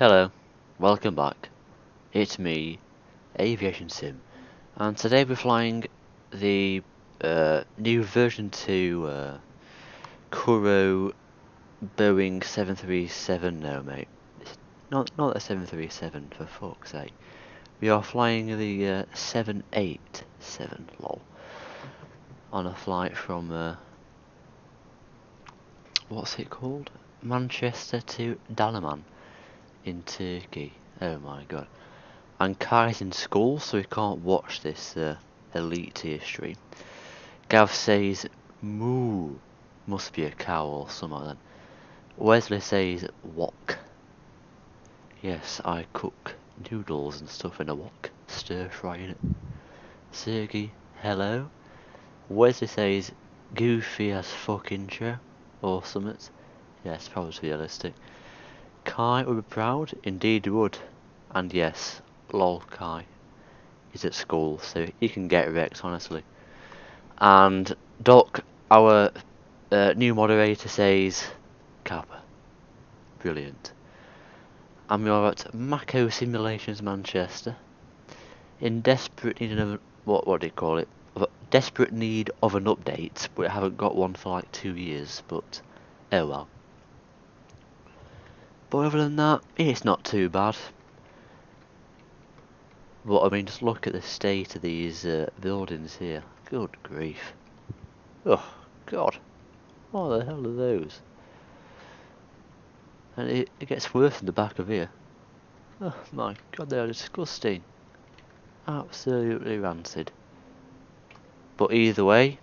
Hello, welcome back. It's me, Aviation Sim, and today we're flying the new version 2 Kuro Boeing 737. No, mate, it's not the 737. For fuck's sake, we are flying the 787. Lol, on a flight from what's it called? Manchester to Dalaman in Turkey. Oh my god. And Kai's in school, so he can't watch this elite tier stream. Gav says moo, must be a cow or something like that. Wesley says wok. Yes, I cook noodles and stuff in a wok, stir frying it. Sergey, hello. Wesley says goofy as fuck intro or something. Yes, probably realistic. Kai would be proud, indeed would. And yes, lol Kai is at school, so he can get wrecked, honestly. And Doc, our new moderator, says Kappa. Brilliant. And we are at Mako Simulations Manchester, in desperate need of what do you call it? Desperate need of an update, but we haven't got one for like 2 years. But oh well. But other than that, it's not too bad. But I mean, just look at the state of these buildings here. Good grief. Oh God, what the hell are those? And it gets worse in the back of here. Oh my god, they are disgusting. Absolutely rancid. But either way,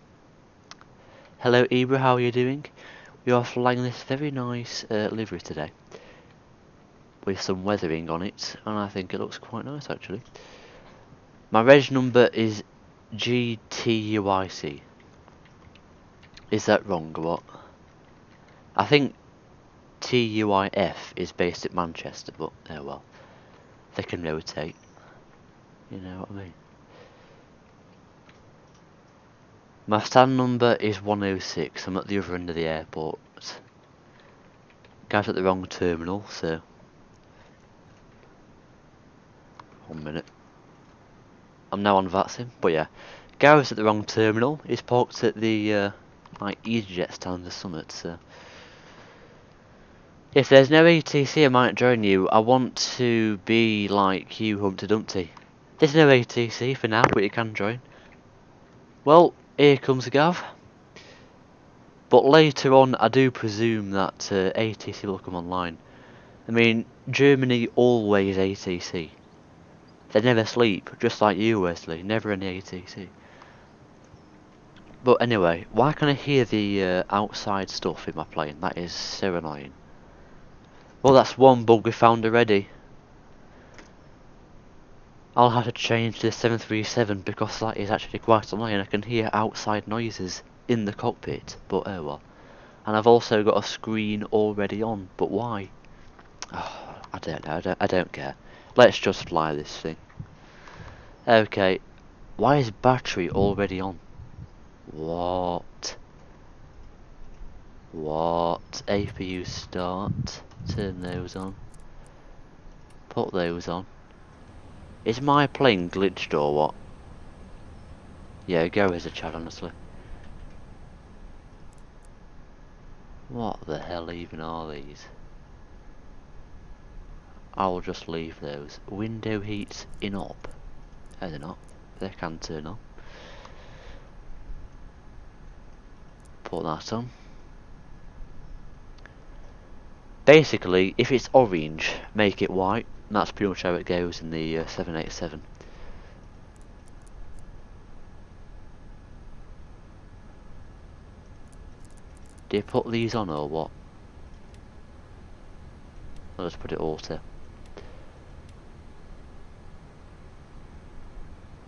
hello Ibra, how are you doing? We are flying this very nice livery today, with some weathering on it, and I think it looks quite nice actually. My reg number is GTUIC. Is that wrong or what? I think TUIF is based at Manchester, but oh well. They can rotate. You know what I mean? My stand number is 106. I'm at the other end of the airport. Guys at the wrong terminal, so 1 minute. I'm now on VATSIM, but yeah. Gary's at the wrong terminal. He's parked at the like EasyJet stand or something, so if there's no ATC I might join you. I want to be like you, Humpty Dumpty. There's no ATC for now, but you can join. Well, here comes Gav. But later on, I do presume that ATC will come online. I mean, Germany always ATC. They never sleep, just like you, Wesley. Never any ATC. But anyway, why can I hear the outside stuff in my plane? That is so annoying. Well, that's one bug we found already. I'll have to change to the 737 because that is actually quite annoying. I can hear outside noises in the cockpit, but oh well. And I've also got a screen already on, but why? Oh, I don't know, I don't care. Let's just fly this thing. Okay, why is battery already on? What? What? APU start. Turn those on. Put those on. Is my plane glitched or what? Yeah, go as a chat, honestly. What the hell even are these? I'll just leave those. Window heats in up. Oh, they're not. They can turn on. Put that on. Basically, if it's orange, make it white. And that's pretty much how it goes in the 787. Do you put these on or what? I'll just put it auto.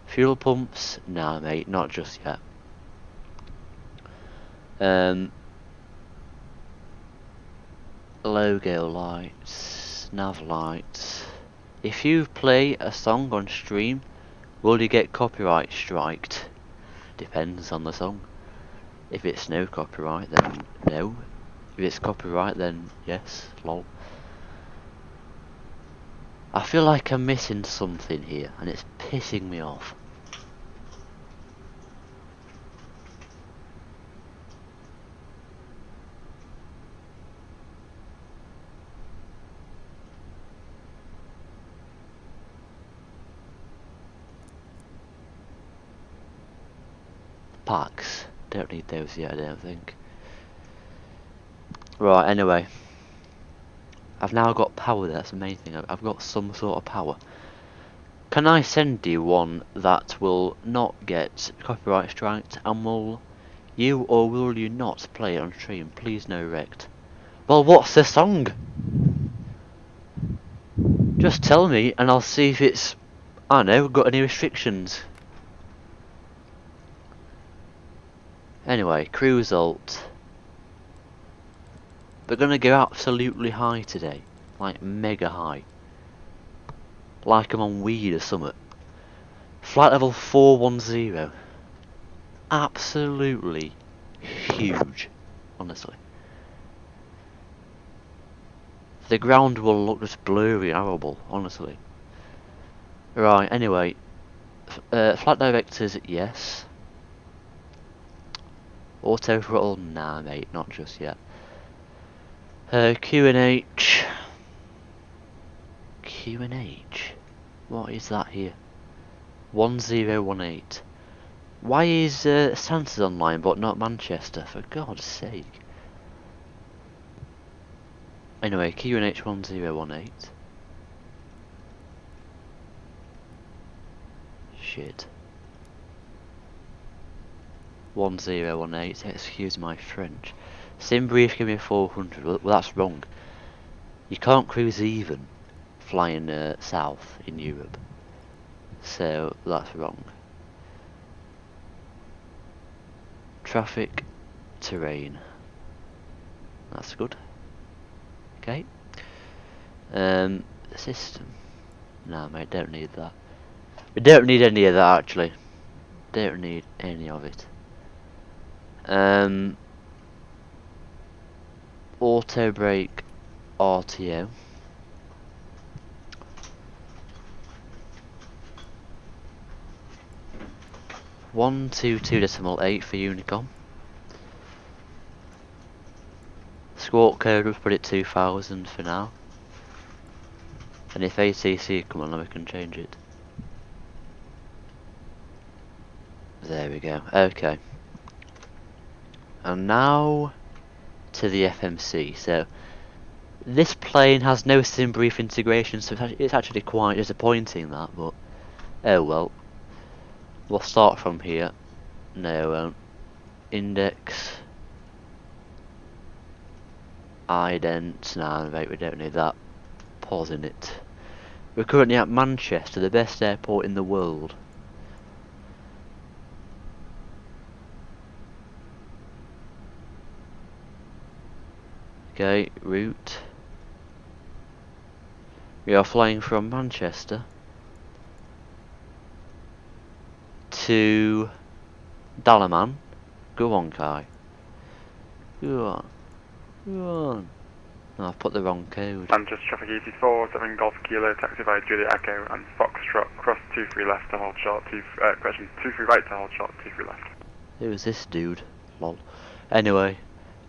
Fuel pumps? Nah mate, not just yet. Logo lights, nav lights. If you play a song on stream, will you get copyright striked? Depends on the song. If it's no copyright, then no. If it's copyright, then yes, lol. I feel like I'm missing something here, and it's pissing me off. Packs. Don't need those yet, I don't think. Right, anyway. I've now got power, that's the main thing. I've got some sort of power. Can I send you one that will not get copyright striked, and will you or will you not play it on stream? Please no wrecked. Well, what's the song? Just tell me and I'll see if it's, I don't know, got any restrictions. Anyway, crew result. We're gonna go absolutely high today. Like mega high. Like I'm on weed or something. Flight level 410. Absolutely huge. Honestly. The ground will look just blurry and horrible, honestly. Right, anyway. Flight directors, yes. Auto throttle, nah mate, not just yet. Q&H. Q&H? What is that here? 1018. Why is Santa's online but not Manchester? For God's sake. Anyway, Q&H 1018. Shit. 1018, excuse my French. Sim brief give me 400, well that's wrong. You can't cruise even flying south in Europe. So that's wrong. Traffic, terrain. That's good. Okay. System. No mate, don't need that. We don't need any of that actually. Don't need any of it. Auto brake RTO. 122.8 for Unicom. Squawk code, we'll put it 2000 for now. And if ATC come on, then we can change it. There we go. Okay. And now to the FMC. So this plane has no sim brief integration, so it's actually quite disappointing that, but oh well. We'll start from here. No, we won't. Index. Ident. Nah, mate, we don't need that. Pausing it. We're currently at Manchester, the best airport in the world. Okay, route. We are flying from Manchester to Dalaman. Go on, Kai. Go on. Go on. No, I've put the wrong code. Manchester traffic ET4, 7 Golf Kilo, taxi by Juliet Echo and Foxtrot, cross 23 left to hold short, correction, 23 right to hold short, 23 left. Who's this dude? Lol. Anyway,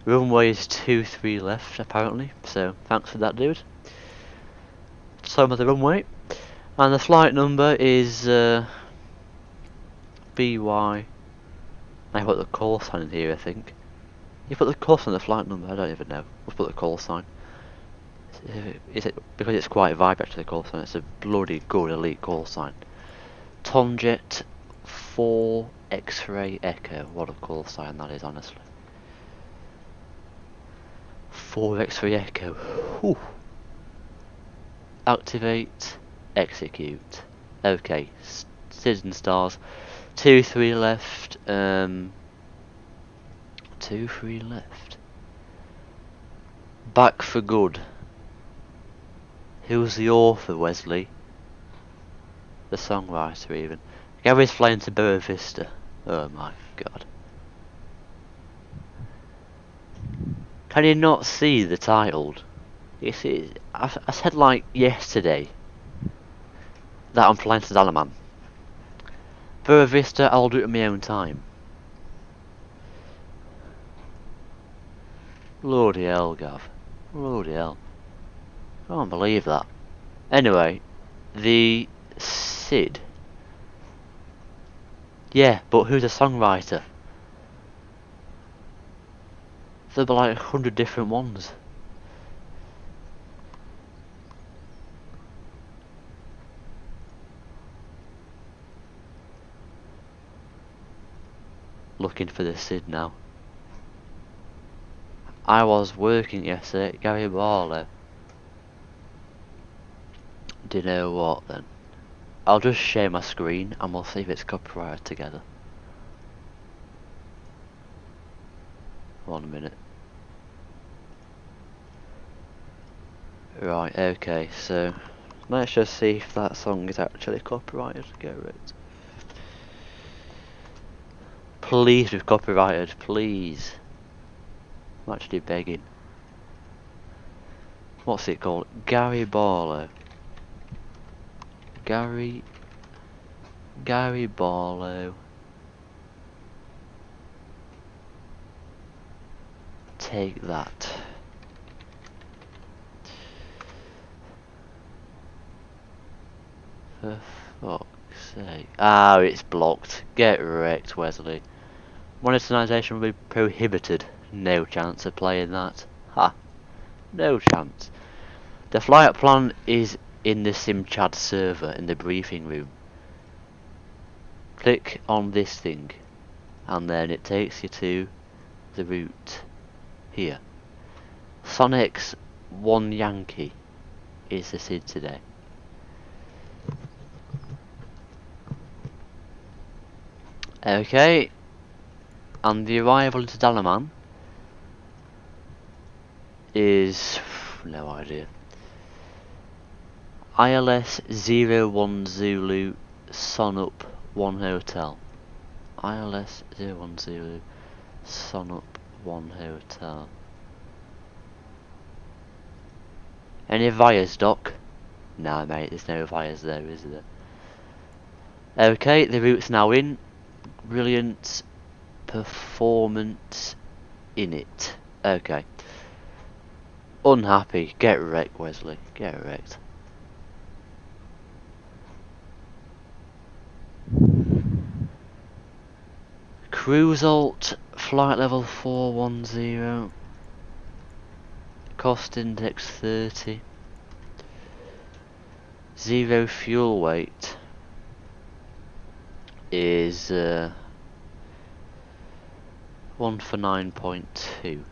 runway is 23 left apparently, so thanks for that dude. Same as the runway. And the flight number is BY. I put the call sign in here, I think. You put the call sign on the flight number, I don't even know. We'll put the call sign. Is it because it's quite vibe actually, the call sign? It's a bloody good elite call sign. Tonjet 4 X-ray Echo. What a call sign that is, honestly. 4 X-ray Echo. Whew. Activate. Execute. Okay. Citizen stars. 2-3 left. 2-3 left. Back for good. Who's the author, Wesley? The songwriter, even. Gary's flying to Boa Vista. Oh my god. Can you not see the title? I said like yesterday that I'm flying to Dalaman. Vera Vista, I'll do it in my own time. Bloody hell, Gav. Bloody hell. Can't believe that. Anyway, the Sid. Yeah, but who's a songwriter? There'll be like 100 different ones. Looking for the Sid now. I was working yesterday at Gary Barlow. Do you know what then? I'll just share my screen and we'll see if it's copyrighted together. 1 minute. Right, okay, so let's just see if that song is actually copyrighted. Go right. Please be copyrighted, please. I'm actually begging. What's it called? Gary Barlow. Gary Barlow. Take that. For fuck's sake. Ah, it's blocked. Get wrecked, Wesley. Monetization will be prohibited. No chance of playing that. Ha. No chance. The flight plan is in the SimChat server in the briefing room. Click on this thing and then it takes you to the route here. Sonic's 1 Yankee is the Sid today. Okay, and the arrival into Dalaman is no idea. ILS 01 Zulu Sonup 1 Hotel. ILS 01 Zulu Sonup 1 Hotel. Any Vias, Doc? Nah, mate, there's no Vias there, is there? Okay, the route's now in. Brilliant performance in it. Okay. Unhappy. Get wrecked, Wesley. Get wrecked. Cruise alt, flight level 410. Cost index 30. Zero fuel weight is 149.2.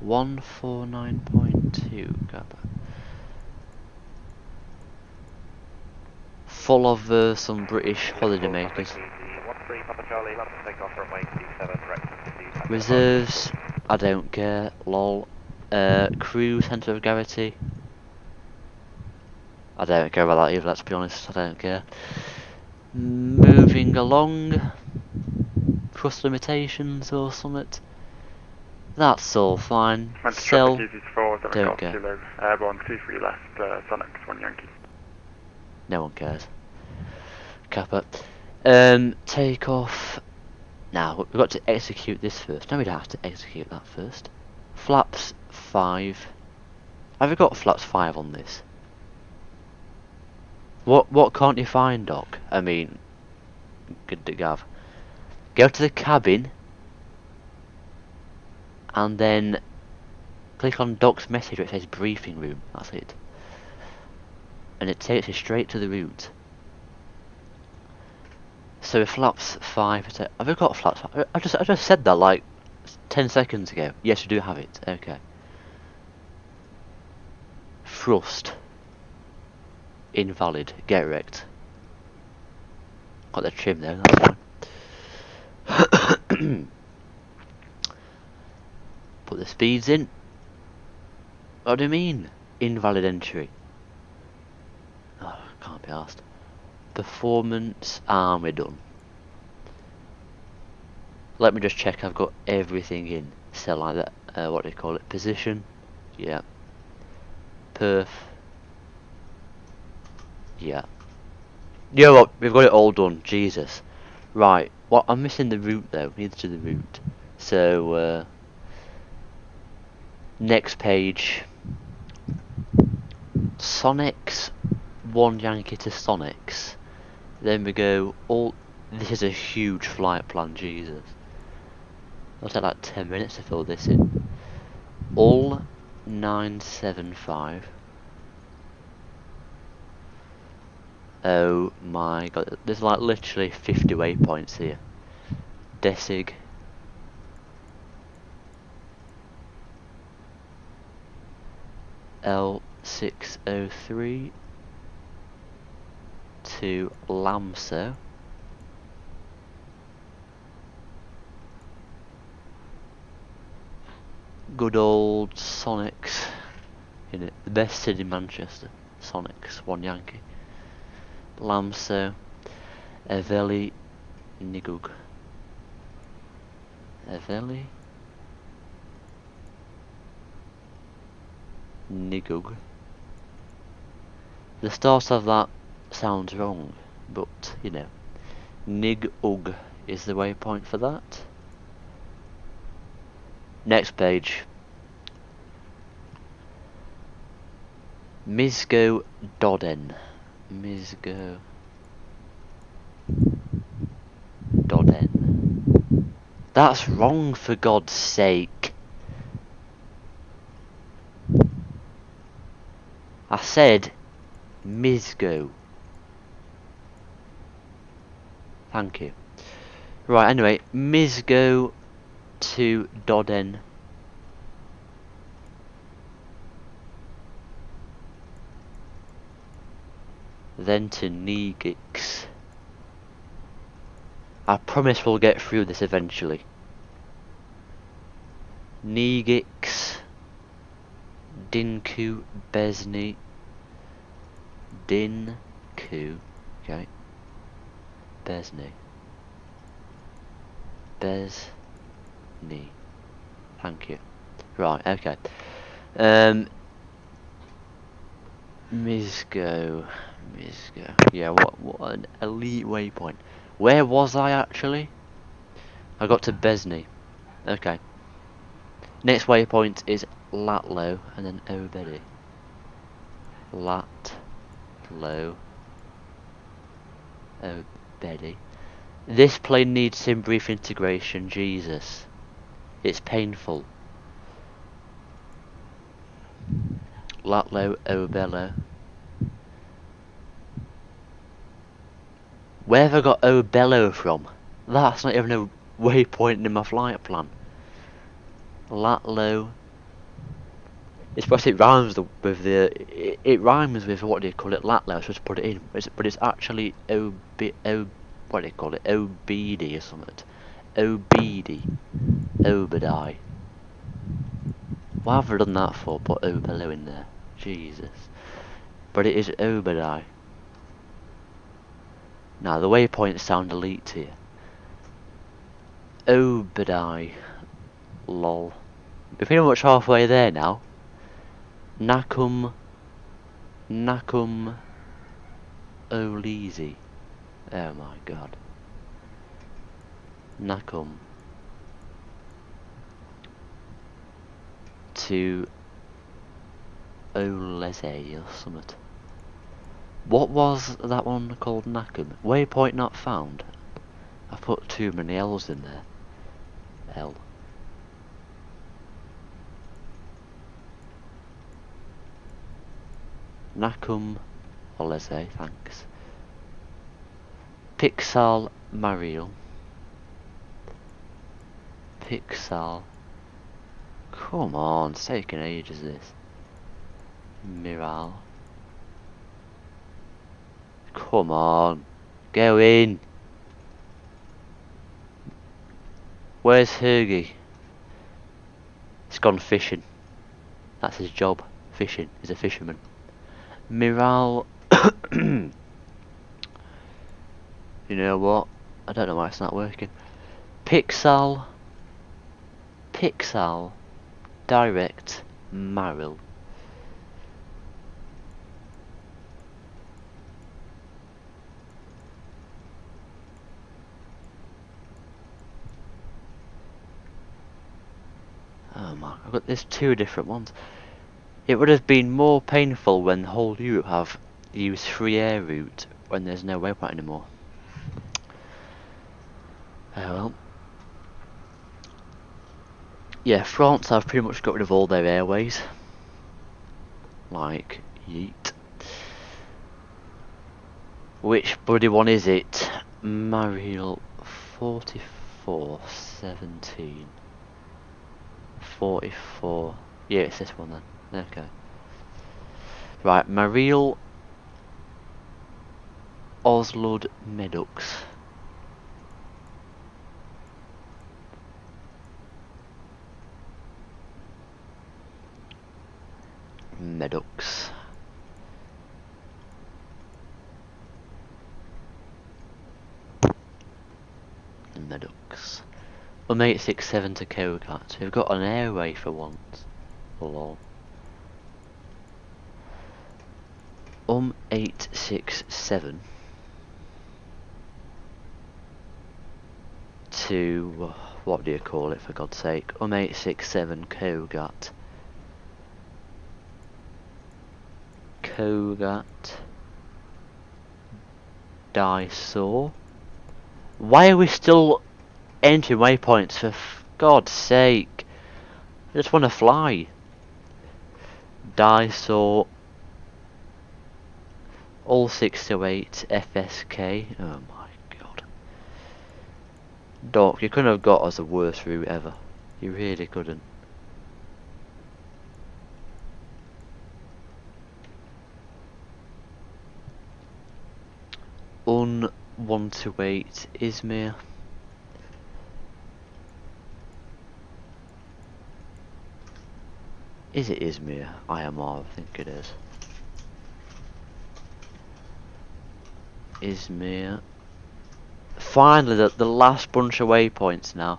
149.2. Full of some British holidaymakers. Reserves, I don't care. Lol. Crew centre of gravity. I don't care about that either. Let's be honest. I don't care. Moving along. Thrust limitations or something. That's all fine. Still, don't care. Kilo, airborne 23 left, Sonic's 1 Yankee. No one cares. Kappa. Take off. Now, we've got to execute this first. No, we don't have to execute that first. Flaps 5. Have we got flaps 5 on this? What can't you find, Doc? I mean, good to Gav. Go to the cabin and then click on Doc's message where it says briefing room. That's it. And it takes you straight to the route. So flaps 5. Have we got flaps 5? I just said that like 10 seconds ago. Yes, we do have it. Okay. Thrust. Invalid. Get wrecked. Got the trim there, that's fine. Put the speeds in. What do you mean? Invalid entry. Oh, can't be asked. Performance, and we're done. Let me just check I've got everything in. So like that, what do you call it? Position. Yeah. Perf. Yeah. You know what? We've got it all done. Jesus. Right. What? I'm missing the route though. Neither to the route. So next page. Sonics. 1 Yankee to Sonics. Then we go all. This is a huge flight plan. Jesus. It'll take like 10 minutes to fill this in. All 975. Oh my god, there's like literally 50 waypoints here. Desig. L603 to Lamso. Good old Sonics in it. The best city in Manchester. Sonics, 1 Yankee. Lamso. Eveli Nigug. Eveli Nigug. The start of that sounds wrong, but you know, Nigug is the waypoint for that. Next page. Mizgo Doden. Mizgo Doden. That's wrong, for God's sake. I said Mizgo. Thank you. Right, anyway, Mizgo to Doden. Then to Negix. I promise we'll get through this eventually. Negix. Dinku Besni. Dinku. Okay. Besni. Besni. Thank you. Right, okay. Mizgo. Yeah, what an elite waypoint. Where was I actually? I got to Besni. Okay. Next waypoint is Latlo and then Obedi. Latlo. Obedi. This plane needs some brief integration, Jesus. It's painful. Latlo, Obello. Where have I got Obello from? That's not even a waypoint in my flight plan. Latlo. It's because it rhymes with the. It rhymes with, what do you call it? Latlo. So just put it in, but it's actually what do you call it? Obedi or something. Obedi. Obedi. Why have I done that for? Put Obello in there. Jesus. But it is Obedi. Now the waypoints sound elite here. Obedi. Lol. We're pretty much halfway there now. Nakum Olizi. Oh my god. Nakum to Oleze or something. What was that one called? Nakum? Waypoint not found. I put too many L's in there. L. Nakum Oleze, thanks. Pixel Mariel. Pixel. Come on, it's taking ages this. Miral. Come on. Go in. Where's Hergy? He's gone fishing. That's his job. Fishing. He's a fisherman. Miral. You know what? I don't know why it's not working. Pixel. Direct. Maril. my, I've got there's two different ones. It would have been more painful when the whole Europe have used free air route when there's no waypoint anymore. Oh well. Yeah, France have pretty much got rid of all their airways. Like, yeet. Which bloody one is it? Mariel 4417 44. Yeah, it's this one then. Okay. Right, Mariel Oslud Medux. Medux. Medux. 867 to Kogat. We've got an airway for once. Lol. 867 to what do you call it, for God's sake? 867 Kogat. Kogat Daisaw. Why are we still entering waypoints, for God's sake? I just want to fly. Daisaw all 608 FSK. Oh my god. Doc, you couldn't have got us the worst route ever. You really couldn't. 128 Izmir. Is it Izmir? IMR, I think it is. Izmir. Finally, the last bunch of waypoints now.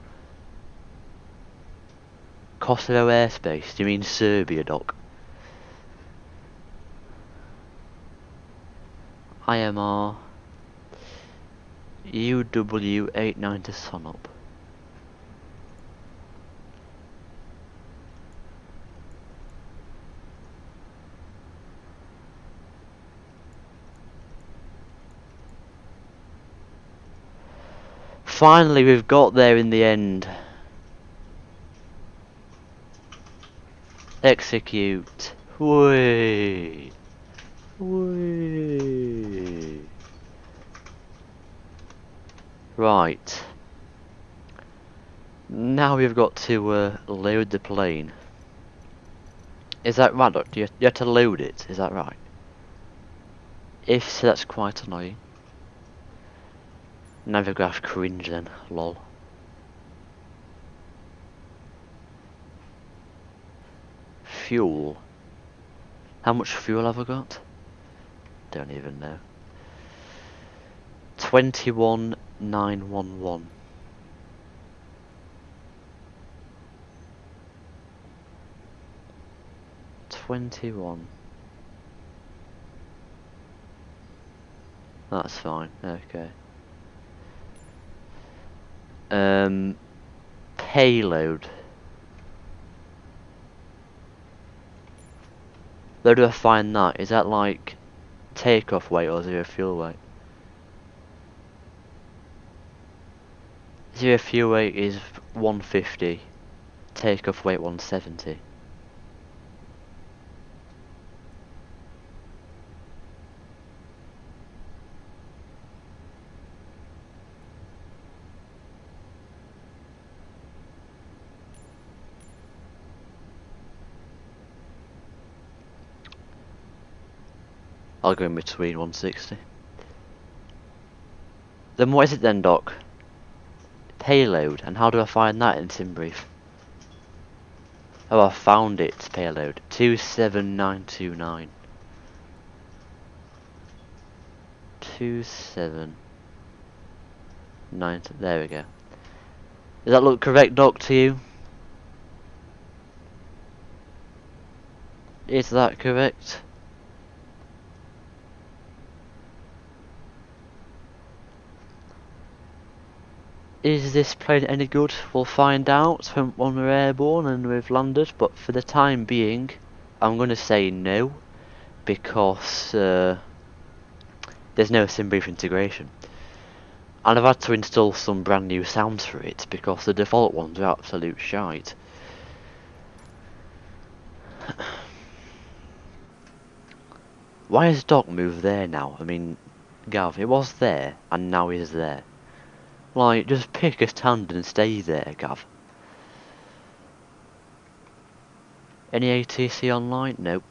Kosovo airspace. Do you mean Serbia, Doc? IMR. UW89 to Sonop. Finally, we've got there in the end. Execute. Whee! Whee! Right. Now we've got to load the plane. Is that right, Doc? You have to load it, is that right? If so, that's quite annoying. Navigraph cringe then, lol. Fuel. How much fuel have I got? Don't even know. 21,911. That's fine, okay. Payload. Where do I find that? Is that like takeoff weight or zero fuel weight? Zero fuel weight is 150. Takeoff weight 170. I'll go in between 160. Then what is it then, Doc? Payload, and how do I find that in SimBrief? Oh, I found it, payload. 27929. 279. There we go. Does that look correct, Doc, to you? Is that correct? Is this plane any good? We'll find out when we're airborne and we've landed, but for the time being, I'm going to say no, because there's no sim brief integration. And I've had to install some brand new sounds for it, because the default ones are absolute shite. Why has Doc moved there now? I mean, Gav, it was there, and now he's there. Like, just pick a stand and stay there, Gav. Any ATC online? Nope.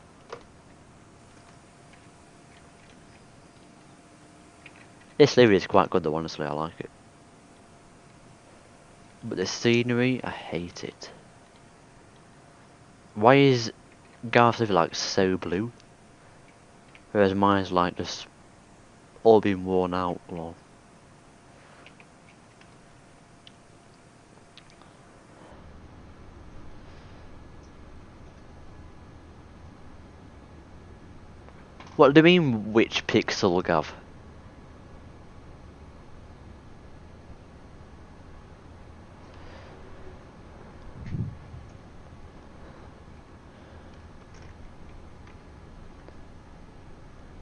This livery is quite good though, honestly, I like it. But the scenery, I hate it. Why is Garth's livery like so blue? Whereas mine's like just all been worn out, lol. What do you mean, which pixel, Gav?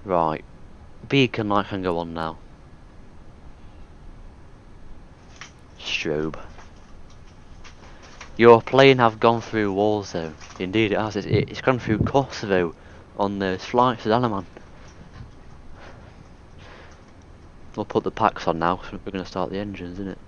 Right. Beacon light can go on now. Strobe. Your plane have gone through walls though. Indeed it has. It's gone through Kosovo on those flights to Dalaman. We'll put the packs on now because we're going to start the engines, isn't it?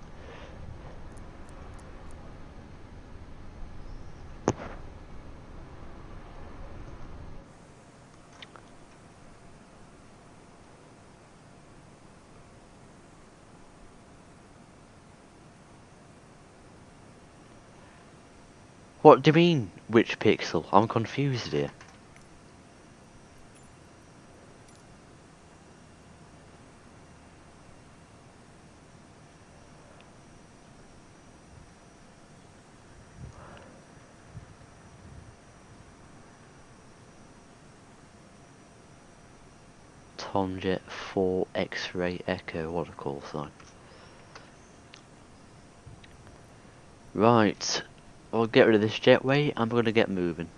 What do you mean, which pixel? I'm confused here. Tomjet 4 X-ray Echo, what a call sign. Right, I'll get rid of this jetway and we're going to get moving.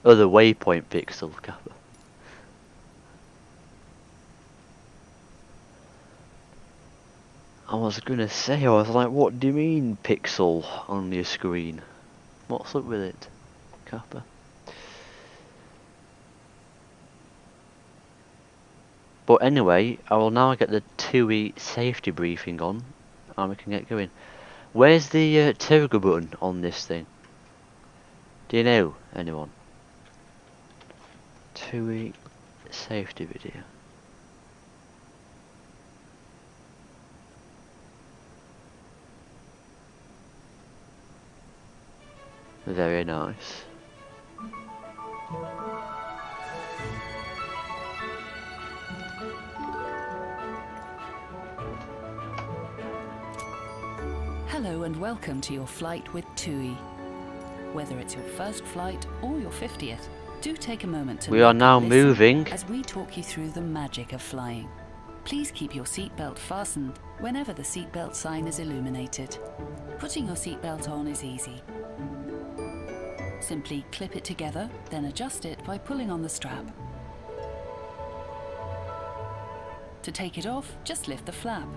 Oh, the waypoint pixel, Kappa. I was going to say, I was like, what do you mean pixel on your screen? What's up with it, Kappa? But anyway, I will now get the TUI safety briefing on and we can get going. Where's the toggle button on this thing? Do you know, anyone? TUI safety video. Very nice. Hello and welcome to your flight with TUI. Whether it's your first flight or your 50th, do take a moment to We are look now and listen moving. as we talk you through the magic of flying. Please keep your seatbelt fastened whenever the seatbelt sign is illuminated. Putting your seatbelt on is easy. Simply clip it together, then adjust it by pulling on the strap. To take it off, just lift the flap.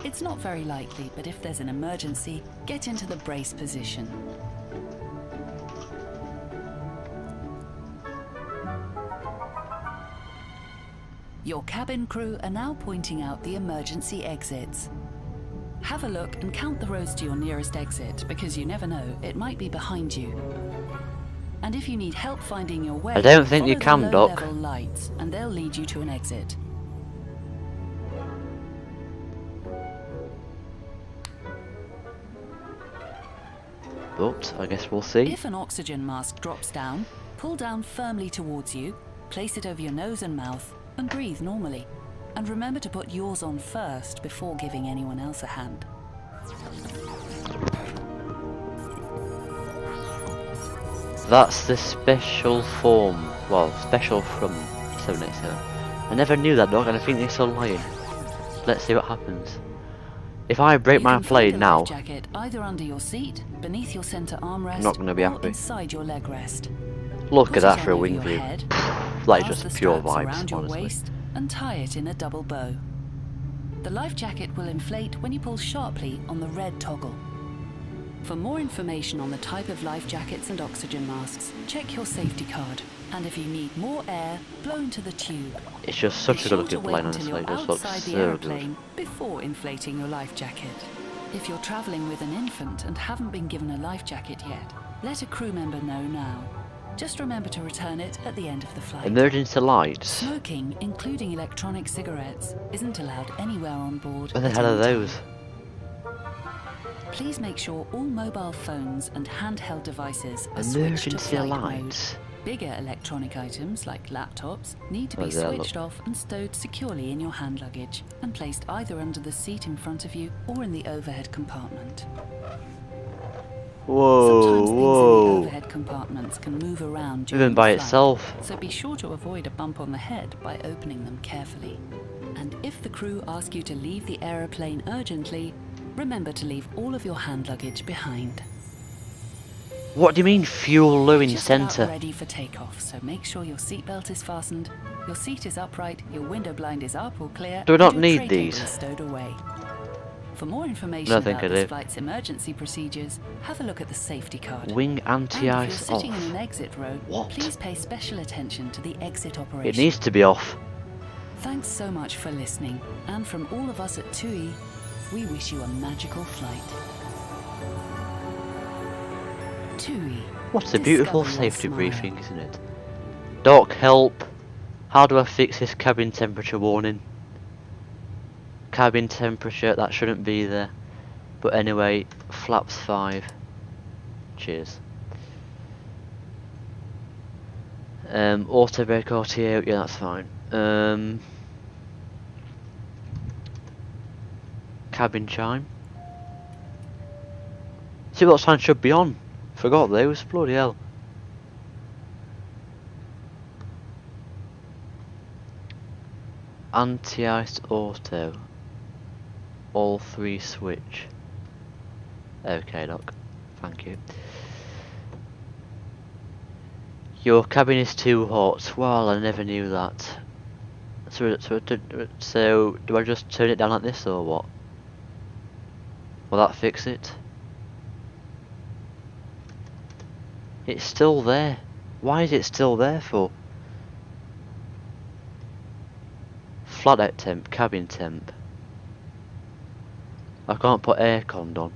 It's not very likely, but if there's an emergency, get into the brace position. Your cabin crew are now pointing out the emergency exits. Have a look and count the rows to your nearest exit, because you never know, it might be behind you. And if you need help finding your way, I don't think you follow can, the Doc. low-level lights, and they'll lead you to an exit. But I guess we'll see. If an oxygen mask drops down, pull down firmly towards you, place it over your nose and mouth, and breathe normally. And remember to put yours on first before giving anyone else a hand. That's the special form, well, special from 787. I never knew that, dog, and I think they're still lying. Let's see what happens. If I break my plane now, life jacket either under your seat, beneath your center armrest, I'm not going to be or happy. inside your leg rest. Look Put at that it for a on over wing your view. head, Like pass just the pure straps vibes, around your honestly. waist, and tie it in a double bow. The life jacket will inflate when you pull sharply on the red toggle. For more information on the type of life jackets and oxygen masks, check your safety card. And if you need more air, blow into the tube. It's just such a good looking plane, Until honestly. you're It just looks outside the so aeroplane before inflating your life jacket. If you're traveling with an infant and haven't been given a life jacket yet, let a crew member know now. Just remember to return it at the end of the flight. good. Emergency lights. Smoking, including electronic cigarettes, isn't allowed anywhere on board. What the at hell are any time. those? Please make sure all mobile phones and handheld devices are switched to Emergency flight mode. lights. Bigger electronic items like laptops need to be Oh, there, switched off and stowed securely in your hand luggage and placed either under the seat in front of you or in the overhead compartment. Whoa, Sometimes things in the whoa. overhead compartments can move around during Even by the flight, itself. so be sure to avoid a bump on the head by opening them carefully. And if the crew ask you to leave the aeroplane urgently, remember to leave all of your hand luggage behind. What do you mean fuel low in Just about centre? ready for takeoff, so make sure your seatbelt is fastened, your seat is upright, your window blind is up or clear, Do we not and your need tray cable these? is stowed away. For more information No, I think about I this do. flight's emergency procedures, have a look at the safety card. Wing And if you're anti-ice sitting in off. an exit row, What? please pay special attention to the exit It operation. needs to be off. Thanks so much for listening, and from all of us at TUI, we wish you a magical flight. TUI. What a beautiful Discover your safety smile. briefing, isn't it? Doc, help. How do I fix this cabin temperature warning? Cabin temperature, that shouldn't be there. But anyway, flaps 5. Cheers. Auto brake RTO, yeah, that's fine. Cabin chime. See what sign should be on. Forgot those, bloody hell. Anti-ice auto. All 3 switch. Okay, Doc. Thank you. Your cabin is too hot. Well, I never knew that. So do I just turn it down like this or what? Will that fix it? It's still there. Why is it still there for? Flat out temp, cabin temp. I can't put aircon on.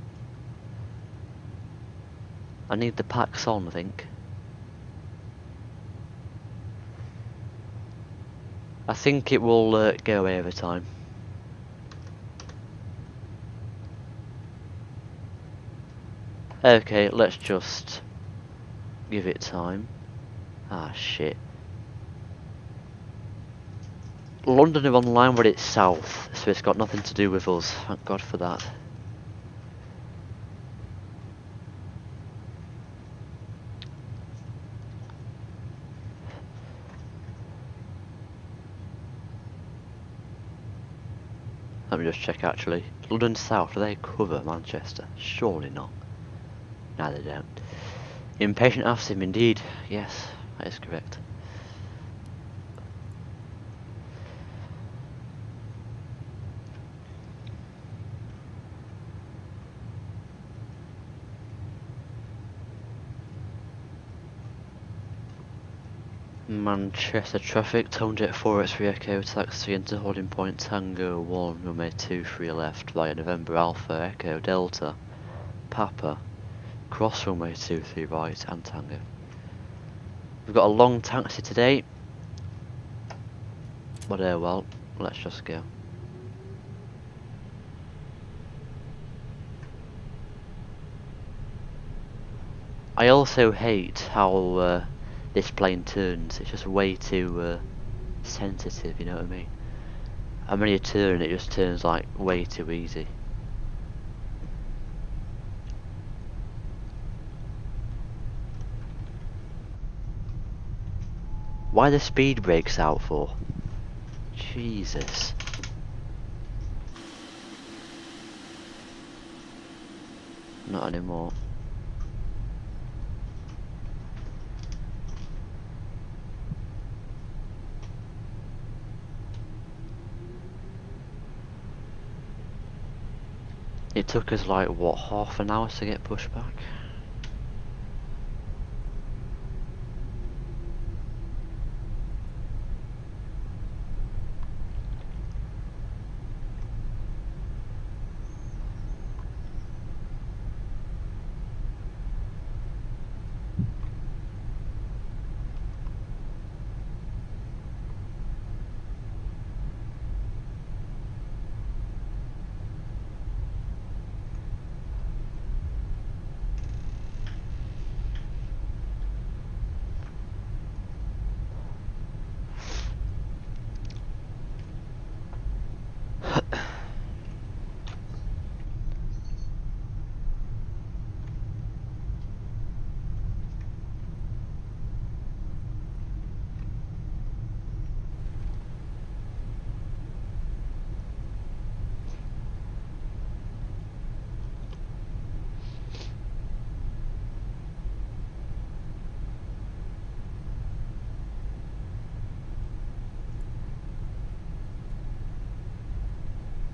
I need the packs on, I think. I think it will go away over time. Okay, let's just give it time. Ah, shit. London are online, but it's south, so it's got nothing to do with us. Thank God for that. Let me just check actually. London South, do they cover Manchester? Surely not. No, they don't. Impatient Afsim, indeed. Yes, that is correct. Manchester traffic, Tonejet 4x3 Echo, taxi into holding point Tango 1, runway 23 left via November Alpha Echo Delta, Papa, cross runway 23 right and Tango. We've got a long taxi today, but well, let's just go. I also hate how this plane turns. It's just way too sensitive, you know what I mean? And when you turn, it just turns like way too easy. Why the speed brakes out for? Jesus. Not anymore. It took us like, what, half an hour to get pushed back?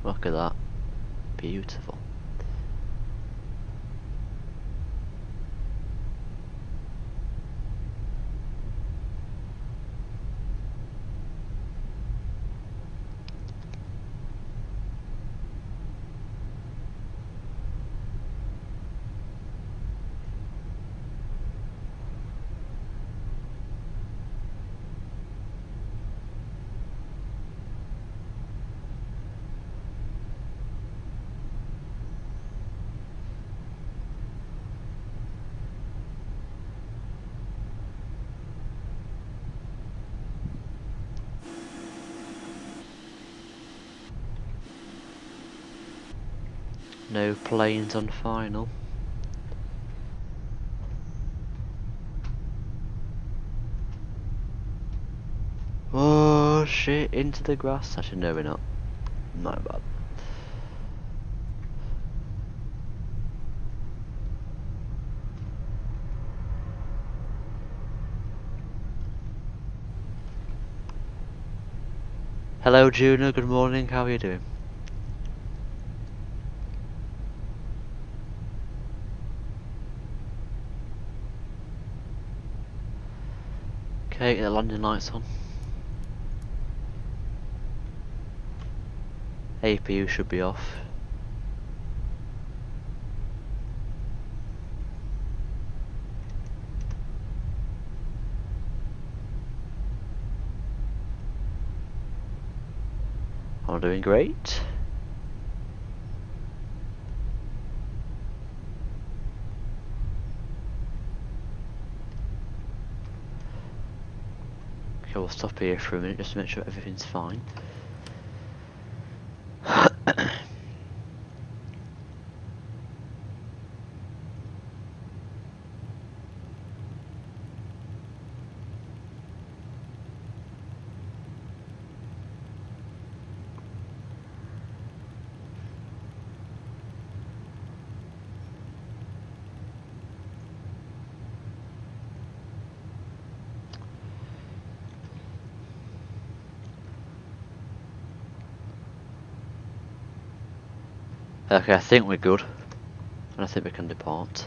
Look at that. Beautiful. No planes on final. Oh shit, into the grass. Actually, no, we're not. Not bad. Hello, Juno. Good morning. How are you doing? Okay, get the landing lights on. APU should be off. I'm doing great. Okay, we'll stop here for a minute just to make sure everything's fine. Okay, I think we're good, and I think we can depart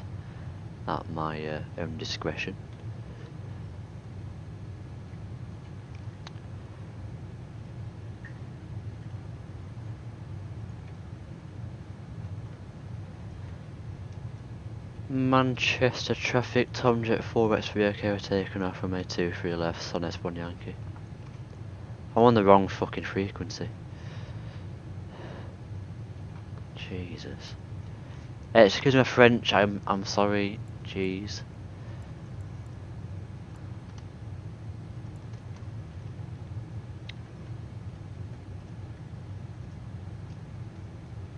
at my own discretion. Manchester traffic, Tomjet 4X3 OK, we're taking off from A23 left, Son S1 Yankee. I'm on the wrong fucking frequency. Jesus. Excuse my French, I'm sorry, jeez.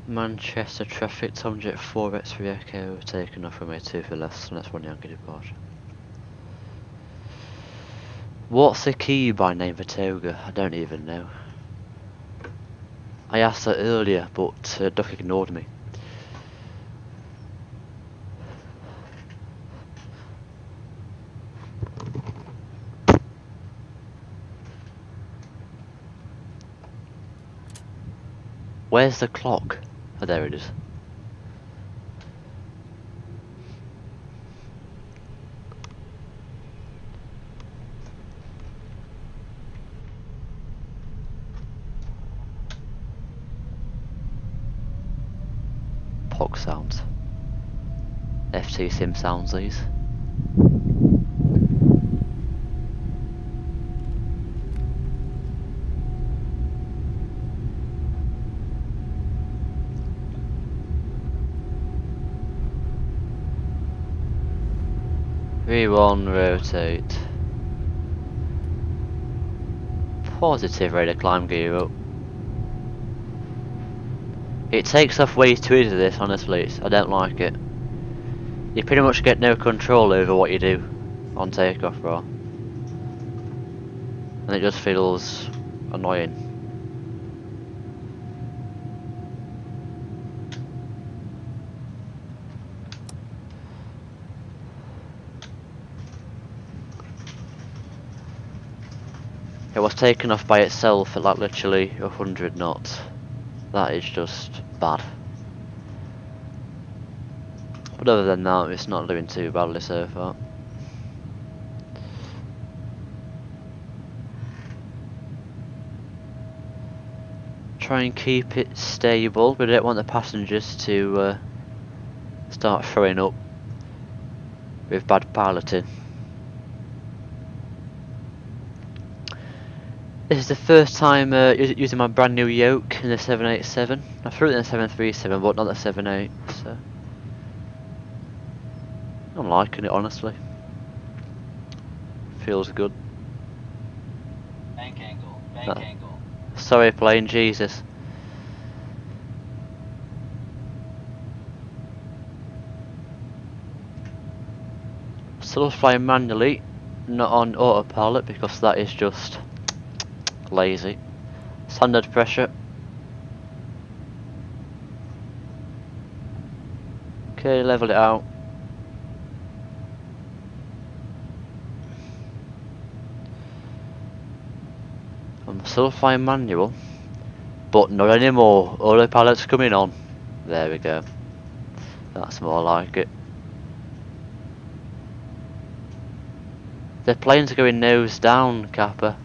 Manchester traffic, Tomjet 4X3 Echo, taken off from A2 for left, so that's one Yankee departure. What's the key by name for Toga? I don't even know. I asked that earlier, but Duck ignored me. Where's the clock? Oh, there it is. POG sounds. FT sim sounds, these. V1 rotate. Positive rate of climb gear up. It takes off way too easy this, honestly. I don't like it. You pretty much get no control over what you do on takeoff, bro. And it just feels annoying. It was taken off by itself at like literally 100 knots. That is just bad. But other than that, it's not doing too badly so far. Try and keep it stable, but I don't want the passengers to start throwing up with bad piloting. This is the first time using my brand new yoke in the 787. I flew it in the 737, but not the 78. So I'm liking it, honestly. Feels good. Bank angle, angle. Sorry, plane, Jesus. Still flying manually, not on autopilot, because that is just lazy. Standard pressure. Okay, level it out. I'm still flying manual, but not anymore. Autopilot's coming on. There we go. That's more like it. The plane's going nose down, Kappa.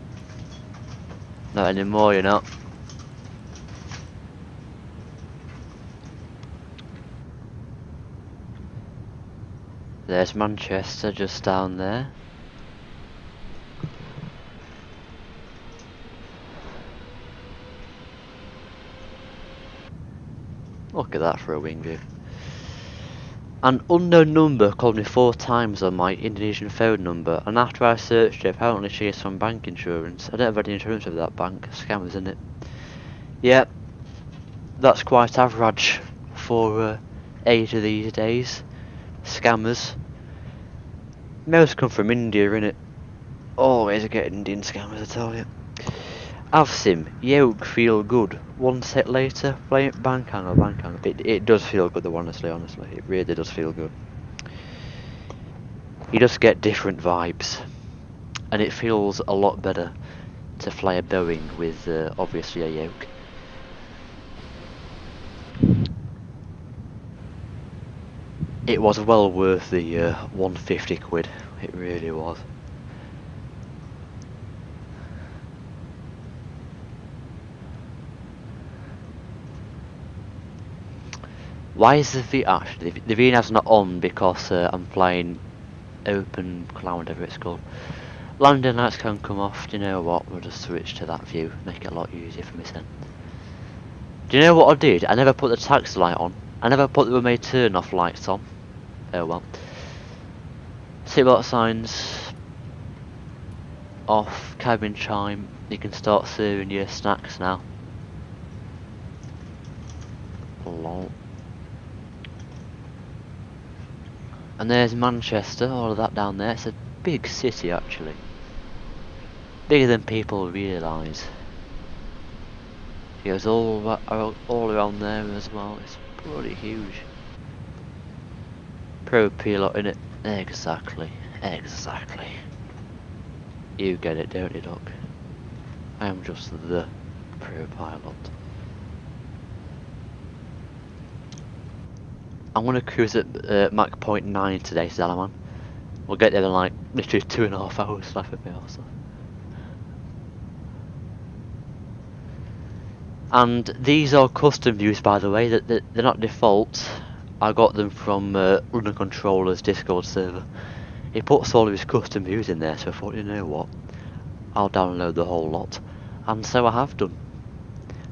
Not anymore, you're not. There's Manchester just down there. Look at that for a wing view. An unknown number called me 4 times on my Indonesian phone number, and after I searched it, apparently she is from bank insurance. I don't have any insurance with that bank. Scammers, isn't it? Yeah, that's quite average for Asia these days. Scammers. Most come from India, innit? Always getting Indian scammers, I tell you. Avsim, yoke feel good. One set later, play it bank angle. It does feel good though, honestly. It really does feel good. You just get different vibes. And it feels a lot better to fly a Boeing with obviously a yoke. It was well worth the 150 quid. It really was. Why is the V actually? The VNAV's not on because I'm flying open cloud, whatever it's called. Landing lights can come off. Do you know what? We'll just switch to that view. Make it a lot easier for me then. Do you know what I did? I never put the taxi light on. I never put the remote turn off lights on. Oh well. Seatbelt signs off. Cabin chime. You can start serving your snacks now. Lol. And there's Manchester, all of that down there. It's a big city actually. Bigger than people realise. It goes all around there as well. It's bloody huge. Pro pilot in it. Exactly. Exactly. You get it, don't you, Doc? I am just the pro pilot. I'm gonna cruise at Mach 0.9 today, Dalaman. We'll get there in like literally 2.5 hours left of me also. And these are custom views, by the way. They're not default. I got them from London Controller's Discord server. He puts all of his custom views in there, so I thought, you know what, I'll download the whole lot. And so I have done.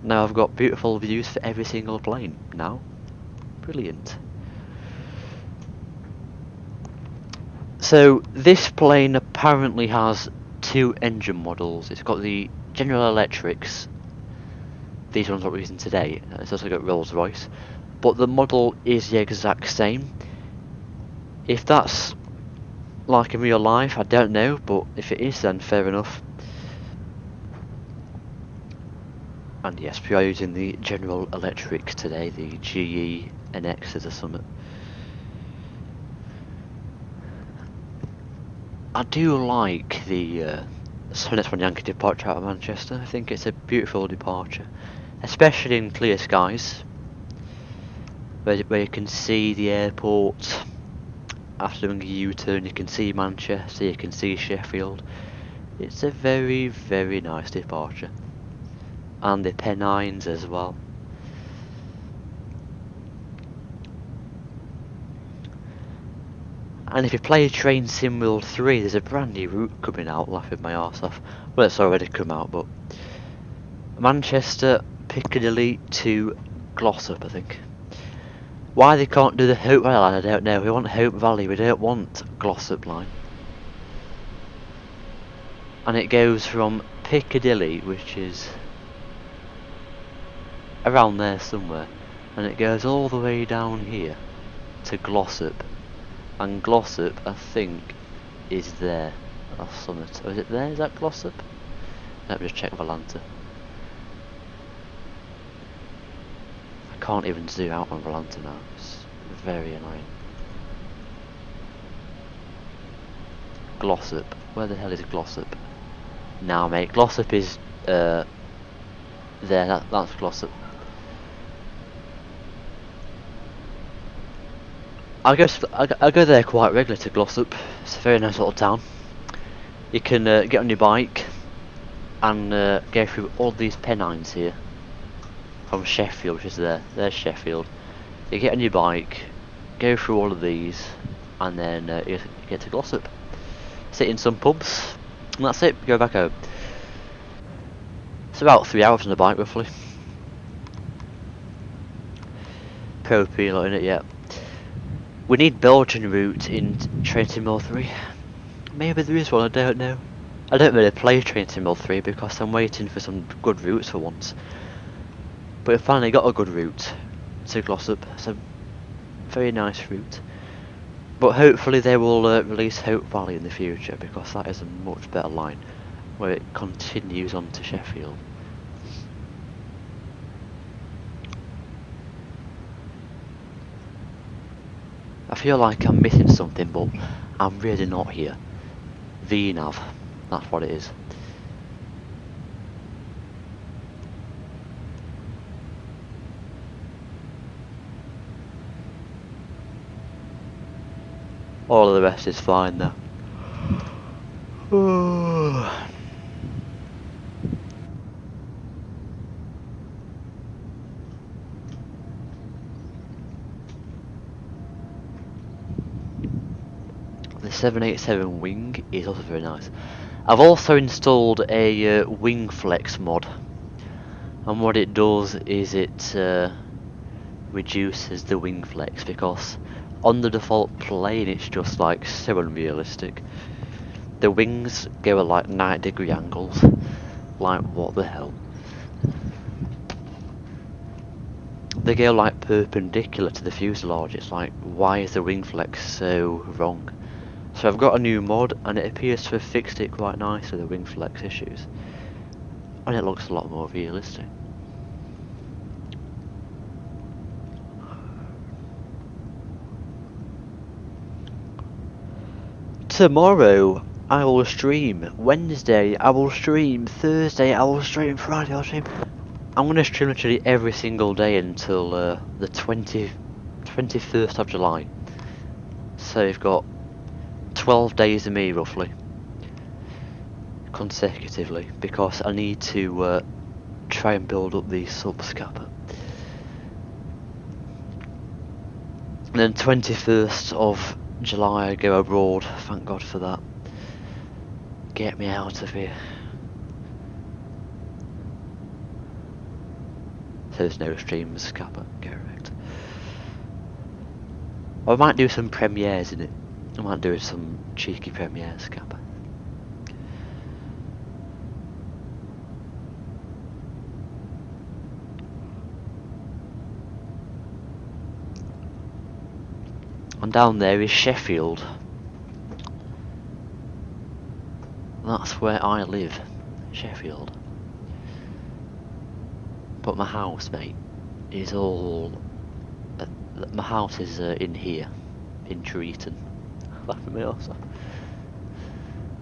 Now I've got beautiful views for every single plane now. Brilliant. So this plane apparently has two engine models. It's got the General Electrics. These ones we're using today. It's also got Rolls-Royce. But the model is the exact same. If that's like in real life, I don't know, but if it is, then fair enough. And yes, we are using the General Electric today, the GE NX as a summit. I do like the 7S1 Yankee departure out of Manchester. I think it's a beautiful departure, especially in clear skies, where you can see the airport. After doing a U-turn, you can see Manchester, you can see Sheffield. It's a very, very nice departure. And the Pennines as well. And if you play Train Sim World 3, there's a brand new route coming out, laughing my arse off. Well, it's already come out, but Manchester, Piccadilly to Glossop, I think. Why they can't do the Hope Valley line, I don't know. We want Hope Valley, we don't want Glossop line. And it goes from Piccadilly, which is around there somewhere, and it goes all the way down here to Glossop. And Glossop, I think, is there. Or Summit. Or is it there? Is that Glossop? Let me just check Volanta. I can't even zoom out on Volanta now. It's very annoying. Glossop. Where the hell is Glossop? Now, mate. Glossop is there. That's Glossop. I go there quite regularly to Glossop. It's a very nice little town. You can get on your bike and go through all these Pennines here. From Sheffield, which is there. There's Sheffield. You get on your bike, go through all of these, and then you get to Glossop. Sit in some pubs, and that's it. Go back home. It's about 3 hours on the bike, roughly. Pro pilot in it, yeah. We need Belgian route in Train Sim World 3. Maybe there is one, I don't know. I don't really play Train Sim World 3 because I'm waiting for some good routes for once. But we finally got a good route to Glossop. It's a very nice route. But hopefully they will release Hope Valley in the future, because that is a much better line where it continues on to Sheffield. I feel like I'm missing something, but I'm really not here. VNAV, that's what it is. All of the rest is fine though. The 787 wing is also very nice. I've also installed a wing flex mod, and what it does is it reduces the wing flex, because on the default plane it's just like so unrealistic. The wings go at like 90-degree angles. Like, what the hell? They go like perpendicular to the fuselage. It's like, why is the wing flex so wrong? So I've got a new mod, and it appears to have fixed it quite nicely, the wing flex issues. And it looks a lot more realistic. tomorrow I will stream. Wednesday I will stream. Thursday I will stream. Friday I'll stream. I'm gonna stream literally every single day until the 21st of July. So you've got 12 days of me roughly, consecutively, because I need to try and build up these subs, Kappa. And then 21st of July I go abroad. Thank God for that. Get me out of here. So there's no streams, Kappa. Correct. I might do some premieres in it. I might do some cheeky premieres, Kappa. And down there is Sheffield. That's where I live, Sheffield. But my house, mate, is all... my house is in here, in Treaton. Laughing me also.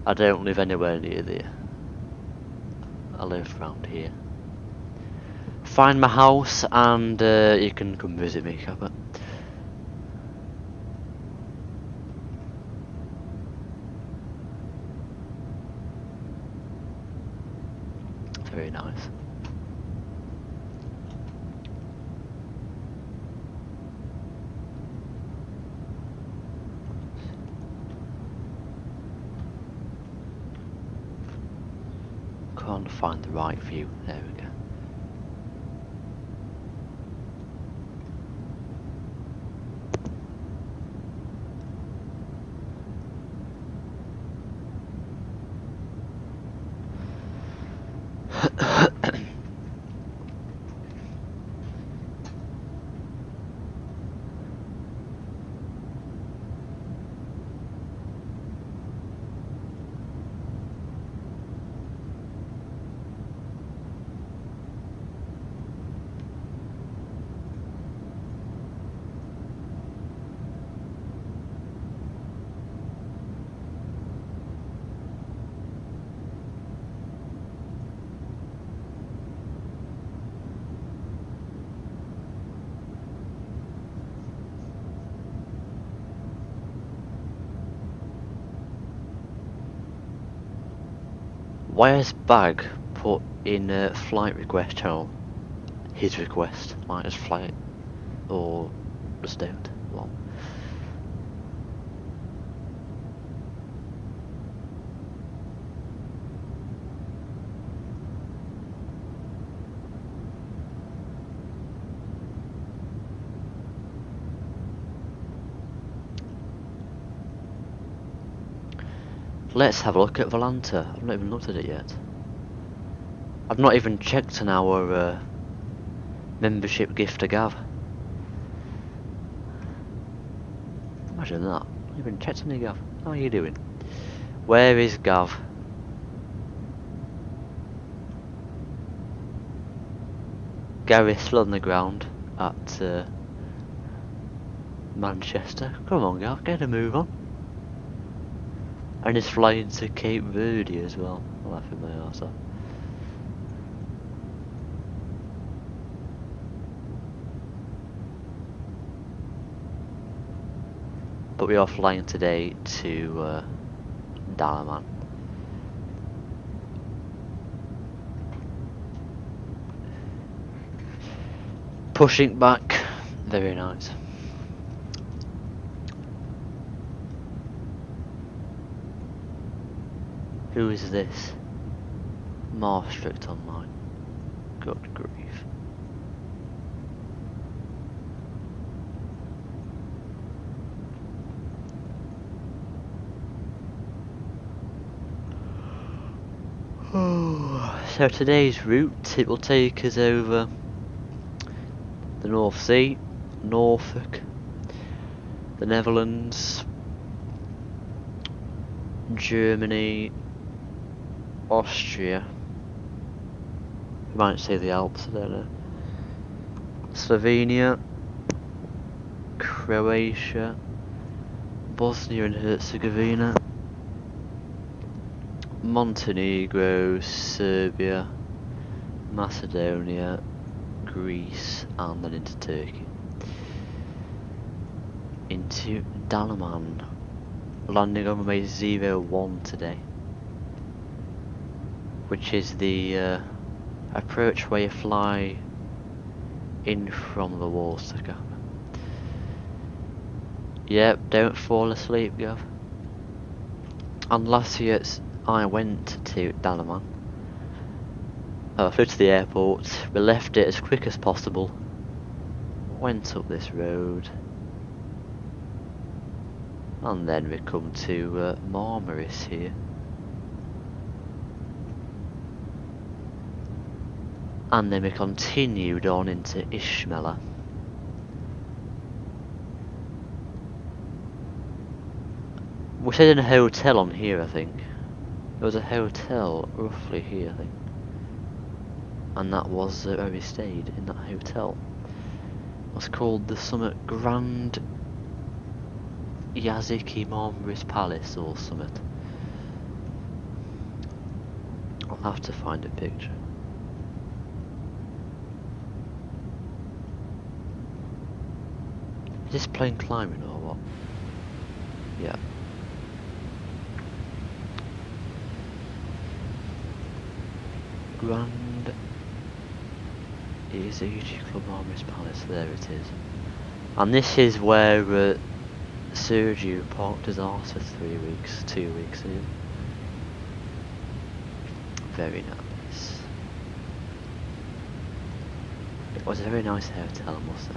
I don't live anywhere near there. I live around here. Find my house and you can come visit me, Kappa. Very nice. Can't find the right view. There we go. Where's Bag put in a flight request channel? His request, like his flight, or just don't. Well. Let's have a look at Volanta. I've not even looked at it yet. I've not even checked on our membership gift to Gav. Imagine that. I've not even checked on you, Gav. How are you doing? Where is Gav? Gary's still on the ground at Manchester. Come on, Gav, get a move on. And he's flying to Cape Verde as well. I'm laughing my arse off. But we are flying today to Dalaman. Pushing back, very nice. Who is this? Maastricht Online. Good grief. So today's route, it will take us over the North Sea, Norfolk, the Netherlands, Germany, Austria, you might say the Alps, I don't know, Slovenia, Croatia, Bosnia and Herzegovina, Montenegro, Serbia, Macedonia, Greece, and then into Turkey. Into Dalaman, landing on runway 01 today, which is the approach where you fly in from the water, Gav. Yep, don't fall asleep, Gav. And last year I went to Dalaman. I flew to the airport, we left it as quick as possible, went up this road, and then we come to Marmaris here. And then we continued on into Ishmela. We stayed in a hotel on here, I think. There was a hotel roughly here, I think. And that was where we stayed, in that hotel. It was called the Summit Grand Yaziki Marmaris Palace or something. I'll have to find a picture. Is this plane climbing or what? Yeah. Grand Yaziki Marmaris Palace, there it is. And this is where Sergio parked his arse for 3 weeks, 2 weeks ago. Very nice. It was a very nice hotel, I must say.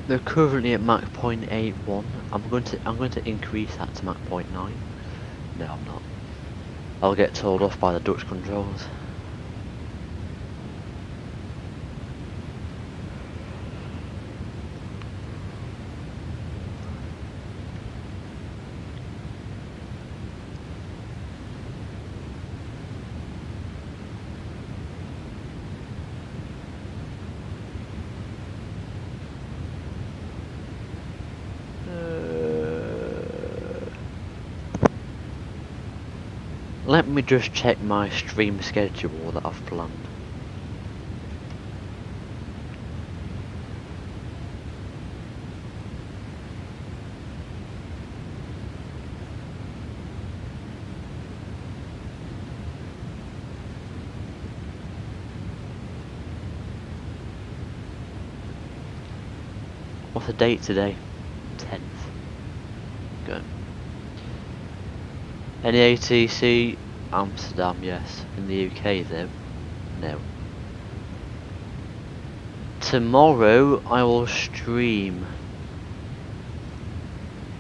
They're currently at Mach 0.81. I'm going to increase that to Mach 0.9. No, I'm not. I'll get told off by the Dutch controllers. Let me just check my stream schedule that I've planned. What's the date today? 10th. Good. Any ATC? Amsterdam, yes. In the UK though? No. Tomorrow I will stream.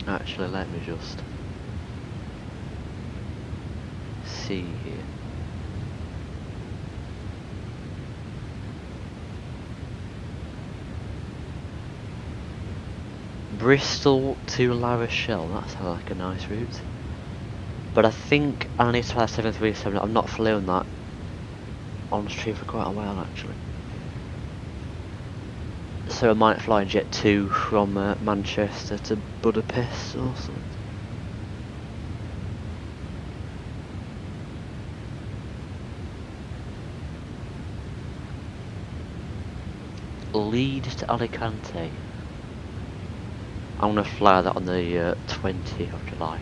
Actually, let me just see here. Bristol to La Rochelle, that sounds like a nice route. But I think I need to fly 737. I've not flown that on stream for quite a while actually. So I might fly Jet 2 from Manchester to Budapest or something. Leeds to Alicante. I'm going to fly that on the 20th of July.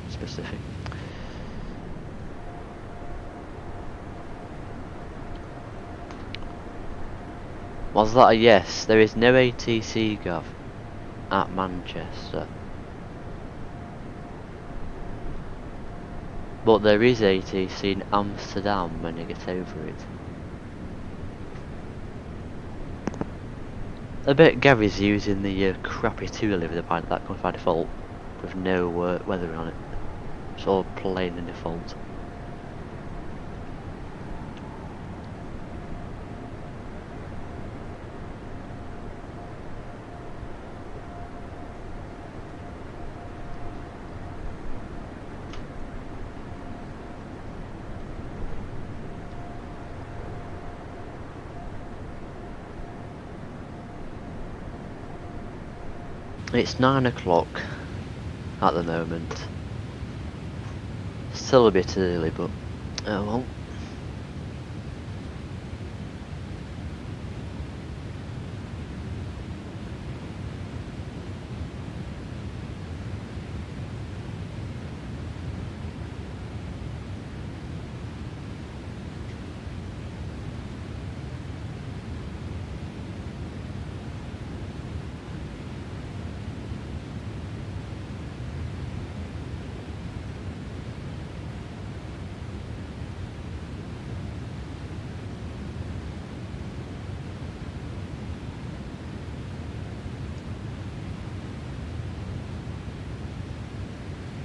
Specific. Was that a yes? There is no ATC, Gav, at Manchester. But there is ATC in Amsterdam when you get over it. I bet Gary's using the crappy TUI that comes by default with no weather on it. It's all plain in default. It's 9 o'clock at the moment. Still a bit early, but oh well.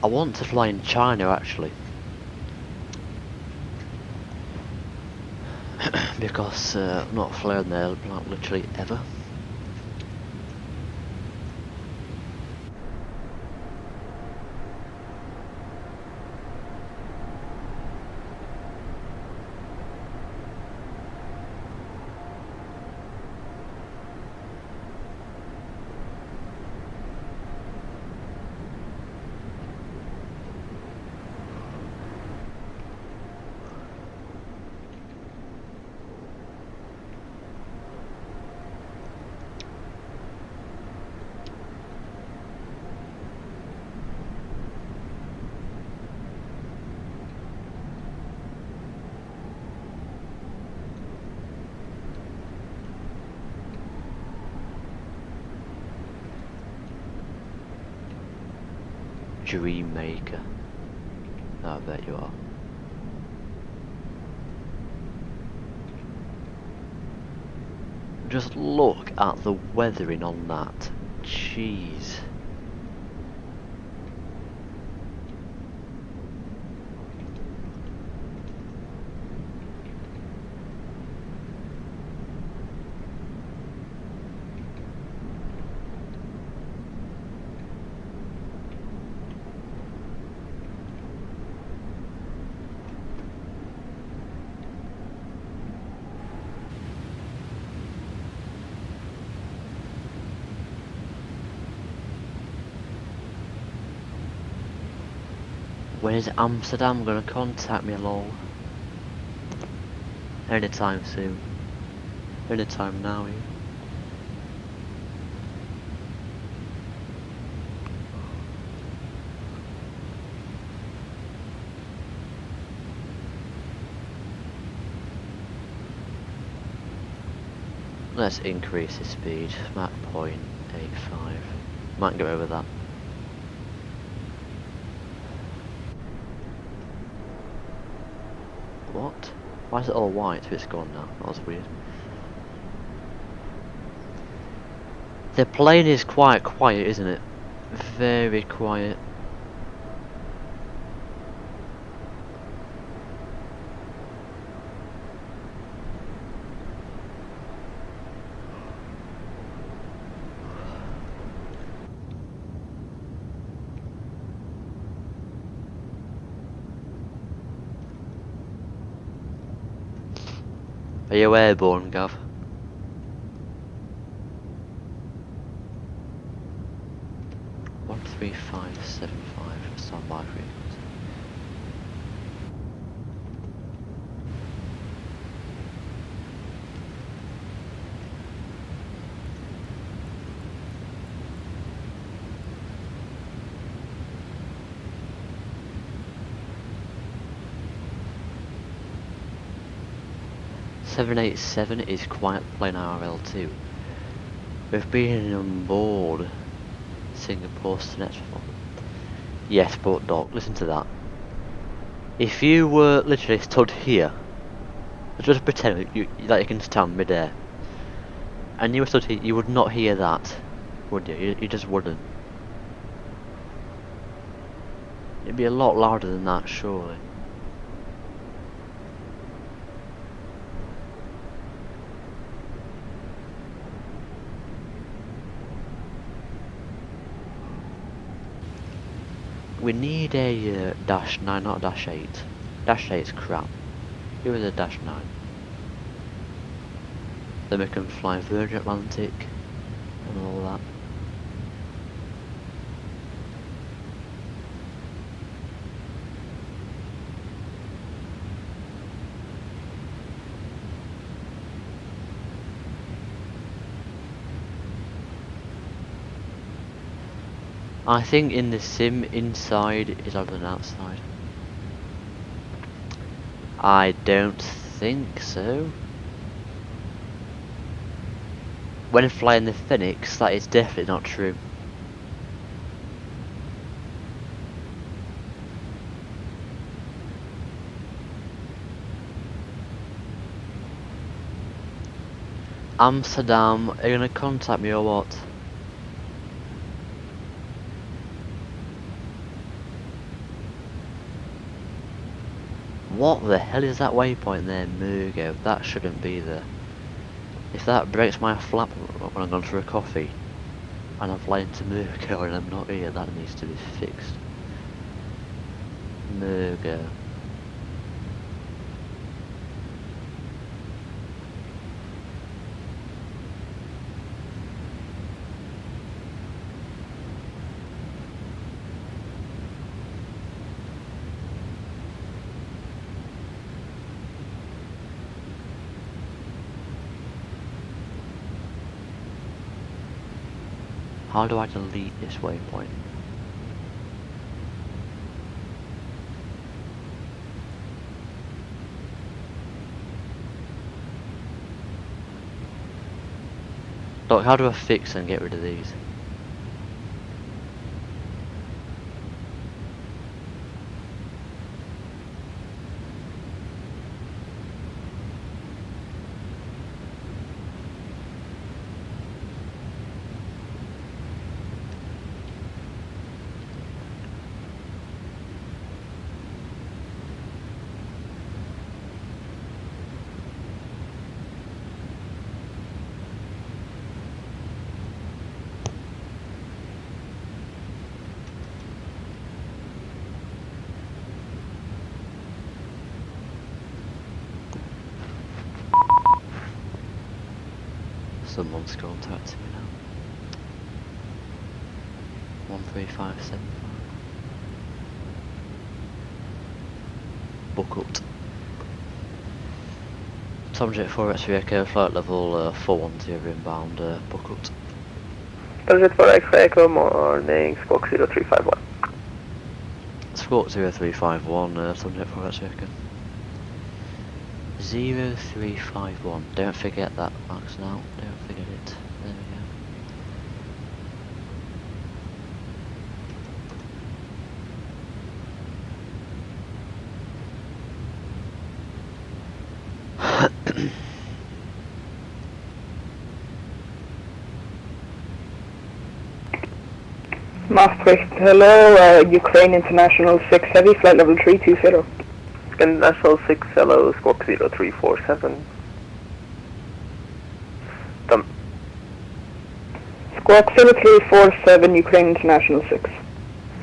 I want to fly in China actually. Because I'm not flown there like literally ever. Dream maker. I bet you are. Just look at the weathering on that. Jeez. When is Amsterdam gonna contact me, lol? Anytime soon. Anytime now, yeah. Let's increase the speed. Mach 0.85. Might go over that. What? Why is it all white if it's gone now? That was weird. The plane is quite quiet, isn't it? Very quiet. Are you airborne, Gav? One 3575 standby frequency. .787 is quite plain RL2. We've been on board Singapore Stinet before. Yes, but Doc, listen to that. If you were literally stood here, just pretend that you can stand midair, and you were stood here, you would not hear that, would you? You just wouldn't. It'd be a lot louder than that, surely. We need a dash 9, not a dash 8. Dash 8's crap. Give us a dash 9. Then we can fly Virgin Atlantic and all that. I think in the sim, inside is louder than outside. I don't think so. When flying the Phoenix, that is definitely not true. Amsterdam, are you gonna contact me or what? What the hell is that waypoint there, Murgo? That shouldn't be there. If that breaks my flap when I'm going for a coffee, and I'm flying to Murgo and I'm not here, that needs to be fixed. Murgo. How do I delete this waypoint? Look, how do I fix and get rid of these? Someone's contacting me now. 13575. Book up. Tomjet 4 X-ray Echo, flight level 410 inbound, book up. Tomjet 4 X-ray Echo, morning, squawk 0351. Squawk 0351, Tomjet 4 X-ray Echo. 0351, don't forget that, Max, now, don't forget it, there we go. Maastricht, hello, Ukraine International 6 Heavy, flight level 320. International 6, hello, squawk 0347. Squawk 0347, Ukraine International 6.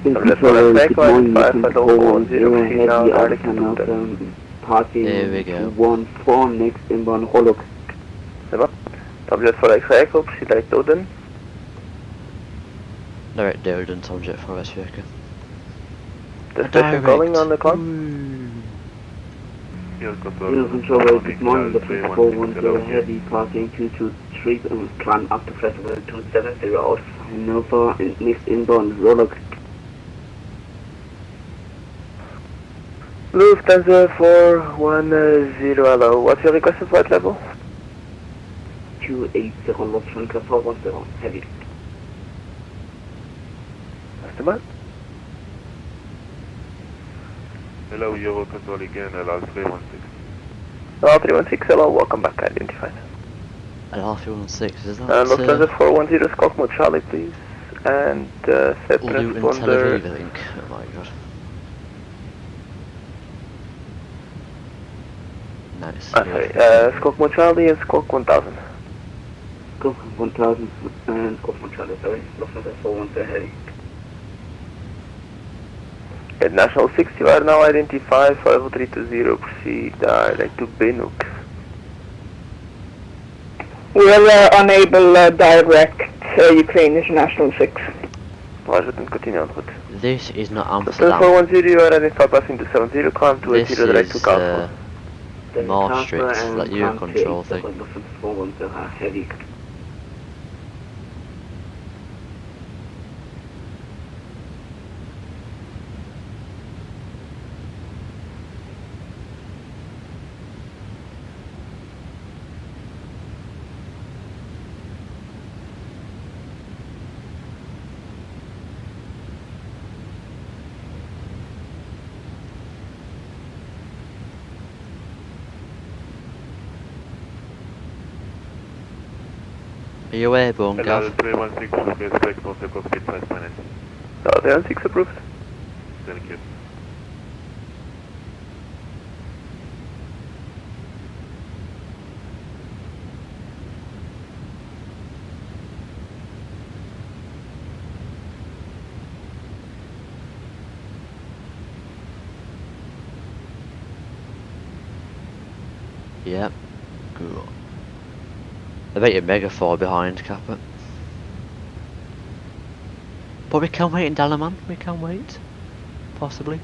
Tomjet 4 X-ray Echo, identify 51040, There we go. 14, next inbound Hollow. Tomjet 4 X-ray Echo, proceed direct Odin. Direct Doden, Tomjet 4 X-ray Echo. Discussion calling on the clock. Air Control, good morning, the 410 heavy, parking 223, and climb up to flight level 270, out Nova, and next inbound Rollock. Lufthansa 410, hello, what's your requested flight level? 280, Lufthansa 410 heavy. Estimate? Hello, Euro control again, LR316. Hello 316, hello, welcome back, identified. LR316, is that Lufthansa 410 Skokmo Charlie, please. And set Luton Tel transponder. Aviv, I think. Oh my god. Nice. Sorry, Skokmo Charlie and Skok 1000. Skok 1000 and Skok Charlie, sorry. Lufthansa 410 heading. At National 6, you are now identified, 5320, proceed direct to Benuk. We are unable direct Ukraine International 6. Washington, continue on foot. This is not Lufthansa Amsterdam. 410, you are identified passing to 70, climb to 80 This direct to is Carrefour. more strict, like Eurocontrol thing. Lufthansa 410 heavy. Are you airborne, Gav? LR316 should be expected on the cockpit side panel. No, 316 approved. Thank you. Yep. Cool. I bet you're mega far behind, Kappa. But we can wait in Dalaman, we can wait. Possibly.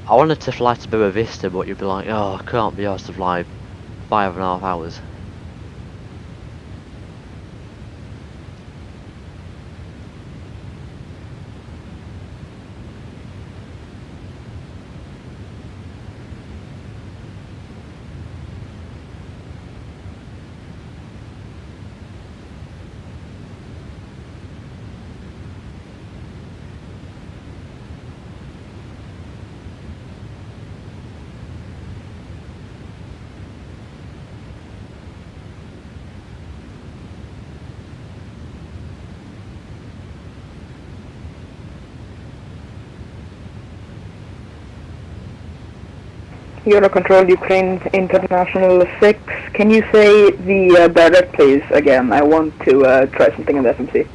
I wanted to fly to Boa Vista, but you'd be like, oh, I can't be asked to fly 5.5 hours. Eurocontrol Ukraine International 6. Can you say the direct please again? I want to try something in the FMC.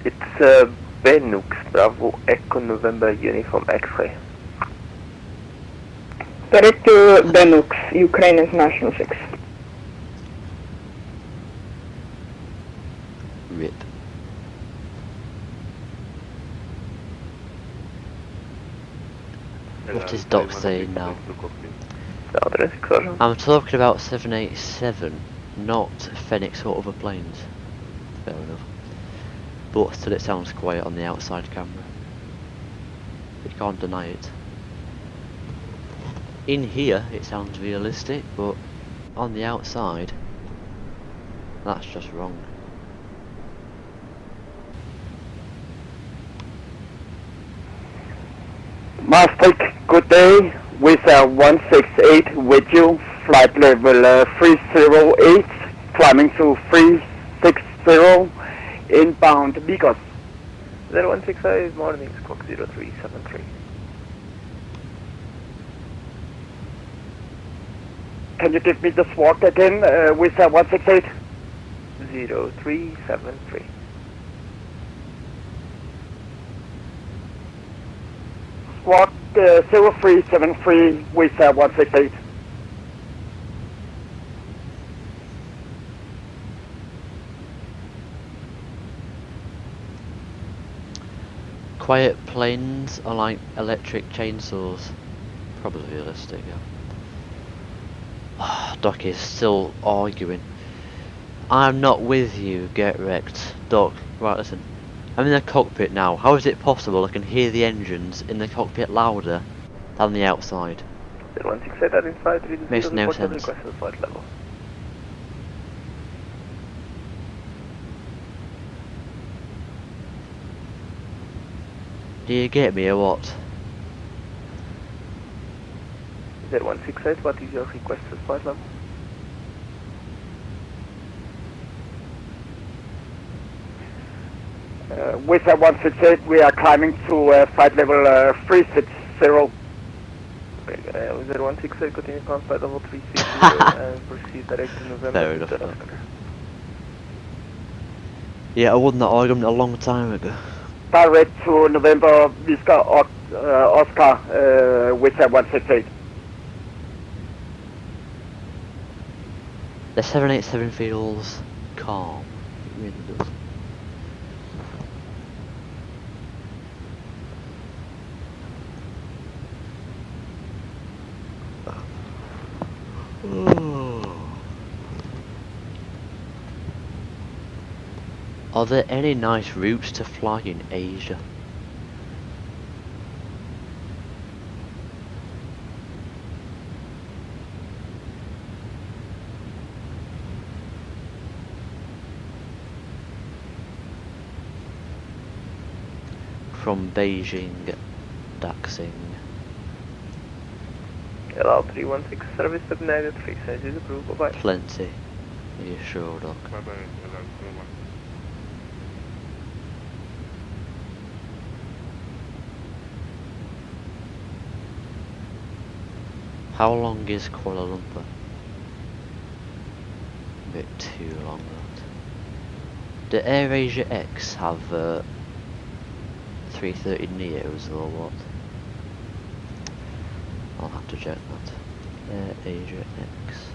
It's Benuk, Bravo, Echo, November, Uniform, X-ray. Direct to Benux, Ukraine International 6. Rip. What is Doc saying now? No, 316. I'm talking about 787, not Phoenix or other planes. Fair enough. But still it sounds quiet on the outside camera. You can't deny it. In here it sounds realistic, but on the outside, that's just wrong. Master, good day. With 168 with you, flight level 308, climbing to 360, inbound Bigos. 0165, morning, Squawk 0373. Can you give me the SWAT again with 168? 0373. SWAT 0373 with 168. Quiet planes are like electric chainsaws. Probably realistic, yeah. Doc is still arguing. I'm not with you, get wrecked. Doc, right, listen. I'm in the cockpit now. How is it possible I can hear the engines in the cockpit louder than the outside? 0168 identified, 30 Makes no report sense. requested flight level. Do you get me or what? Z168, what is your requested flight level? With Z168, we are climbing to flight level 360. Z168, continue on flight level 360 and proceed direct to November. Fair enough. No. Yeah, I won that argument a long time ago. Direct to November, Oscar with Z168. The 787 feels calm. It really does. Are there any nice routes to fly in Asia? From Beijing, Daxing. Allow 316 service of negative 3 is approved. Bye bye. Plenty. Are you sure, Doc? Bye bye, allow 01. How long is Kuala Lumpur? A bit too long, that. Do AirAsia X have 330 Neos or what? I'll have to check that. AirAsia X.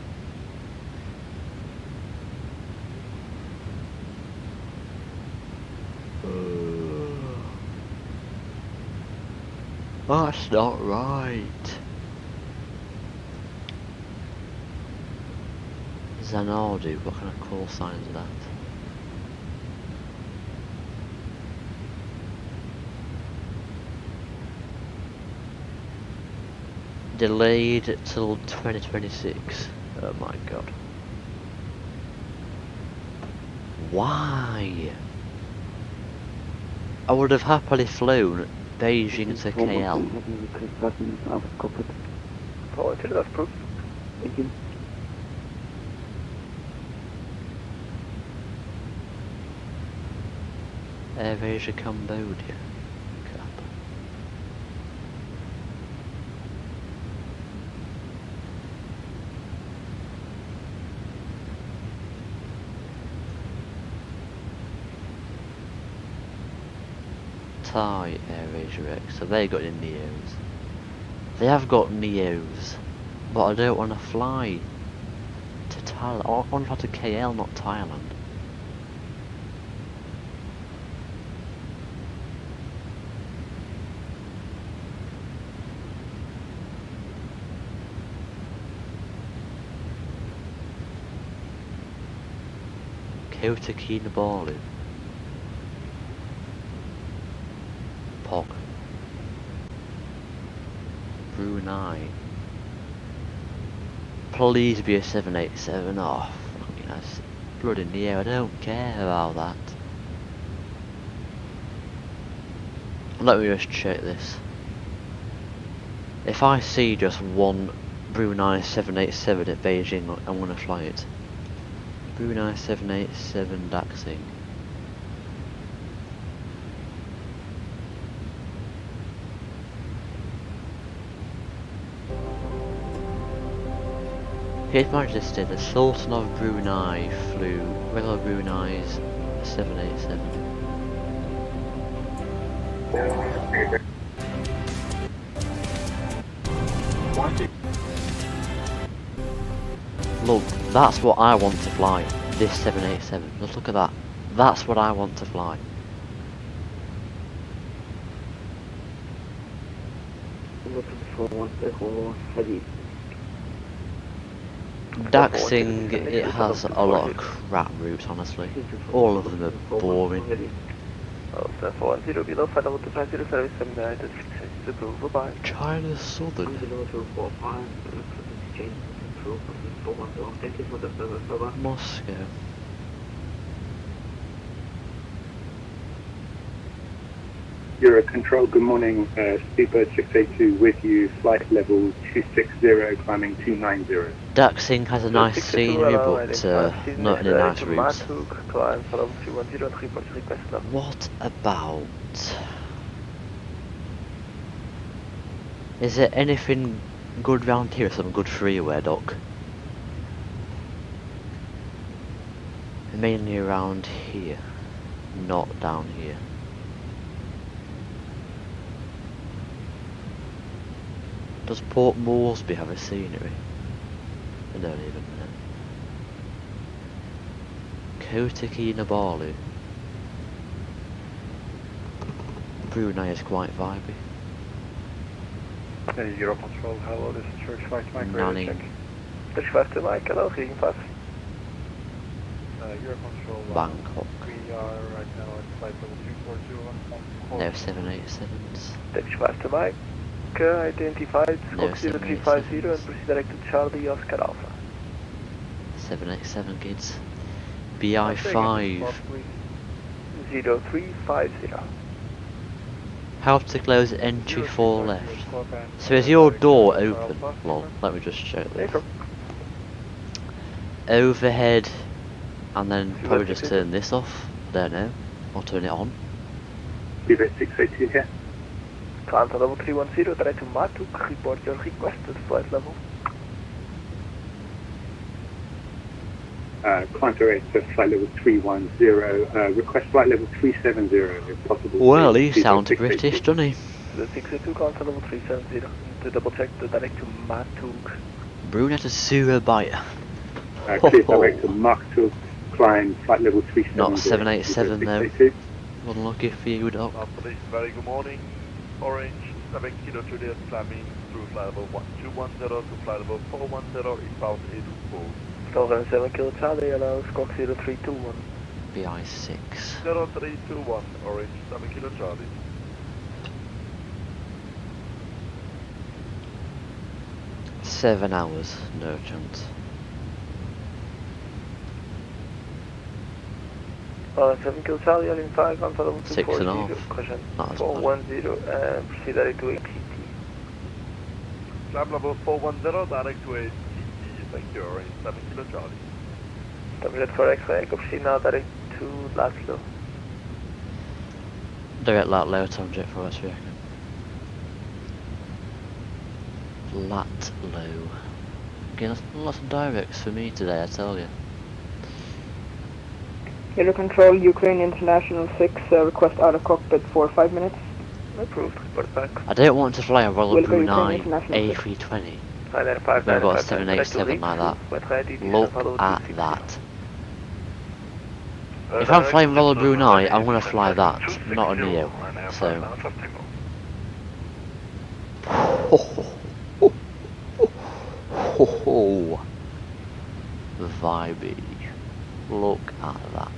That's not right. Xanadu, what kind of call sign is that? Delayed till 2026. Oh my god. Why? I would have happily flown Beijing to KL. Apologies, that's proof. Thank you. AirAsia Cambodia. Crap. Thai AirAsia X. So they got any Neos. They have got Neos, but I don't want to fly to Thailand. I want to fly to KL, not Thailand. Kota Kinabalu. Pog. Brunei. Please be a 787. Oh, fucking that's bloody Neo. I don't care about that. Let me just check this. If I see just one Brunei 787 at Beijing, I'm gonna fly it. Brunei 787 Daxing. His Majesty the Sultan of Brunei flew regular Brunei's 787. Look, that's what I want to fly. This 787. Just look at that. That's what I want to fly. Daxing, it has a lot of crap routes, honestly. All of them are boring. below 50250 service 79 is approved. Bye bye. China Southern. Moscow. Euro Control, good morning. Speedbird 682 with you, flight level 260, climbing 290. Daxing has a nice scenery, but not any nice routes. What about... Is there anything good round here? Some good freeware, Doc? Mainly around here, not down here. Does Port Moresby have a scenery? I don't even know. Kota Kinabalu. Brunei is quite vibey. Euro Control, hello, this is Church Flight Mike, Nanny. check. Church Mike, hello, getting fast. Euro Control, Bangkok. we are right now at flight level 240 on No 787s. Church Mike, identified, No Fox 0350 and 787s. proceed direct to Charlie Oscar Alpha. 787 kids. BI5. 0350. Help to close entry 4 left. So is your door open? Well, let me just check this. Overhead, and then probably just turn this off. Don't know. Or turn it on. Speedbird 682 here. Climb to level 310, direct to Matuk, report your request to the flight level. Climb to rate to flight level 310, request flight level 370 if possible. Well, he sounds British, doesn't he? The 682 climb to level 370, to double check the direct to Matuk. Brunei to Surabaya. Clear direct to Matuk, climb flight level 370. Not 787 though. 682. Unlucky for you, Doc. Police, very good morning. Orange, 7 Kilo Juliet, climbing through flight level 1210 to flight level 410, eastbound 824. 7 Kilo Charlie, allows Cox 0321. BI6. 0321, Orange, 7 Kilo Charlie. Seven hours, no chance. 7 Kilo Charlie, in 5, on level 6.5. 240, question Not as 410, proceed direct to ATT. Climb level 410, direct to ATT. Thank you, Orange, 7 Kilo Charlie. Tablet for X-ray, proceed now direct to Latlo. Direct lat low, Tom Jet for us, we reckon. Lat low. Again, lots of directs for me today, I tell you. Euro Control, Ukraine International 6, request out of cockpit for 5 minutes. Approved, report back. I don't want to fly a Royal Welcome, Brunei Ukraine International A320. 595, I've got a 787 like that. Look at that. If I'm flying Royal Brunei, I'm going to fly that, not a Neo. So. Vibey. Look at that.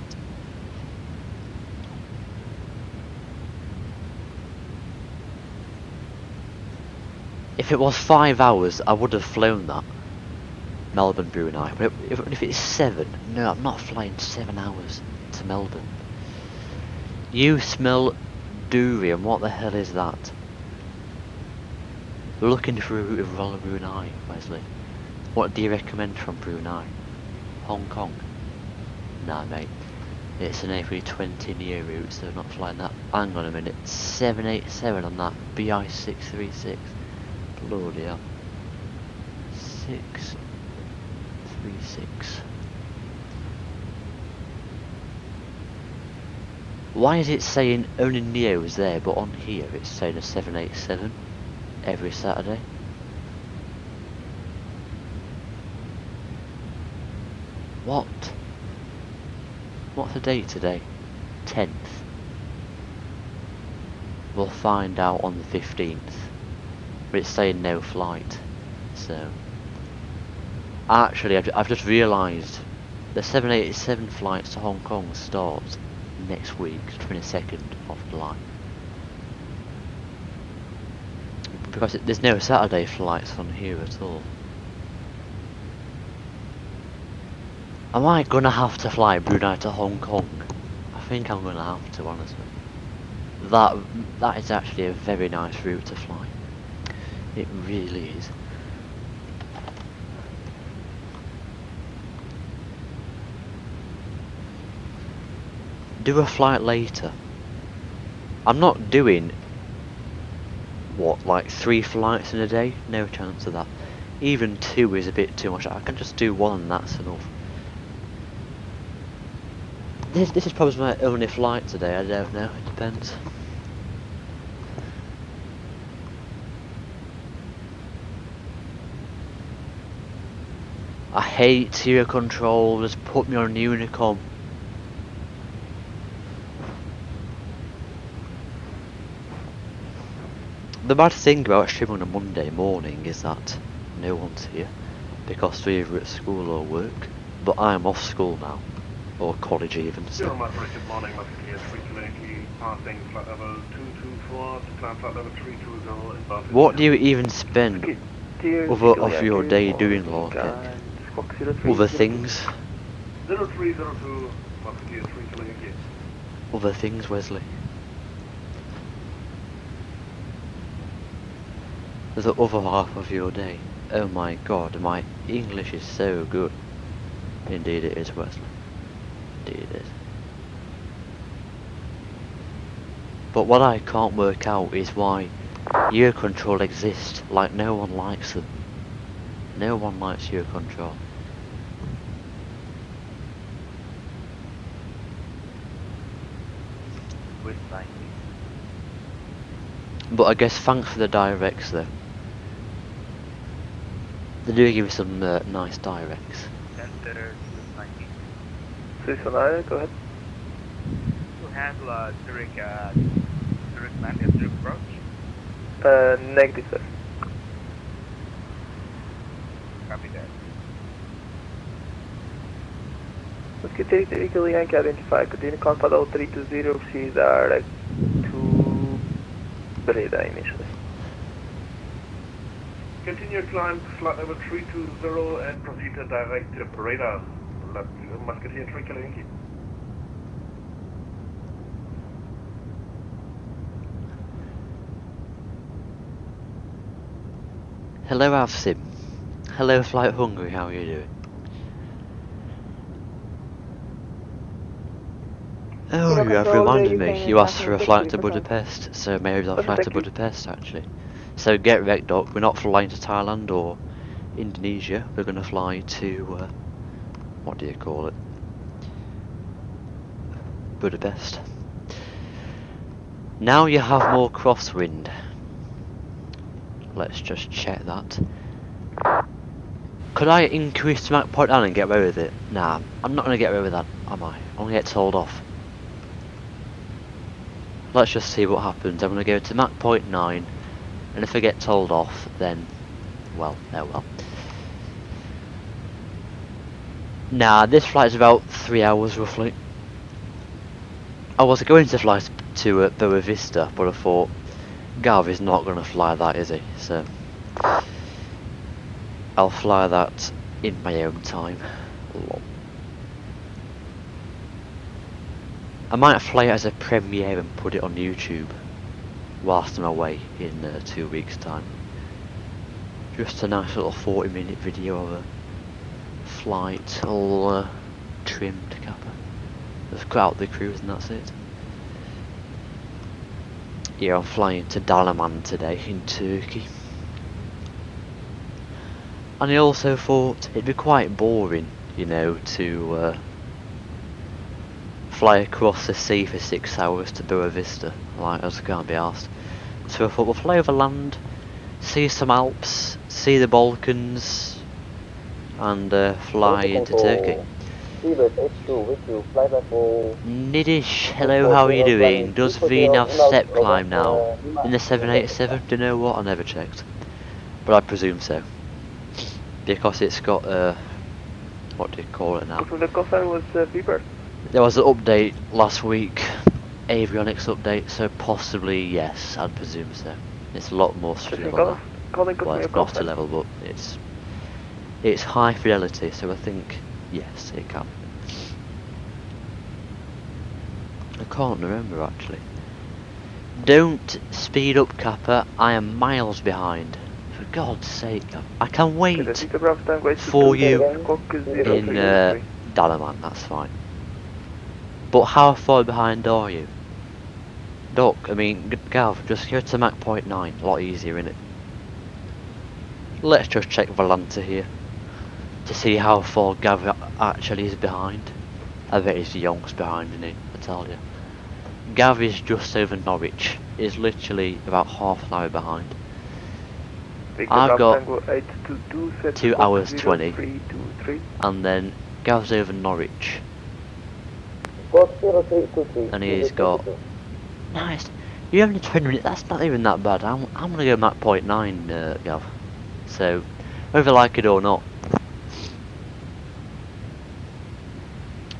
If it was 5 hours, I would have flown that. Melbourne, Brunei. But if it's 7, no, I'm not flying 7 hours to Melbourne. You smell durian, what the hell is that? We're looking for a route of Royal Brunei, Wesley. What do you recommend from Brunei? Hong Kong? Nah, mate. It's an A320 Neo route, so I'm not flying that. Hang on a minute. 787 on that BY336. Bloody hell. 636. Why is it saying only Neos there, but on here it's saying a 787 every Saturday? What? What's the date today? 10th. We'll find out on the 15th. But it's saying no flight. So. Actually, I've just realised the 787 flights to Hong Kong start next week, 22nd of July. Because there's no Saturday flights on here at all. Am I gonna have to fly Brunei to Hong Kong? I think I'm gonna have to, honestly. that is actually a very nice route to fly. It really is. Do a flight later. I'm not doing what, like 3 flights in a day? No chance of that. Even 2 is a bit too much. I can just do 1 and that's enough. This is probably my only flight today, I don't know, it depends. I hate TUI control, just put me on Unicom. The bad thing about streaming on a Monday morning is that no one's here, because we're either at school or work, but I'm off school now, or college even, so... Good morning, Musketeer 320, passing flight level 224 to climb flight level 320 in Barcelona. What do you even spend of your day doing, Lorcan? Other things? 0302, Musketeer 320. Other things, Wesley? The other half of your day. Oh my god, my English is so good. Indeed it is, Wesley. Indeed it is. But what I can't work out is why Eurocontrol exists. Like, no one likes them. No one likes Eurocontrol. But I guess thanks for the directs though. They do give you some nice directs. Swiss-United, go ahead. To handle direct landing and direct approach? Negative, sir. Copy that. Musketeer vehicle Yankee identified, continue contact 0320, proceed direct to Breda initially. Continue climb flight level 320 and proceed to direct to Breda. Musketeer 3 Kilo Yankee. Hello Avsim. Hello Flight Hungry, how are you doing? Oh, you have reminded me, you asked for a flight to Budapest, so maybe that flight to Budapest actually. So get wrecked up, we're not flying to Thailand or Indonesia, we're going to fly to, what do you call it? Budapest. Now you have more crosswind. Let's just check that. Could I increase the Mach point down and get away with it? Nah, I'm not going to get away with that, am I? I'm going to get told off. Let's just see what happens. I'm going to go to Mach point 9, and if I get told off, then, well, oh well. Nah, this flight's about 3 hours roughly. I was going to fly to Boa Vista, but I thought, Gav is not going to fly that, is he? So, I'll fly that in my own time. I might fly it as a premiere and put it on YouTube whilst I'm away in 2 weeks' time. Just a nice little 40-minute video of a flight, all trimmed kappa. Just cut out the cruise and that's it. Yeah, I'm flying to Dalaman today in Turkey. And I also thought it'd be quite boring, you know, to fly across the sea for 6 hours to Boa Vista. Like, I just can't be arsed. So I thought we'll fly over land, see some Alps, see the Balkans, and fly into Turkey. Nidish, hello, how are you doing? Does V have step climb now? In the 787? Do you know what? I never checked. But I presume so. Because it's got, what do you call it now? The coffin was Beeper. There was an update last week, avionics update, so possibly yes, I'd presume so. It's a lot more still than that. Well, it's not still level, but it's high fidelity, so I think yes, it can. I can't remember actually. Don't speed up, Kappa. I am miles behind. For God's sake, I can wait for you in Dalaman, that's fine. But how far behind are you? Doc, I mean, Gav, just go to Mach point 9, a lot easier, innit? Let's just check Volanta here, to see how far Gav actually is behind. I bet he's yonks behind, isn't he? I tell you. Gav is just over Norwich, is literally about half an hour behind. I've got 2 hours 20, and then Gav's over Norwich. And he's got... Nice. You're having 20 minutes, that's not even that bad. I'm gonna go Mach point 9, Gav. So, whether you like it or not.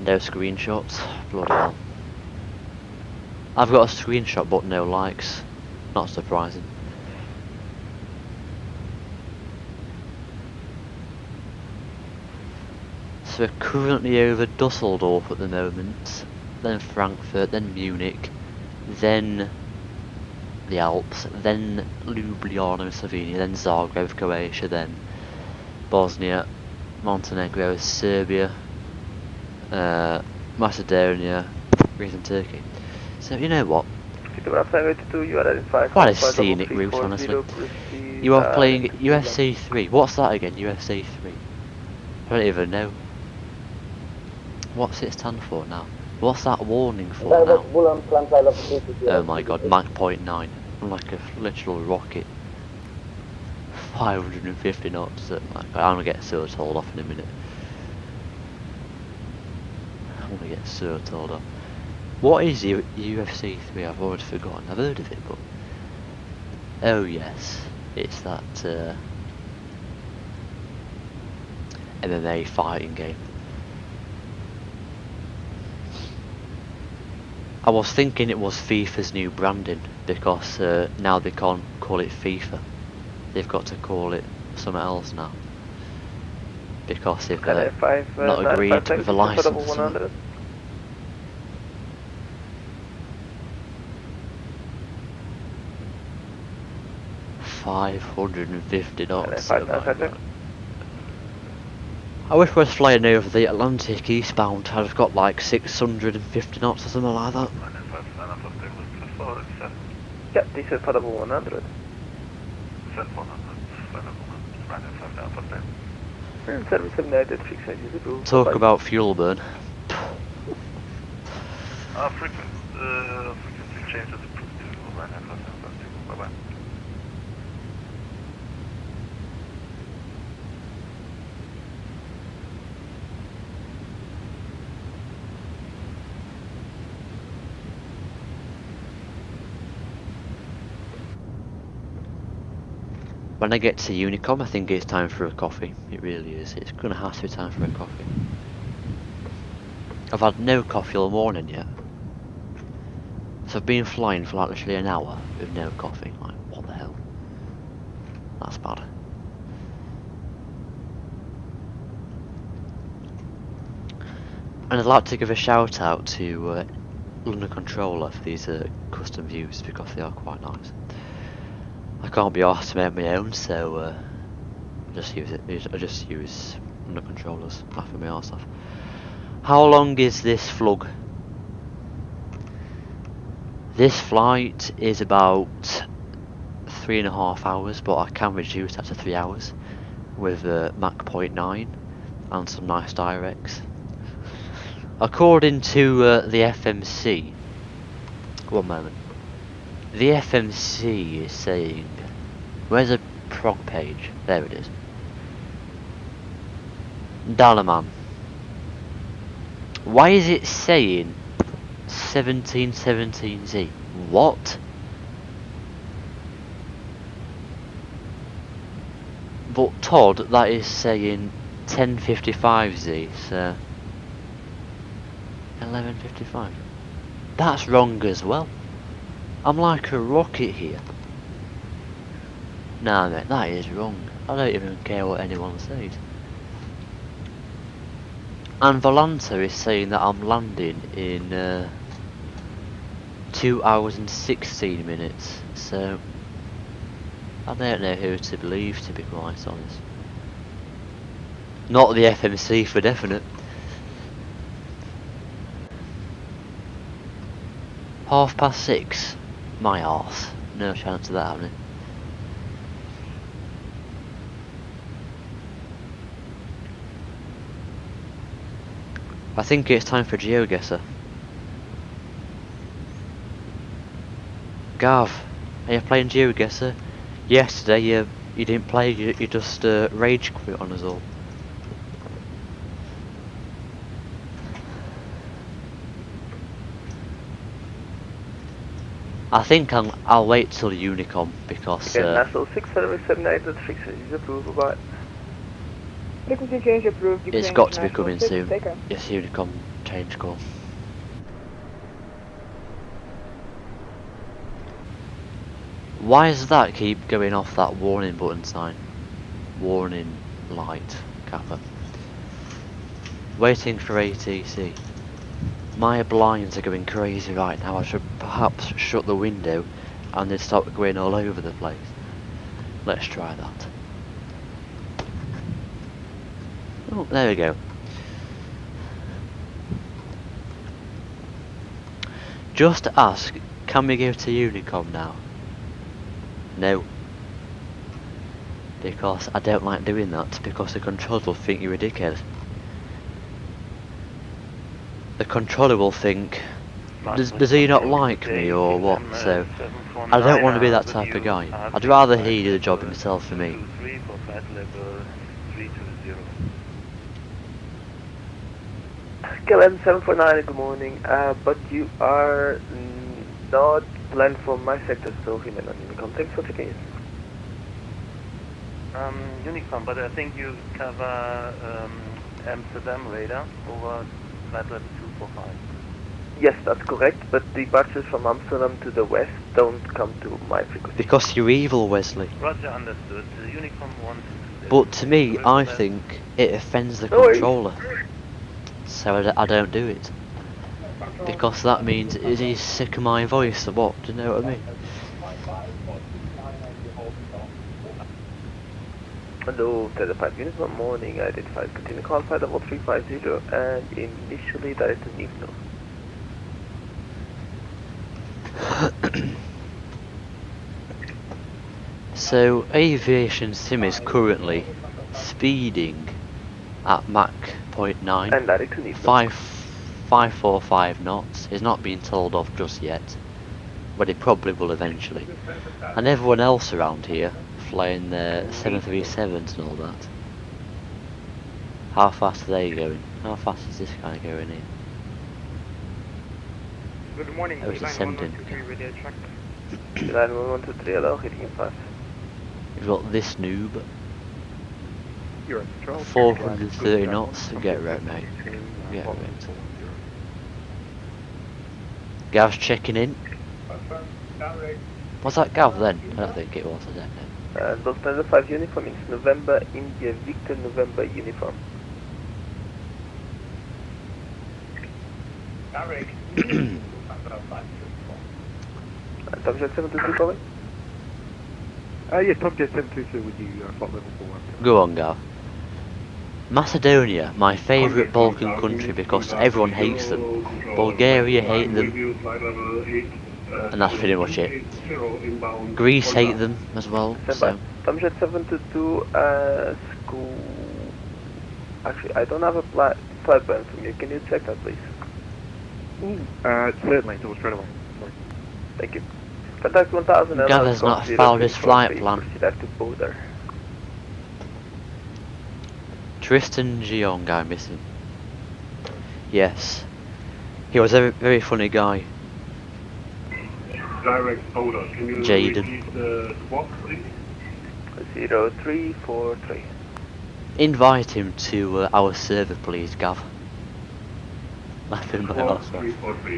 No screenshots. Bloody hell. I've got a screenshot but no likes. Not surprising. So we're currently over Dusseldorf at the moment, then Frankfurt, then Munich, then the Alps, then Ljubljana, Slovenia, then Zagreb, Croatia, then Bosnia, Montenegro, Serbia, Macedonia, Greece and Turkey. So you know what? Quite a scenic route, honestly. You are playing UFC 3. What's that again? UFC 3. I don't even know. What's it stand for now? What's that warning for now? Oh my god, Mach point 9. I'm like a literal rocket. 550 knots at Mach. I'm gonna get so told off in a minute. I'm gonna get so told off. What is UFC 3? I've already forgotten. I've heard of it, but... Oh yes, it's that MMA fighting game. I was thinking it was FIFA's new branding, because now they can't call it FIFA. They've got to call it something else now. Because they've not agreed with the license. 550 knots. Oh my God. I wish I was flying over the Atlantic eastbound. I'd have got like 650 knots or something like that. Yeah, this is for the 100. Talk about fuel burn. Frequency changes approved to line F bye bye. When I get to Unicom, I think it's time for a coffee. It really is. It's gonna have to be time for a coffee. I've had no coffee all morning yet. So I've been flying for like literally an hour with no coffee. Like, what the hell? That's bad. And I'd like to give a shout out to London Controller for these custom views because they are quite nice. I can't be asked to make my own, so I just use under controllers, laughing my arse off. How long is this flug? This flight is about 3.5 hours, but I can reduce that to 3 hours with Mach point 9 and some nice directs. According to the FMC, one moment. The FMC is saying, where's the prog page? There it is. Dalaman. Why is it saying 1717Z? What? But Todd, that is saying 1055Z, so 1155. That's wrong as well. I'm like a rocket here. Nah mate, that is wrong. I don't even care what anyone says. And Volanta is saying that I'm landing in 2 hours and 16 minutes, so I don't know who to believe, to be quite honest. Not the FMC for definite. 6:30, my arse, no chance of that happening. I think it's time for GeoGuessr. Gav, are you playing GeoGuessr? Yesterday you didn't play, you just rage quit on us all. I think I'll wait till Unicom because National 67836 is approved by. Frequency change approved. it's got to be coming soon. Yes, Unicom change call. Why does that keep going off that warning button sign? Warning light, Kappa. Waiting for ATC. My blinds are going crazy right now. I should perhaps shut the window and they'd start going all over the place. Let's try that. Oh, there we go. Just ask, can we go to Unicom now? No. Because I don't like doing that, because the controllers will think you're a dickhead. The controller will think, does he not like me or what? So I don't want to be that type of guy. I'd rather he do the job himself for me. KLM 749, good morning. But you are not planned for my sector, so remain on Unicom. Thanks for checking in. Unicom, but I think you cover Amsterdam radar over flight level 245. Yes, that's correct, but departures from Amsterdam to the west don't come to my frequency. Because you're evil, Wesley. Roger, understood. The Unicom wants... But to me, I think it offends the controller. So I don't do it. Because that means, is he sick of my voice or what? Do you know what I mean? Hello, Telepipe Unit 1 morning, identified, continue call flight level 350 and initially direct to Nifno. So Aviation Sim is currently speeding at Mach 0.9, and direct to Nifno. 545 knots. He's not being told off just yet, but he probably will eventually. And everyone else around here flying their 737s and all that. How fast are they going? How fast is this guy going here? Good morning, Oh, it's line ascending. 1123 radio track. Line 1123, hello, hitting in 5. We've got this noob. You're in control. 430 knots. Get right, mate. Get right. Gav's checking in. Was that Gav then? I don't think it was, I don't know. Lufthansa 5 uniform is November, India, Victor, November uniform. Tomjet 722 calling? Yes, Tomjet 722 with you, flight level 4. Go on, Gav. Macedonia, my favourite Balkan country because everyone hates them. Bulgaria hate them, and that's pretty much it. Greece hate them as well. So. Tomjet 722, school. Actually, I don't have a flight plan from you. Can you check that, please? Certainly, it was straight away. Thank you. Contact 1000. Gav has not followed his flight plan. Proceed to Boulder. Tristan Gion guy missing. Yes. He was a very funny guy. Direct Boulder. Can you Jaden. the swap, please? 0343. Invite him to our server, please, Gav. Laugh in my ass off.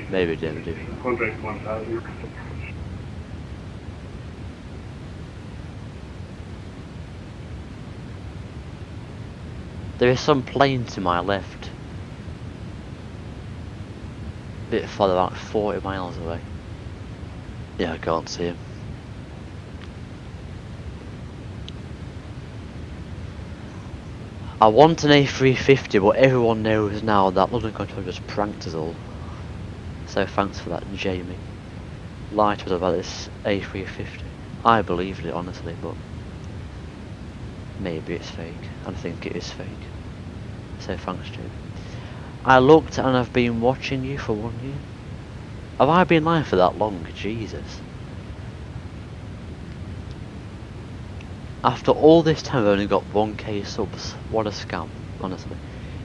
Maybe don't do. Contract 1000. There is some plane to my left. A bit further out, 40 miles away. Yeah, I can't see him. I want an A350, but everyone knows now that London Control just pranked us all. So thanks for that, Jamie. Lied to us about this A350. I believed it, honestly, but maybe it's fake. I think it is fake. So thanks, Jamie. I looked and I've been watching you for 1 year. Have I been live for that long? Jesus. After all this time I've only got 1k subs. What a scam, honestly.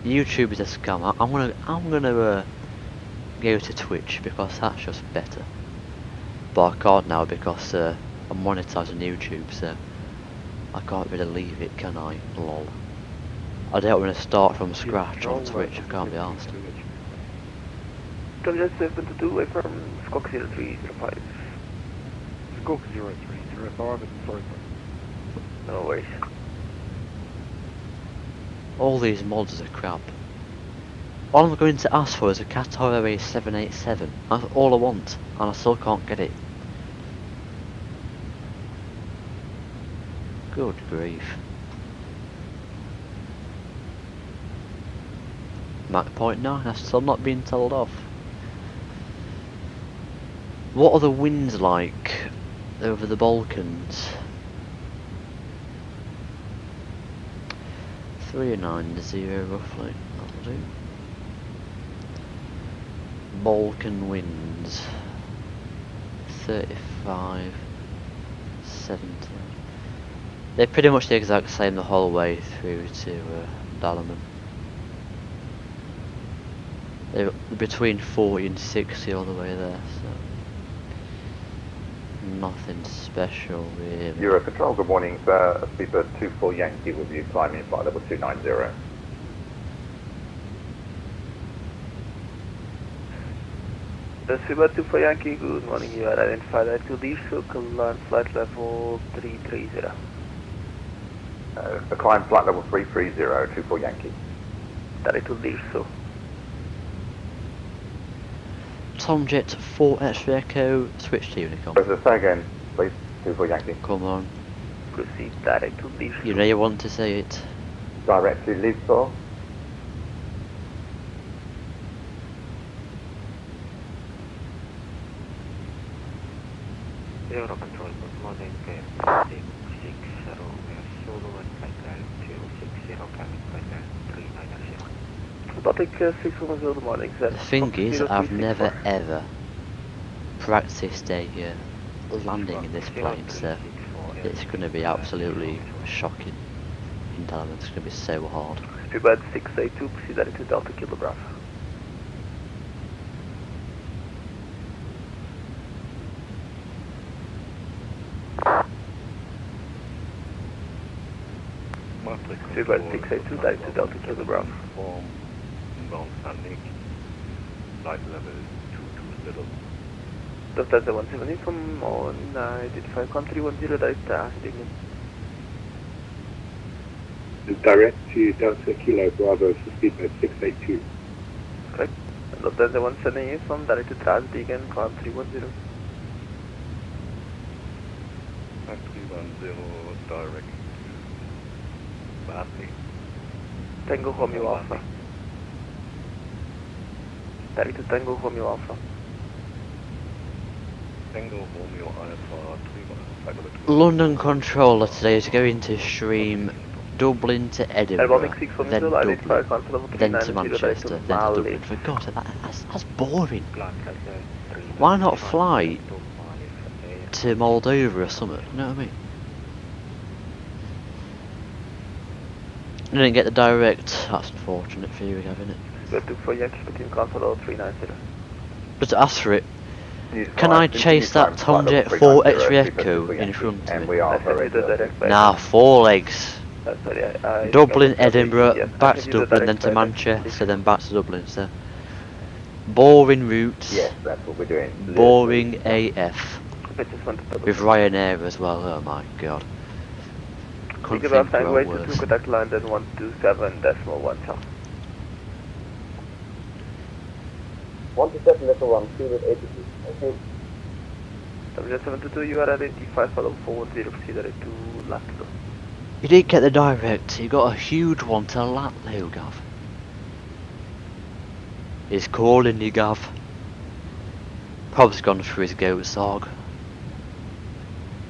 YouTube is a scam. I'm gonna go to Twitch because that's just better. But I can't now because I'm monetized on YouTube, so I can't really leave it, can I? Lol. I don't want to start from scratch on Twitch. I can't be asked. Tom Jet 722 away from Skok 0305. Skok 0305 and sorry. No worries. All these mods are crap. All I'm going to ask for is a Qatar Airways 787. That's all I want, and I still can't get it. Good grief. Mach 0.9, I've still not been told off. What are the winds like over the Balkans? 390 roughly, that'll do. Balkan winds 35, 70. They're pretty much the exact same the whole way through to Dalaman. They're between 40 and 60 all the way there, so nothing special really. Eurocontrol, good morning, sir. Speedbird 24 Yankee with you, climbing flight level 290. Speedbird 24 Yankee, good morning. You are identified at 2 leave circle on flight level 330. Climb flight level 330, 24 Yankee. Direct to leave so. Tomjet 4 X-ray Echo, switch to Unicom. Say again, please, 24 Yankee. Come on. Proceed direct to leave. You know you want to say it. Direct to leave so. Eurocontrol, good morning, 660, we are solo and flight line 260, coming flight line 390. Baltic 610, good morning, sir. The thing is, I've never ever practiced a landing in this plane, so it's going to be absolutely shocking in Dalaman. It's going to be so hard. Speedbird 682, proceed direct to Delta Kilo Bravo. Speedbird 682, direct to Delta Kilo Bravo. Inbound landing, flight level 220. Delta 170 from on identified country 10, direct to Asting. Direct to Delta Kilo Bravo for Speedbird 682. Correct. Delta 170 from direct to Trasdegan, country 10. Country 10, direct to Badly. Tango Romeo Alpha. Direct to Tango Romeo Alpha. Tango Romeo Alpha 3 London Controller today is going to stream Dublin to Edinburgh, then Dublin, then to Manchester, then to Dublin. For God, that's boring. Why not fly to Moldova or something? You know what I mean? You didn't get the direct. That's unfortunate for you, isn't it? Good to for Yankee between console 390. Just ask for it. Can I chase that Tomjet 4 X-ray Echo in front of me? Nah, 4 legs. Dublin, Edinburgh, back to Dublin, then to Manchester, then back to Dublin. So boring routes. Yes, that's what we're doing. Boring AF. With Ryanair as well. Oh my God. Couldn't think of worse. worse. To contact London 127.1 south. 127.1, 282. Okay. Subject 722, you are identified for 410, proceed direct to Latlo. You didn't get the direct, you got a huge one to Latlo, Gav. He's calling you, Gav. Probably gone through his goat sog.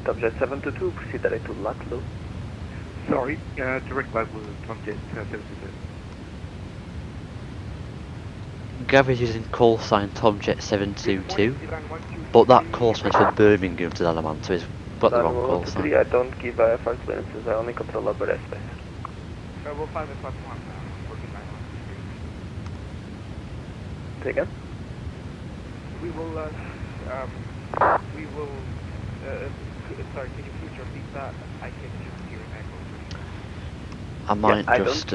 Subject 722, proceed direct to Latlo. Sorry, direct level Tomjet 722. Gav is using call sign Tomjet 722, but that call sign is for Birmingham to Dalaman, so he's got the wrong call sign. I don't give IFR clearances, I only control upper airspace. We'll find the plus one, working line on. Say again? We will, sorry, can you please repeat that? I can just hear an echo. I might just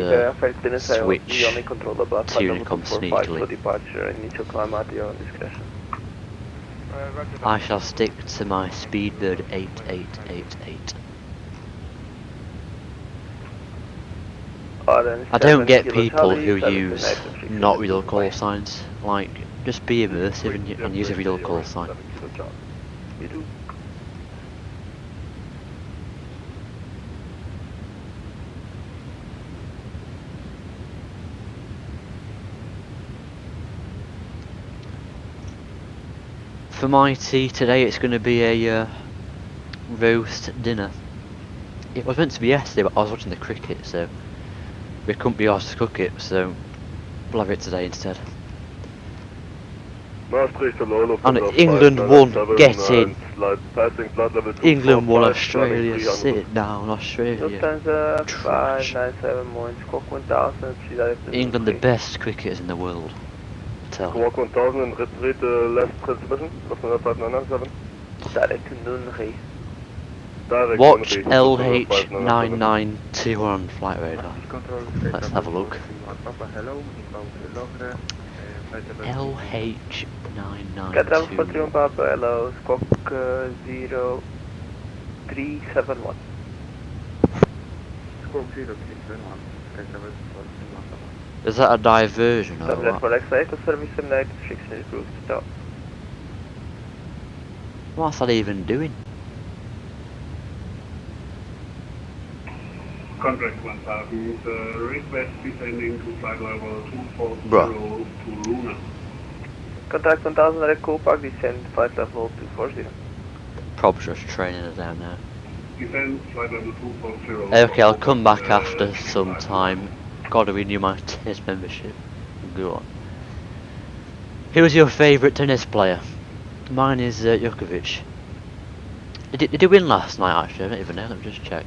switch we only control the bus to Unicom sneakily. For departure, initial climb at your own discretion. I shall stick to my Speedbird 8888. I don't get people who use not real call signs. Like, just be immersive and use a real call sign. You do. For my tea today, it's going to be a roast dinner. It was meant to be yesterday, but I was watching the cricket, so we couldn't be asked to cook it, so we'll have it today instead. And England won, get in. England won, Australia, sit down, Australia. Trash. England, the best cricketers in the world. Squawk 1000 and read left transmission, Lufthansa 5997. Direct to Nunri. Watch LH992 on flight radar. Let's have a look. LH992. Get down for 3 Papa, hello, Squawk 0371. Squawk 0371. Is that a diversion or Subject what? for X-Ray to service 796 is approved. Stop. What's that even doing? Contract 1000, request descending to flight level 240 Bruh. to Luna. Contact 1000 at Cool Park, descend flight level 240. Probably just training it down now. Descend flight level 240. Okay, I'll come back after some time. Gotta renew my tennis membership. Go on. Who's your favourite tennis player? Mine is Djokovic. Did he win last night actually? I don't even know, let me just check.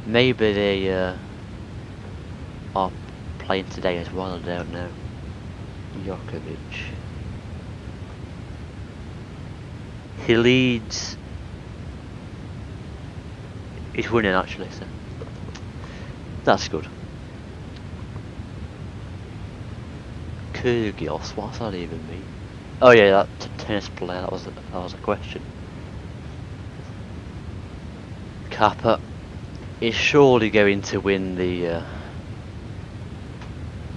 Maybe they are playing today as well, I don't know. Djokovic. He leads. He's winning actually, so that's good. Kyrgios, what's that even mean? Oh yeah, that tennis player. That was a question. Kappa is surely going to win the.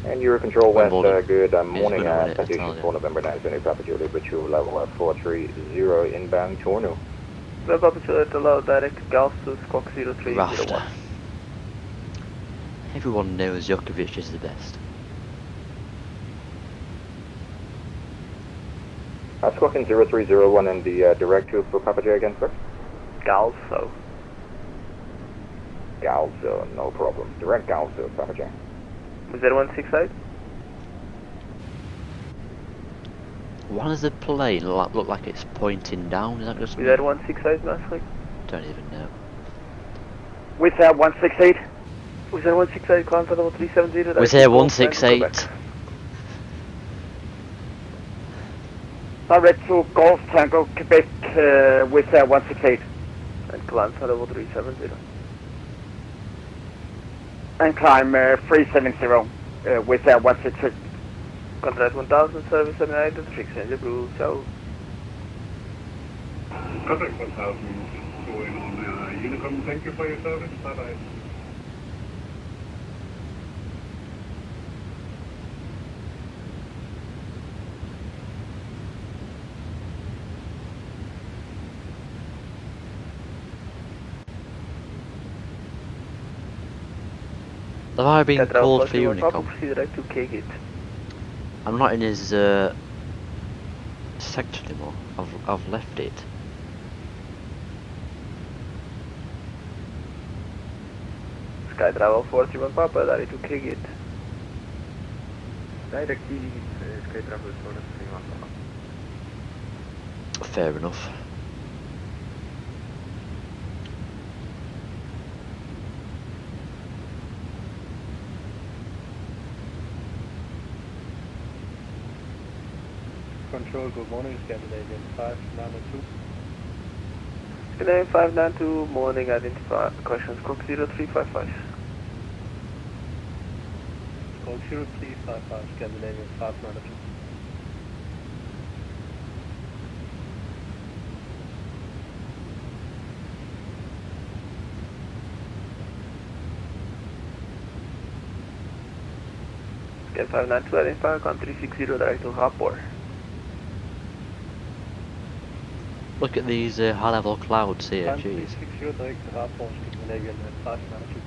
And Euro Control West, good morning. Citation for November 9th, Papa Julie, Bridgeville level 430 inbound Torno. Papa Julie, allow direct Gulf to Squawk 0301. Rafter. Everyone knows Djokovic is the best. Squawking 0301 and the direct to for Papa J again, sir? Galso. Galso, no problem. Direct Galso, Papa J. Was that 168? Why does the plane look like it's pointing down? Is that just Was that 168, Master? Don't even know. With 168? Was that 168, climb for level 370? Was there 168? Direct to Golf Tango, Quebec, with 168. And climb for level 370. And climb 370 with 166. Contract 1000, service 79, exchange approved, so. Contract 1000 going on Unicom, thank you for your service, bye bye. Have I been Capital called for 41 Papa, Unicom? proceed direct to K-Gate. I'm not in his sector anymore. I've left it. Sky Travel 41 Papa, direct to K-Gate. Direct Sky Travel 41 Papa. Fair enough. Control, good morning, Scandinavian 592. Scandinavian 592, morning, identify questions, code 0355. Code 0355, Scandinavian 592. Scan 592, identify country 60, direct to Hapor. Look at these high-level clouds here, jeez. 360 direct to Hapor, Scandinavian 592.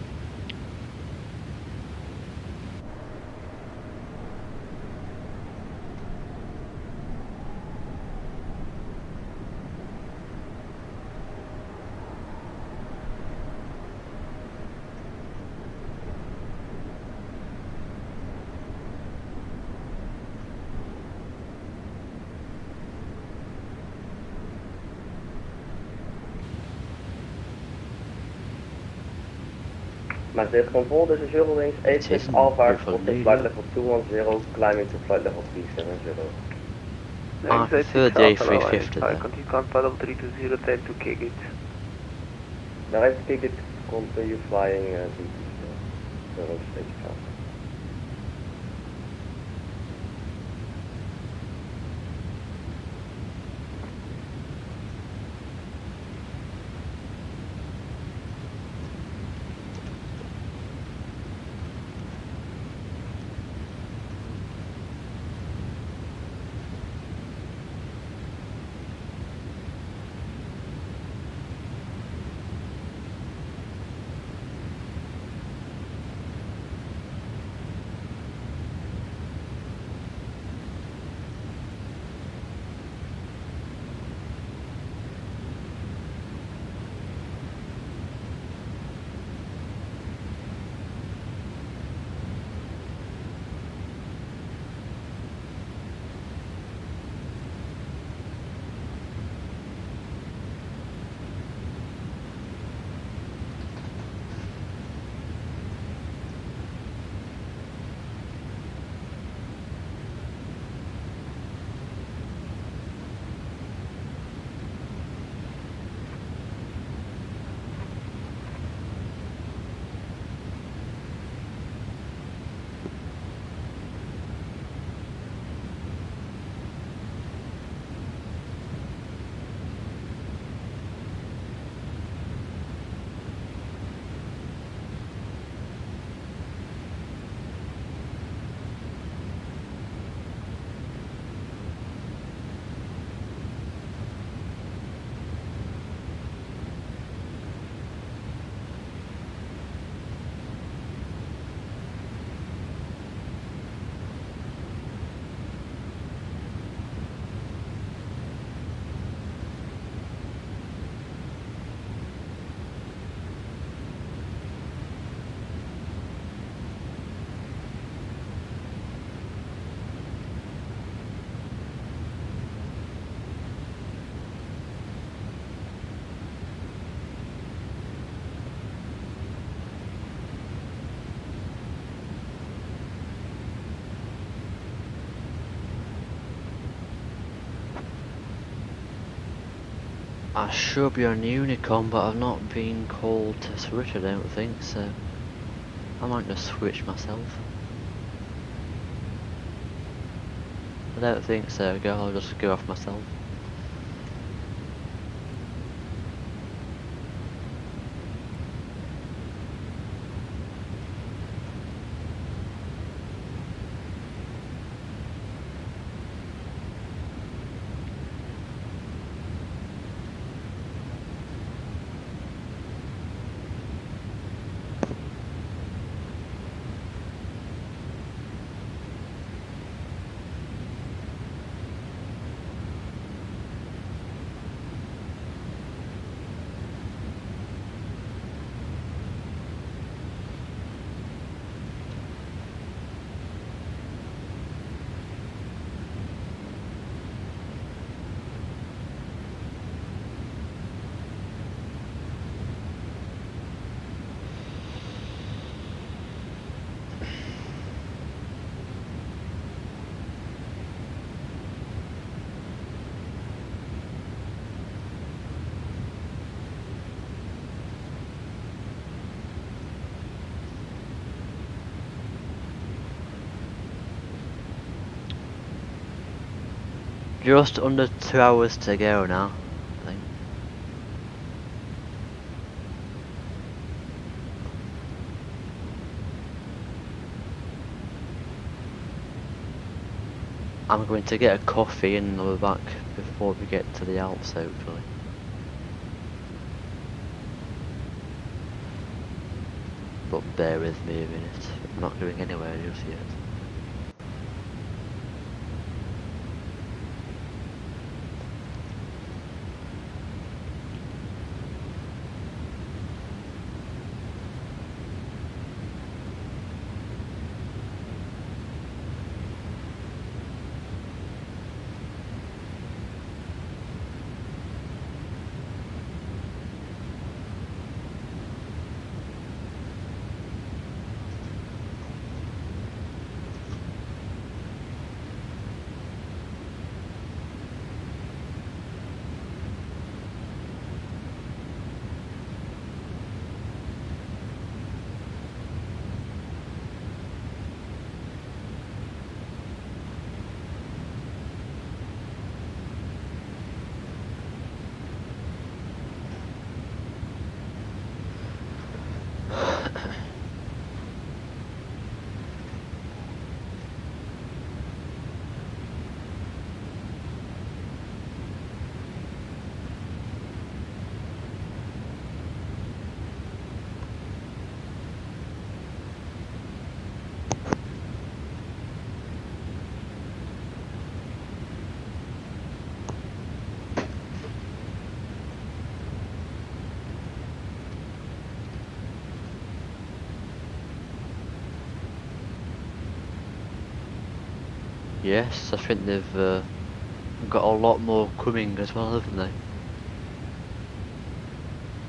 Master Control, this is Eurowings 86 Alpha, reporting flight level 210, climbing to flight level 370. I prefer the A350 then. Continue contact level 320, time to K-Gate. Direct K-Gate, continue flying the stage path. I should be on Unicom, but I've not been called to switch, I don't think, so I might just switch myself. I don't think so, I'll just go off myself. just under 2 hours to go now, I think. I'm going to get a coffee and I'll be back before we get to the Alps, hopefully. But bear with me a minute, I'm not going anywhere just yet. Yes, I think they've got a lot more coming as well, haven't they?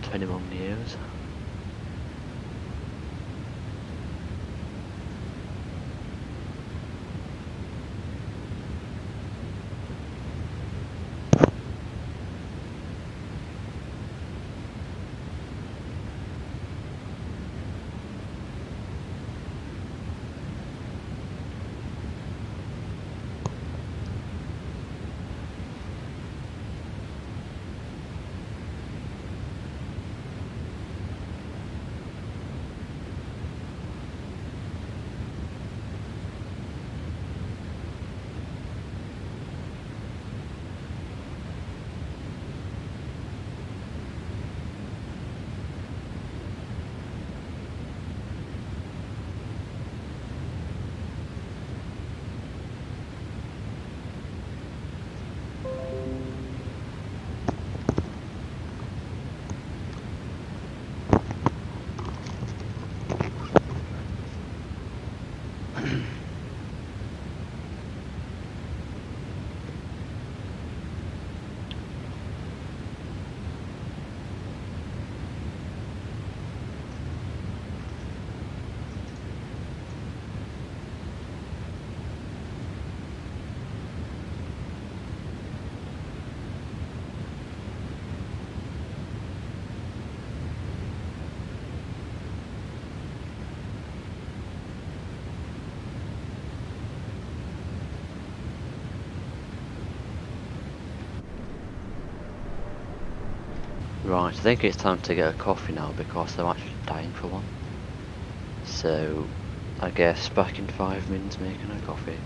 21 years. Right, I think it's time to get a coffee now because I'm actually dying for one. So, I guess back in 5 minutes making a coffee.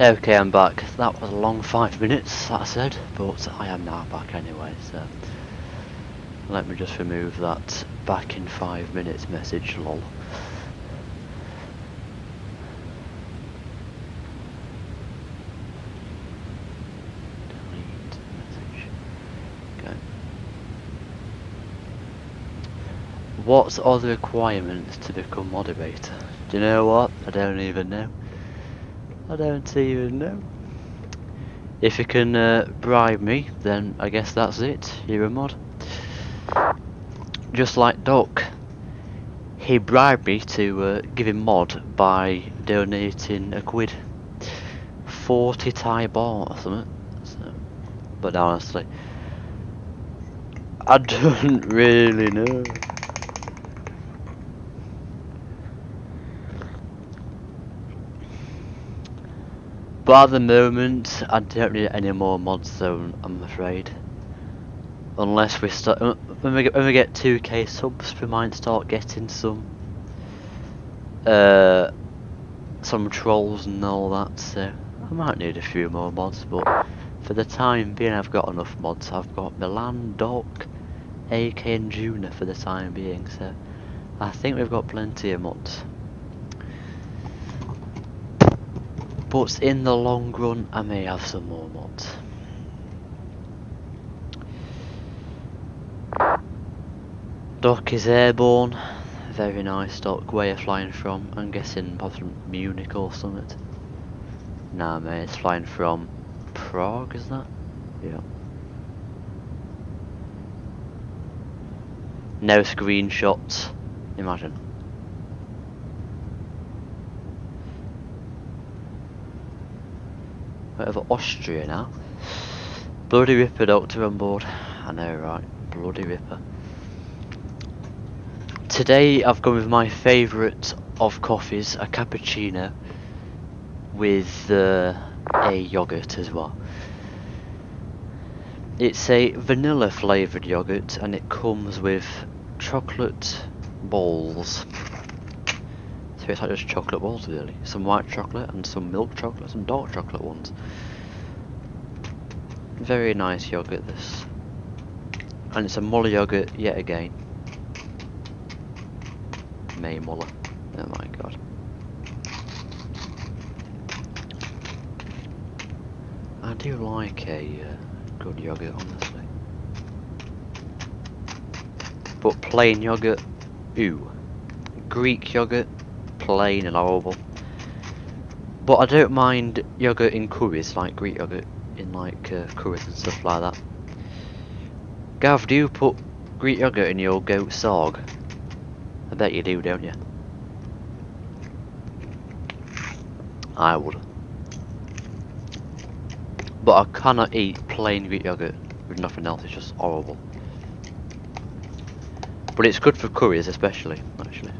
Okay, I'm back. That was a long 5 minutes, that said, but I am now back anyway, so let me just remove that back in 5 minutes message, lol. Delete message. Okay. What are the requirements to become moderator? Do you know what? I don't even know. I don't even know. If you can bribe me, then I guess that's it. You're a mod. Just like Doc. He bribed me to give him mod by donating a quid. 40 Thai baht or something. So, but honestly, I don't really know. But at the moment, I don't need any more mods, so I'm afraid. Unless we start, when we get 2k subs, we might start getting some trolls and all that. So I might need a few more mods, but for the time being, I've got enough mods. I've got Milan, Doc, AK, and Juna for the time being. So I think we've got plenty of mods. But in the long run, I may have some more mods. Doc is airborne. Very nice, Doc. Where you flying from? I'm guessing probably from Munich or something. Nah, mate, it's flying from Prague, is that? Yeah. No screenshots. Imagine. Whatever, Austria now. Bloody Ripper, Doctor on board. I know, right? Bloody Ripper. Today I've gone with my favourite of coffees, a cappuccino with a yoghurt as well. It's a vanilla flavoured yoghurt and it comes with chocolate balls. So it's like just chocolate balls really. Some white chocolate and some milk chocolate, some dark chocolate ones. Very nice yoghurt this. And it's a Muller yoghurt yet again. May Muller. Oh my god. I do like a good yoghurt, honestly. But plain yoghurt, ooh. Greek yoghurt, plain and horrible. But I don't mind yoghurt in curries, like Greek yoghurt in like curries and stuff like that. Gav, do you put Greek yoghurt in your goat sarg? I bet you do, don't you? I would. But I cannot eat plain Greek yoghurt with nothing else, it's just horrible. But it's good for curries especially, actually.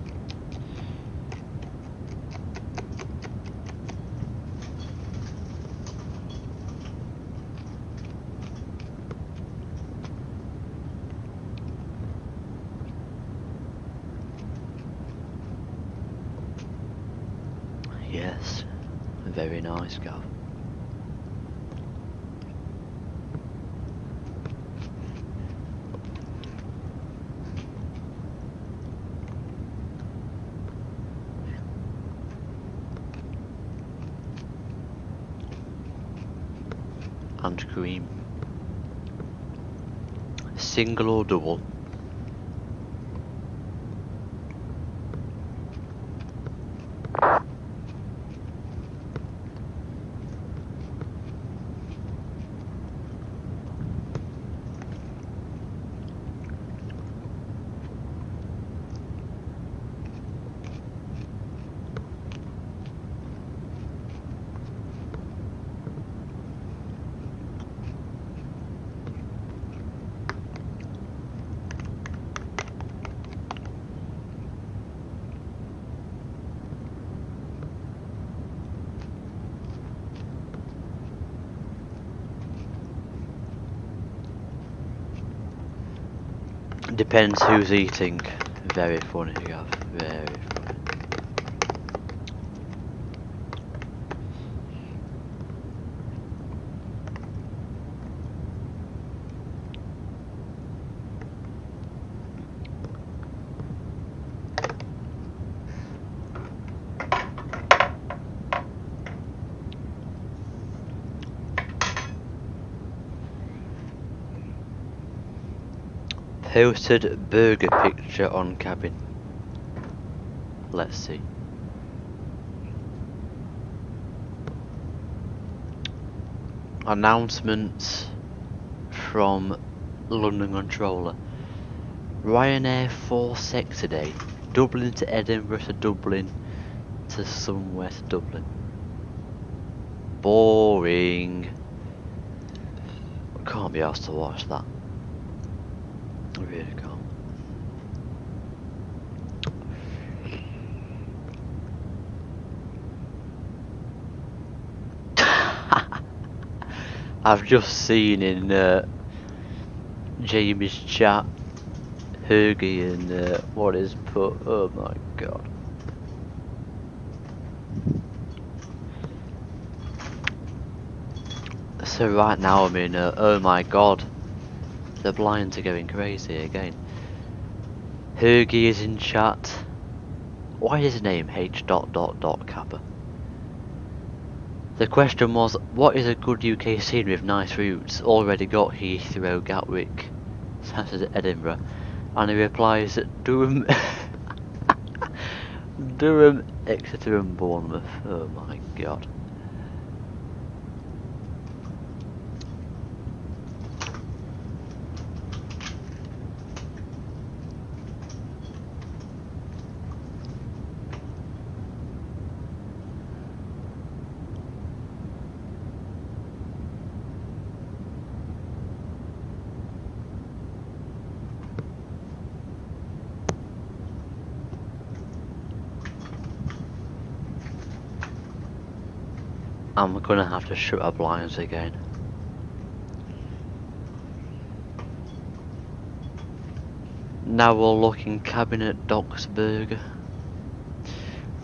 Yes, very nice, Gav. And cream. Single or double? Depends who's eating. Very funny, Gav. Very funny. posted burger picture on cabin. Let's see. Announcements from London Controller. Ryanair 4-6 today. Dublin to Edinburgh to Dublin to somewhere to Dublin. Boring. I can't be asked to watch that. I really can't. I've just seen in Jamie's chat, Hergy and what is put. Oh my god. So right now I'm in. Oh my god, the blinds are going crazy again. Hergy is in chat. Why is his name H. Kappa? The question was, what is a good UK scene with nice routes? Already got Heathrow, Gatwick, Stansted, Edinburgh. And he replies that Durham, Durham, Exeter and Bournemouth. Oh my god. I'm gonna have to shut our blinds again. Now we're looking cabinet Doc's Burger.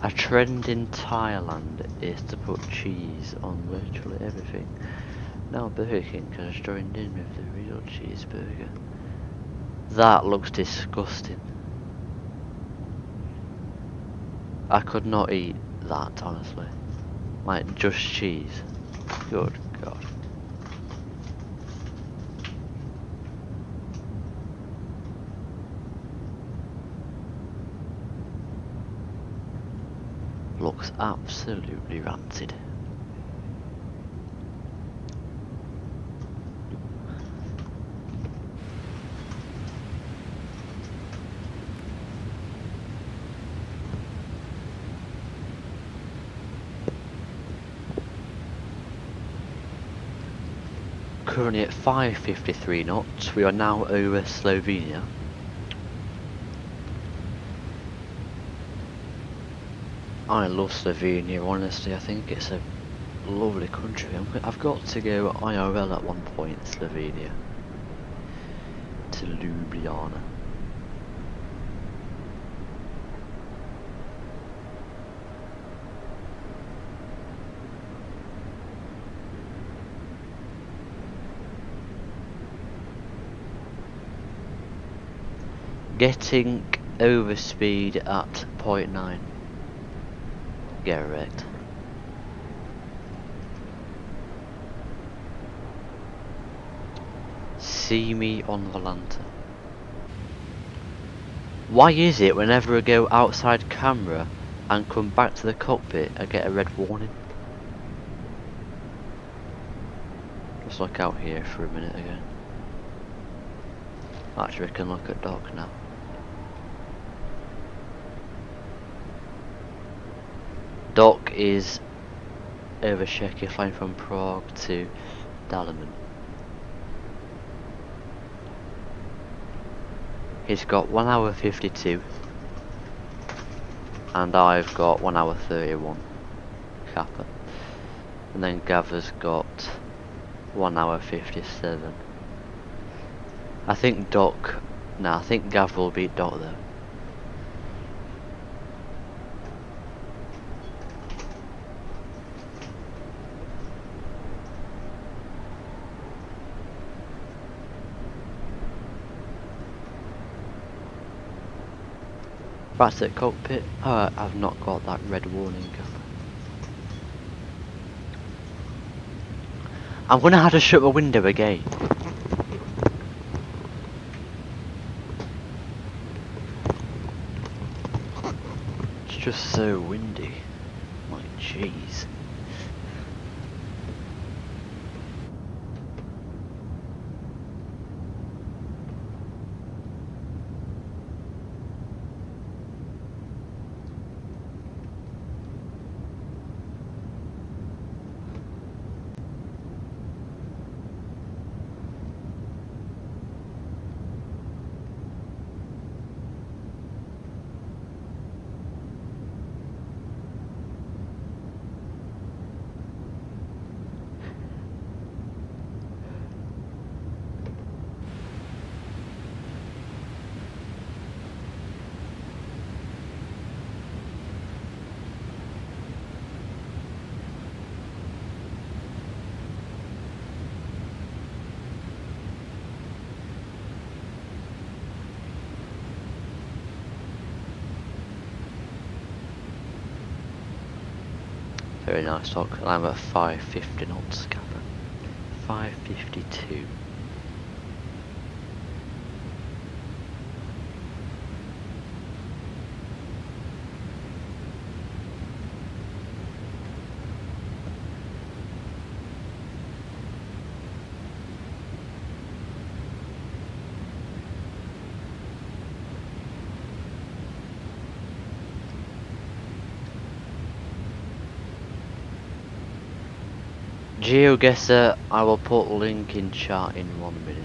A trend in Thailand is to put cheese on virtually everything. Now Burger King has joined in with the real cheeseburger. That looks disgusting. I could not eat that, honestly. Like, just cheese. Good god. Looks absolutely rancid. Currently at 5:53 knots, we are now over Slovenia. I love Slovenia, honestly. I think it's a lovely country. I've got to go IRL at one point, Slovenia. To Ljubljana. Getting overspeed at 0.9. Get wrecked. See me on Volanta. Why is it whenever I go outside camera and come back to the cockpit I get a red warning? Let's look out here for a minute again. Actually, we can look at Doc now. Doc is over Czechia, flying from Prague to Dalaman. He's got 1 hour 52 and I've got 1 hour 31 Kappa, and then Gav's got 1 hour 57. I think Doc, I think Gav will beat Doc though. Back to the cockpit. Oh, I've not got that red warning. I'm gonna have to shut the window again. It's just so windy. My jeez. Very nice talk. I'm at 550 knots, Captain. 552. GeoGuessr, I will put link in chat in 1 minute.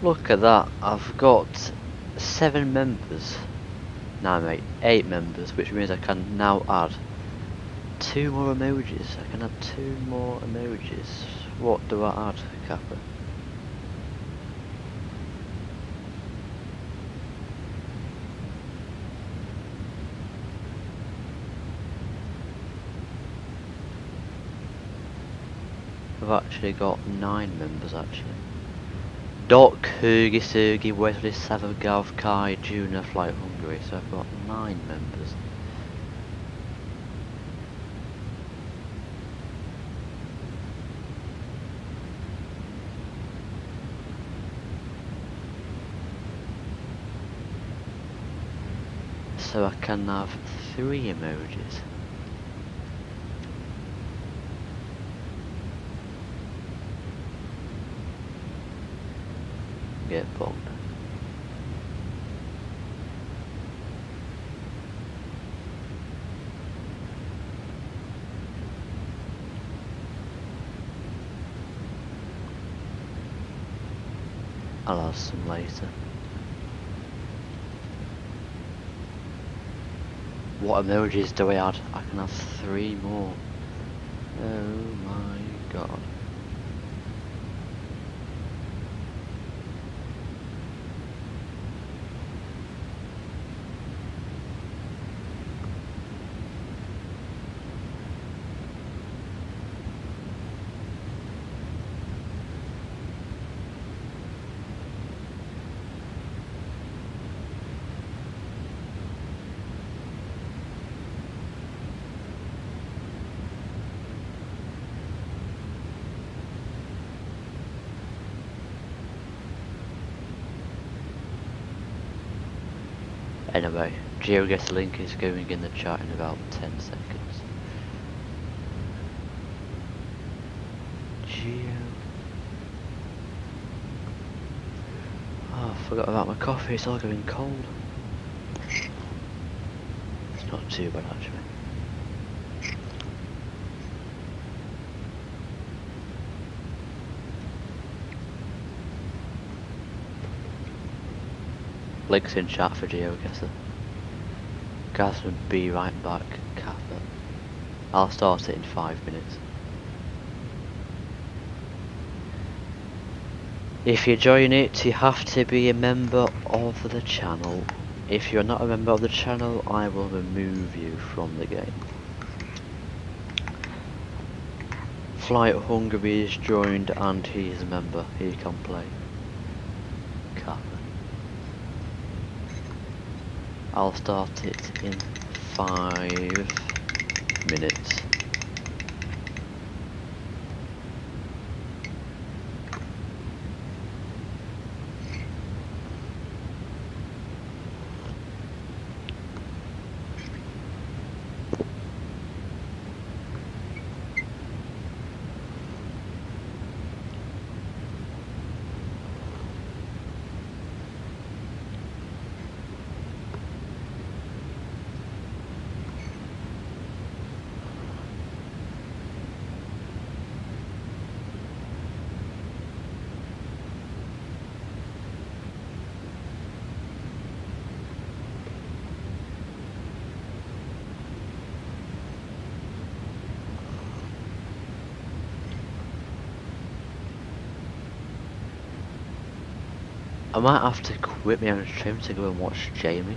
Look at that, I've got 7 members. Now mate, 8 members, which means I can now add 2 more emojis. I can add 2 more emojis. What do I add, Kappa? I've actually got 9 members actually. Doc, Hugi, Sugi, Wesley, Savagav, Kai, Juna, Flight Hungary, so I've got 9 members. So I can have 3 emojis. Get bombed. I'll have some later. What emojis do I add? I can have 3 more. Oh my god. Anyway, GeoGuessr link is going in the chat in about 10 seconds. Oh, I forgot about my coffee, it's all going cold. It's not too bad actually. links in chat for GeoGuessr. Guys, will be right back, Kappa. I'll start it in 5 minutes. If you join it, you have to be a member of the channel. If you're not a member of the channel, I will remove you from the game. Flight Hungary is joined and he is a member. He can play. Kappa. I'll start it in 5 minutes. I might have to quit my own stream to go and watch Jamie.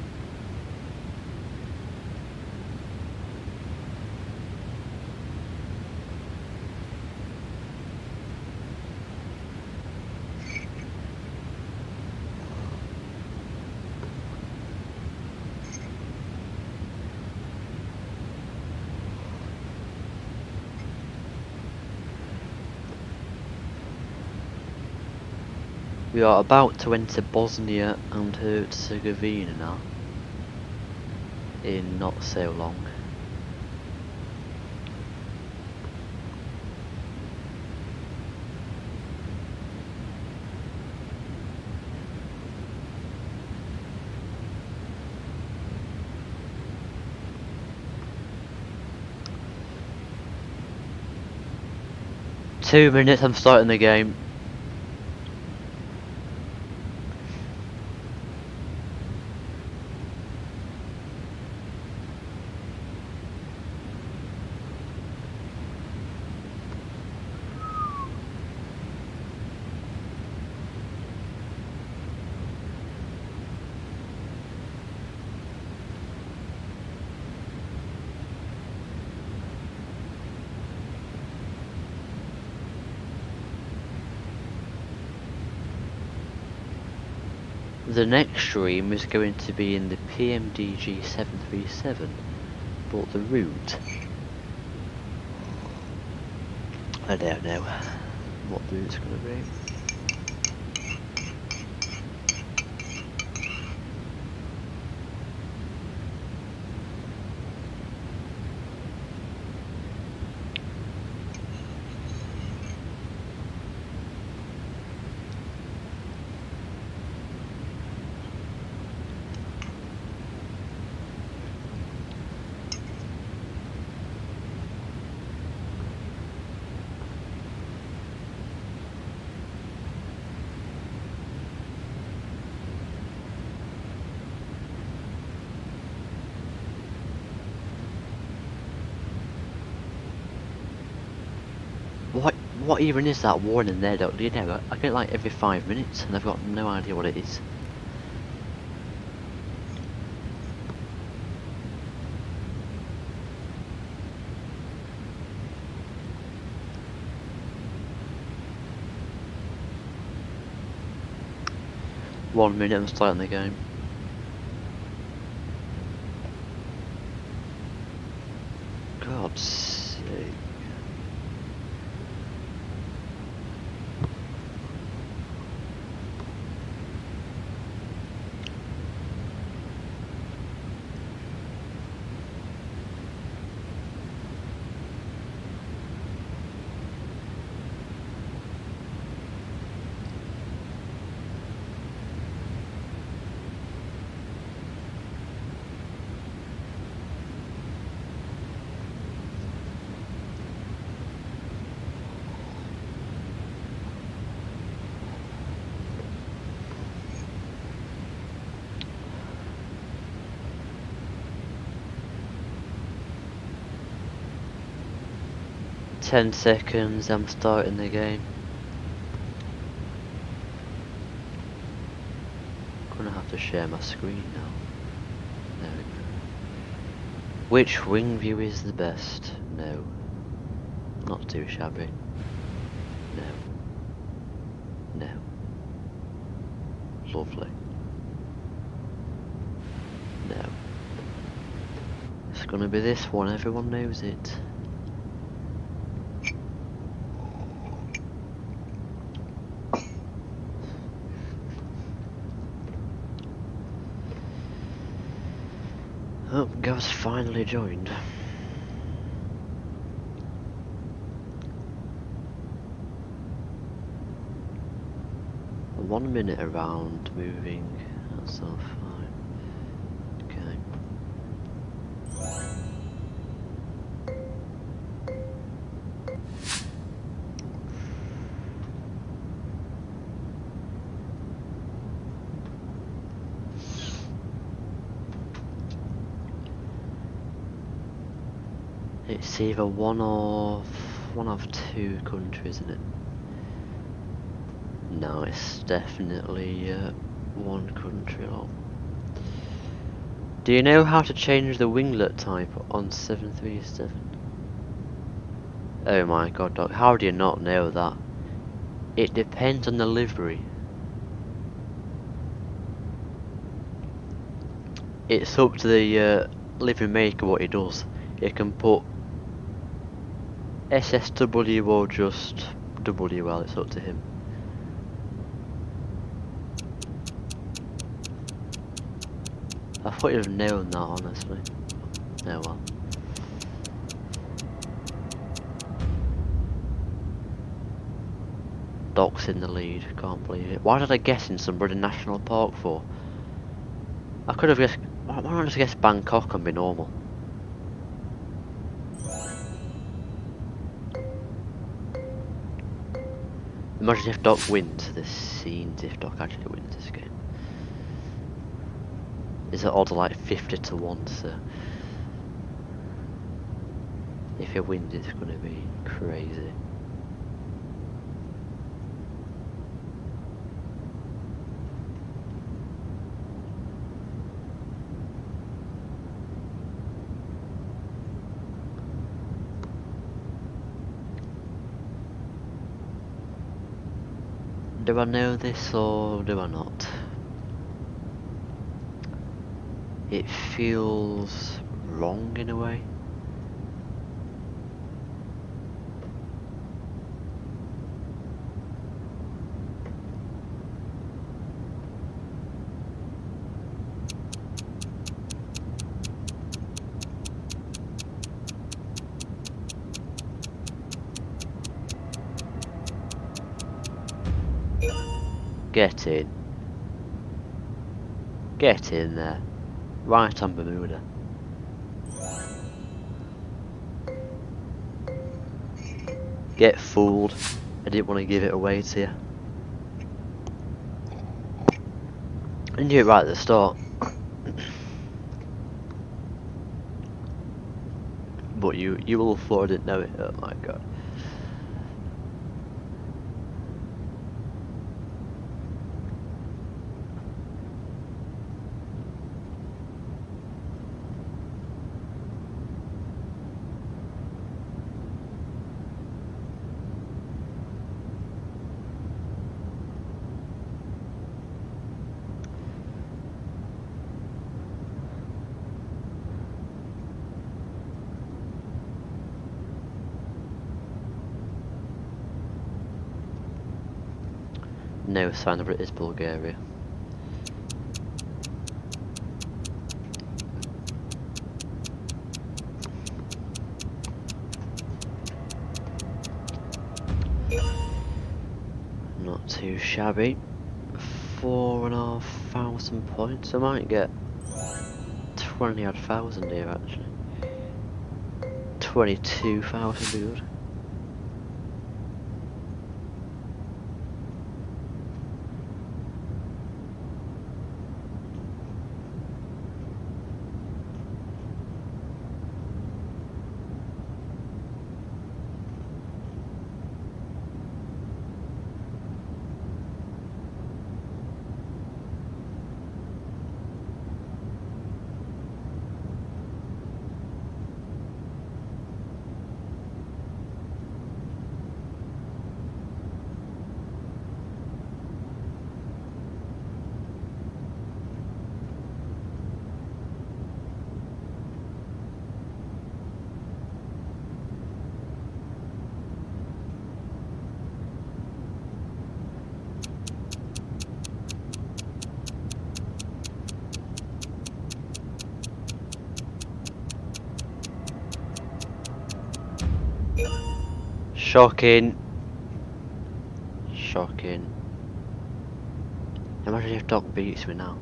We are about to enter Bosnia and Herzegovina now, in not so long. Two minutes, I'm starting the game. The next stream is going to be in the PMDG 737, but the route, I don't know what the route's going to be. What even is that warning there though? You know, I get it like every 5 minutes and I've got no idea what it is. One minute, I'm starting the game. God's sake. 10 seconds, I'm starting the game. Gonna have to share my screen now. There we go. Which wing view is the best? No. Not too shabby. No. No. Lovely. No. It's gonna be this one, everyone knows it. Oh, Gav's finally joined. One minute around moving, that's all fine. Okay. It's either one of two countries, isn't it? No, it's definitely one country. Lot. Do you know how to change the winglet type on 737? Oh my god, Doc, how do you not know that? It depends on the livery. It's up to the livery maker what he does. He can put SSW or just WL, it's up to him. I thought you'd have known that, honestly. Oh well. Doc's in the lead, can't believe it. Why did I guess in some bloody national park for? I could have guessed, why don't I just guess Bangkok and be normal? Imagine if Doc wins this scene, if Doc actually wins this game. Is it odds like 50 to 1, so if he wins it's gonna be crazy. Do I know this or do I not? It feels wrong in a way. Get in. Get in there. Right on Bermuda. Get fooled. I didn't want to give it away to you. I knew it right at the start. But you all thought I didn't know it. Oh my god. No sign of it is Bulgaria. Not too shabby. 4,500 points. I might get 20,000 here actually. 22,000 be good. Shocking. Shocking. Imagine if Doc beats me now.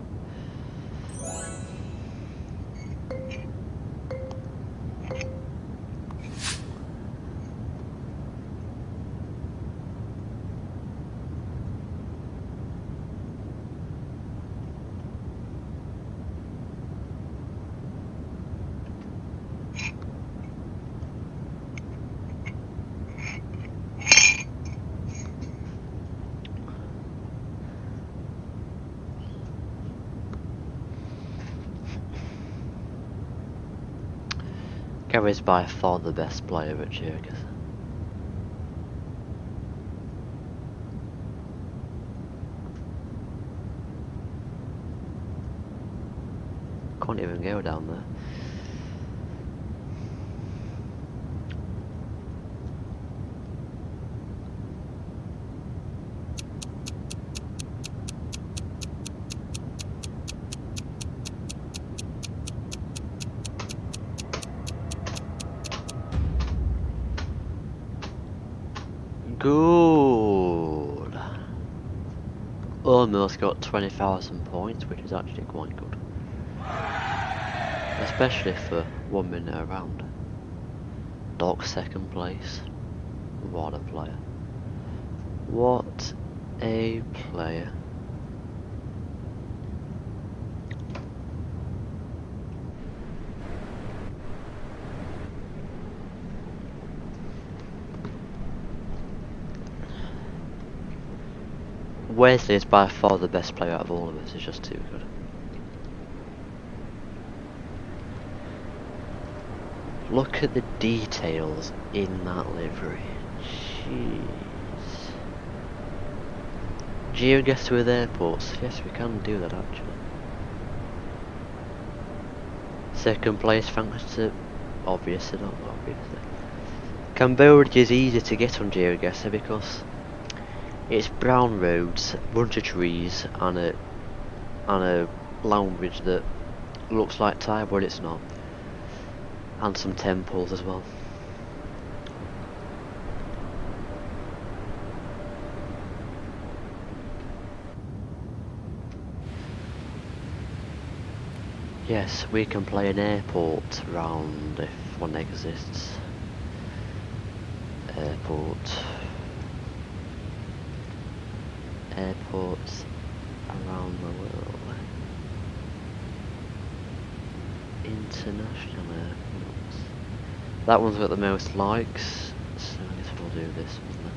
Gary's by far the best player at Jurgis. Can't even go down there. Good. Almost got 20,000 points, which is actually quite good. Especially for 1 minute around. Doc second place. What a player. What a player. Wesley is by far the best player out of all of us, it's just too good. Look at the details in that livery. Jeez. Geoguessr with airports. Yes, we can do that actually. Second place thanks to obviously, not obviously. Cambodia is easy to get on Geoguessr because it's brown roads, bunch of trees, and a language that looks like Thai, but it's not. And some temples as well. Yes, we can play an airport round if one exists. Airports around the world. International airports. That one's got the most likes, so I guess we'll do this one then.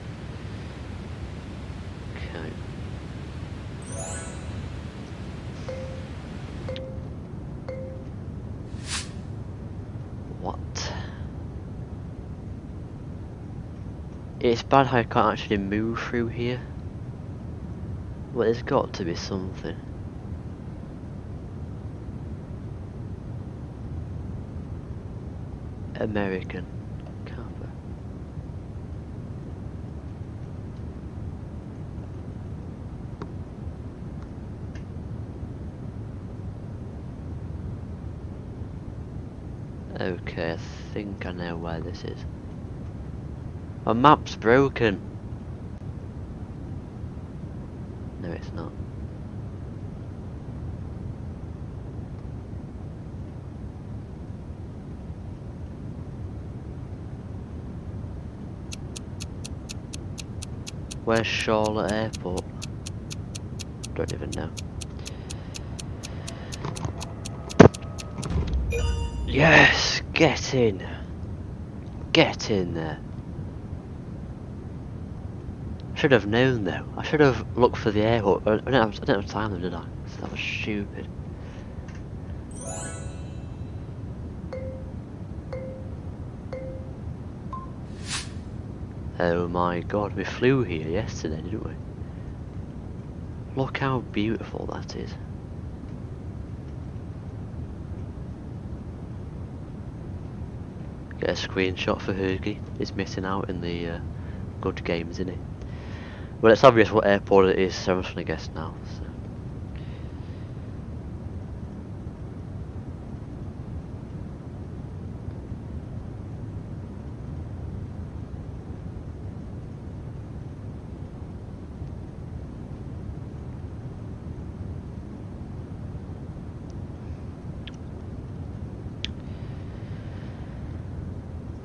Okay. What? It's bad how I can't actually move through here. Well, there's got to be something. American Kappa. Okay, I think I know where this is. My map's broken. No, it's not. Where's Charlotte Airport? Don't even know. Yes! Get in! Get in there. Should have known though. I should have looked for the airport. I didn't have time though, did I? So that was stupid. Oh my god, we flew here yesterday, didn't we? Look how beautiful that is. Get a screenshot for Hergy. He's missing out in the good games, isn't he? Well, it's obvious what airport it is, so I'm just gonna guess now. So.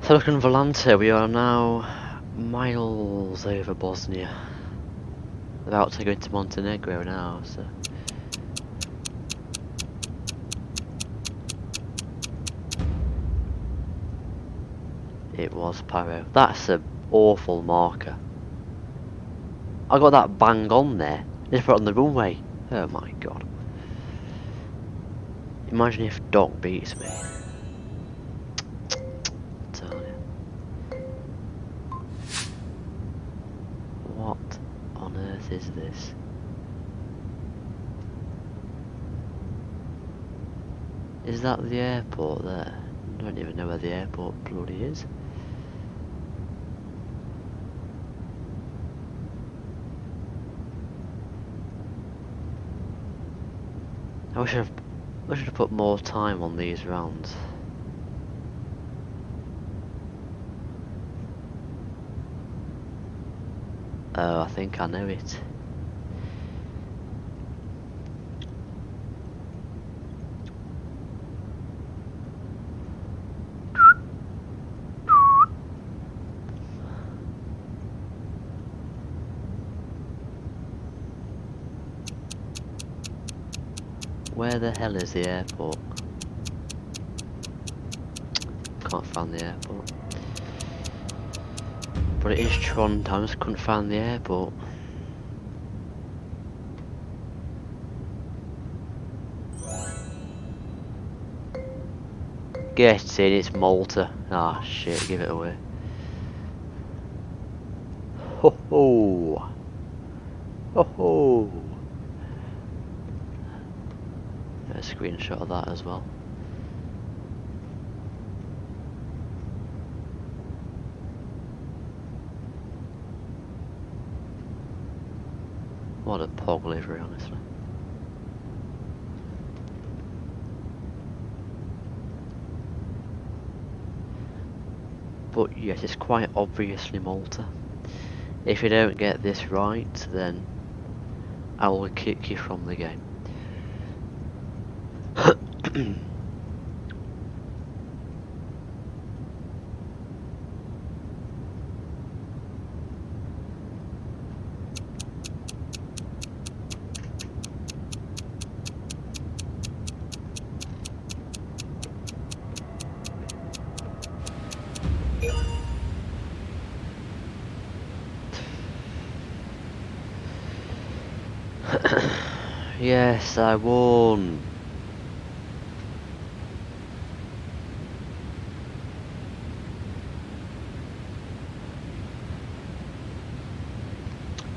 So looking Volante, we are now miles over Bosnia. About to go into Montenegro now, so. It was Paro. That's an awful marker. I got that bang on there. Just put it on the runway. Oh my god. Imagine if Doc beats me. Tell you. What on earth is this? Is that the airport there? I don't even know where the airport bloody is. I should have put more time on these rounds. Oh, I think I know it. Where the hell is the airport? Can't find the airport. But it is Trondheim, I just couldn't find the airport. Get in, it's Malta. Ah shit, give it away. Ho ho! Ho ho! Get a screenshot of that as well. What a pog livery, honestly. But yes, it's quite obviously Malta. If you don't get this right, then I will kick you from the game. Yes, I won.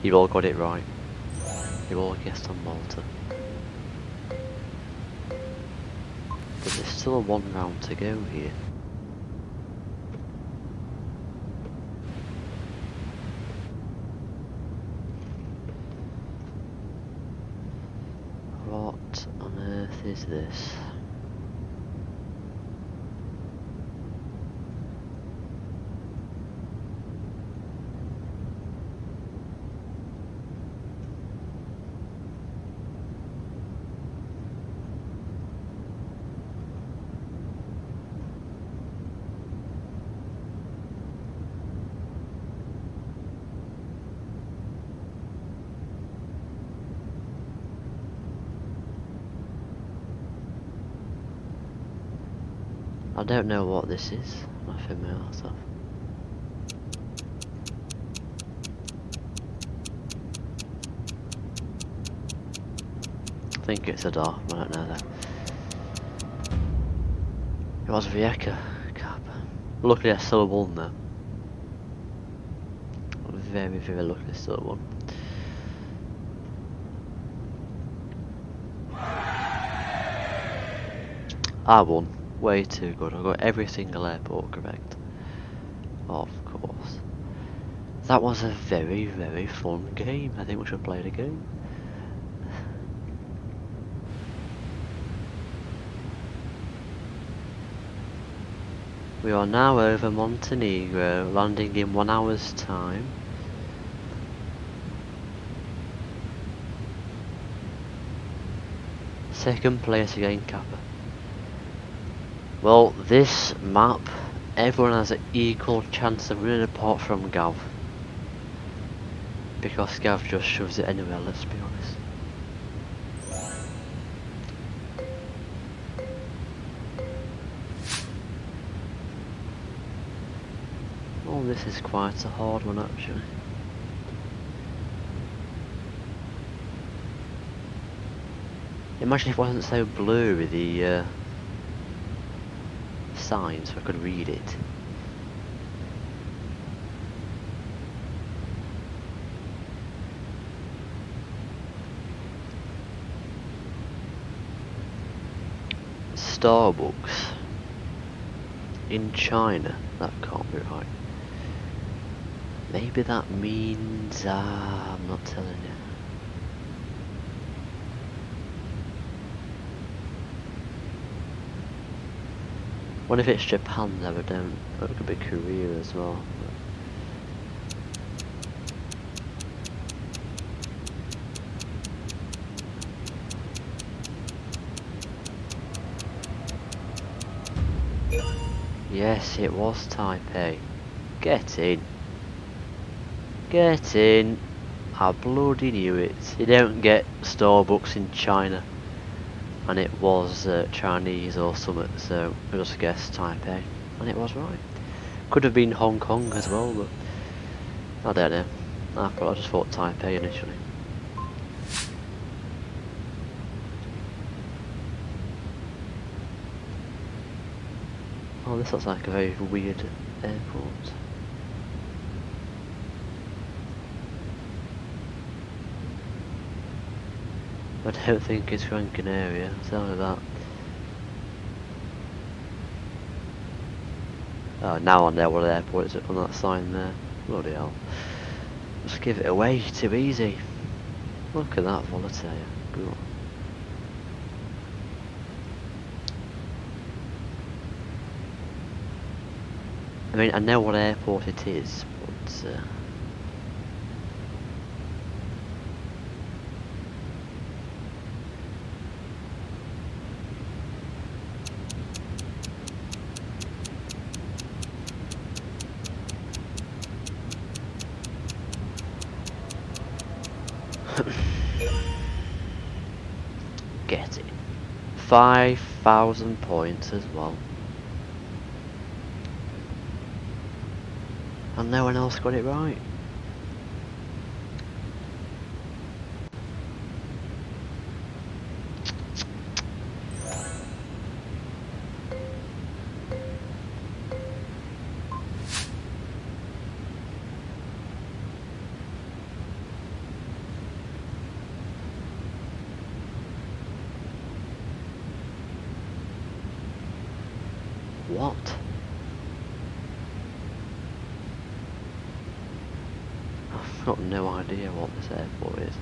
You all got it right. You all guessed on Malta. But there's still a 1 round to go here. What on earth is this? I don't know what this is. Nothing else. I think it's a DAR, I don't know though. It was Vieca cap. Luckily I still won though. Very, very luckily I still won. I won. Way too good. I got every single airport correct. Of course. That was a very, very fun game. I think we should play it again. We are now over Montenegro, landing in 1 hour's time. Second place again, Kappa. Well, this map everyone has an equal chance of winning apart from Gav. Because Gav just shoves it anywhere, let's be honest. Oh, this is quite a hard one actually. Imagine if it wasn't so blurry, the sign, so I could read it. Starbucks in China, that can't be right. Maybe that means I'm not telling you. What if it's Japan though? I don't. It could be Korea as well. Yes, it was Taipei. Get in. Get in. I bloody knew it. You don't get Starbucks in China. And it was Chinese or something, so I just guessed Taipei. And it was right. Could have been Hong Kong as well, but I don't know. I just thought Taipei initially. Oh, this looks like a very weird airport. I don't think it's Gran Canaria, tell me that. Oh, now I know what airport is on that sign there. Bloody hell. Just give it away, too easy. Look at that volatile. Good. I mean, I know what airport it is, but get it. 5,000 points as well. And no one else got it right. What? I've got no idea what this airport is.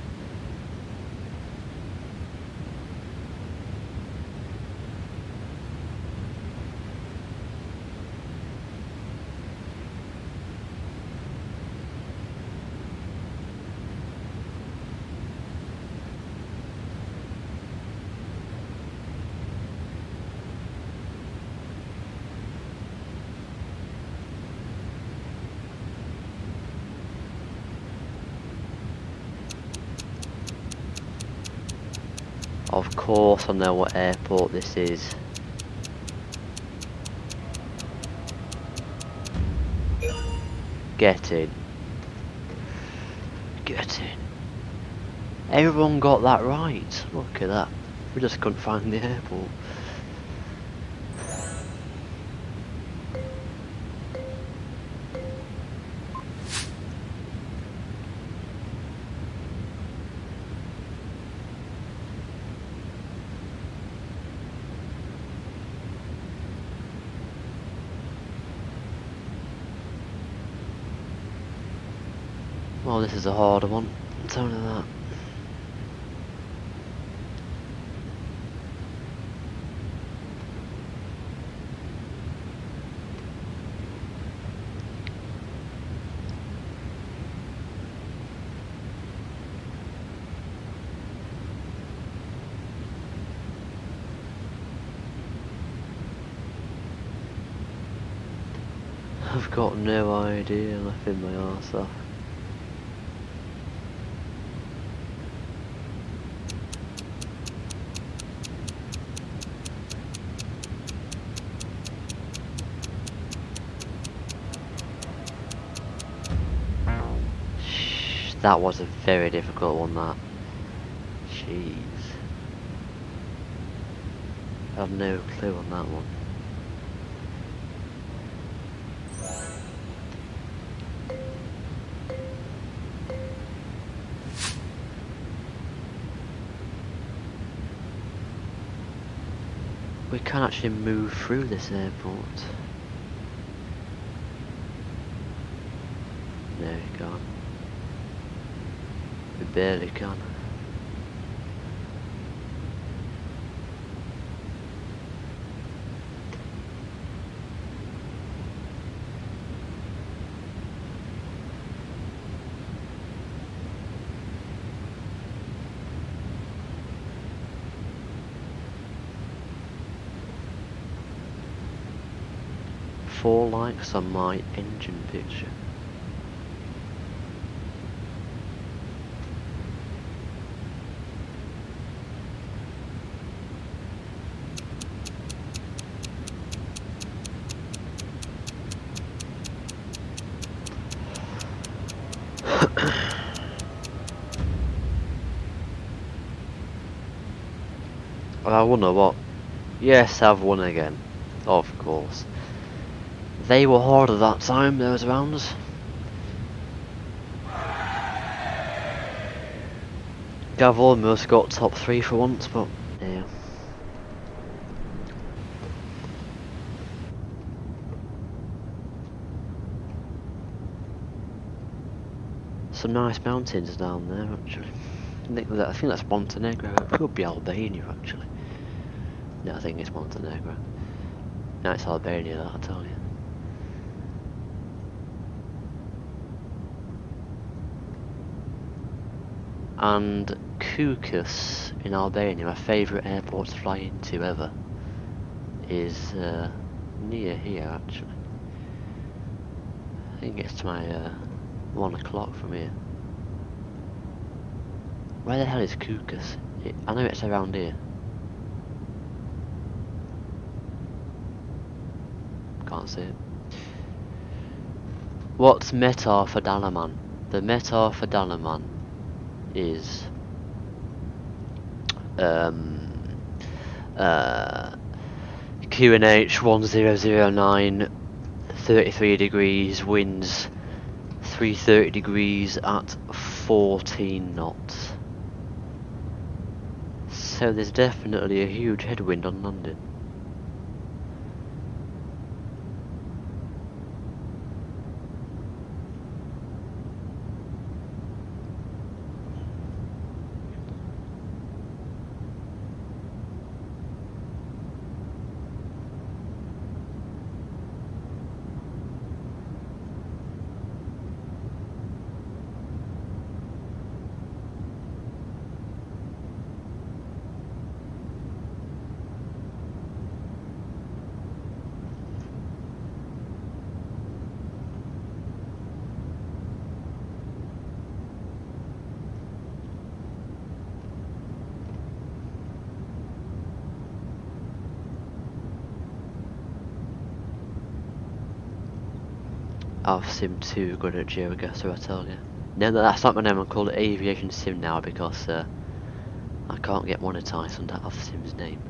Of course I know what airport this is. Get in. Get in. Everyone got that right. Look at that. We just couldn't find the airport. Well, this is a harder one, I'm telling you that. I've got no idea, laughing my arse off. That was a very difficult one, that. Jeez. I have no clue on that one. We can actually move through this airport. No, we can't. We barely can. Four likes on my engine picture. I wonder what? Yes, I've won again. Of course. They were harder that time, those rounds. I've almost got top 3 for once, but yeah. Some nice mountains down there, actually. I think that's Montenegro. It could be Albania, actually. No, I think it's Montenegro. No, it's Albania, that I tell you. And Kukas in Albania, my favourite airport to fly into ever, is near here, actually. I think it's to my 1 o'clock from here. Where the hell is Kukas? I know it's around here. Can't see it. What's METAR for Dalaman? The METAR for Dalaman is QNH 1009, 33 degrees, winds 330 degrees at 14 knots. So there's definitely a huge headwind on landing. I've sim too good at GeoGuessr, I tell you. No, that's not my name, I'm called Aviation Sim now because I can't get monetized under AvSim's name.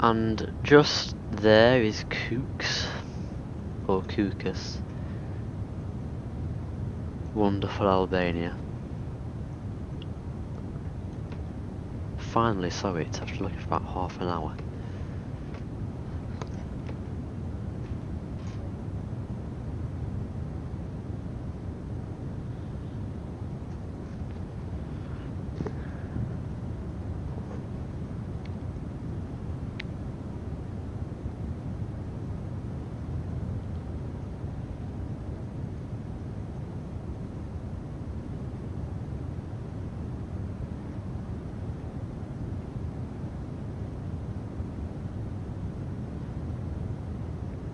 And just there is Kooks, or Kookus. Wonderful Albania. Finally saw it after looking for about half an hour.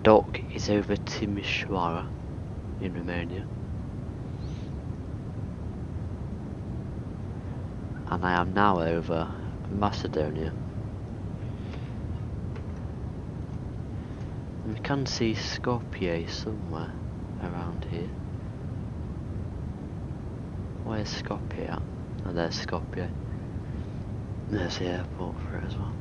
Dock is over Timișoara in Romania, and I am now over Macedonia. And we can see Skopje somewhere around here. Where's Skopje at? Oh, there's Skopje. There's the airport for it as well.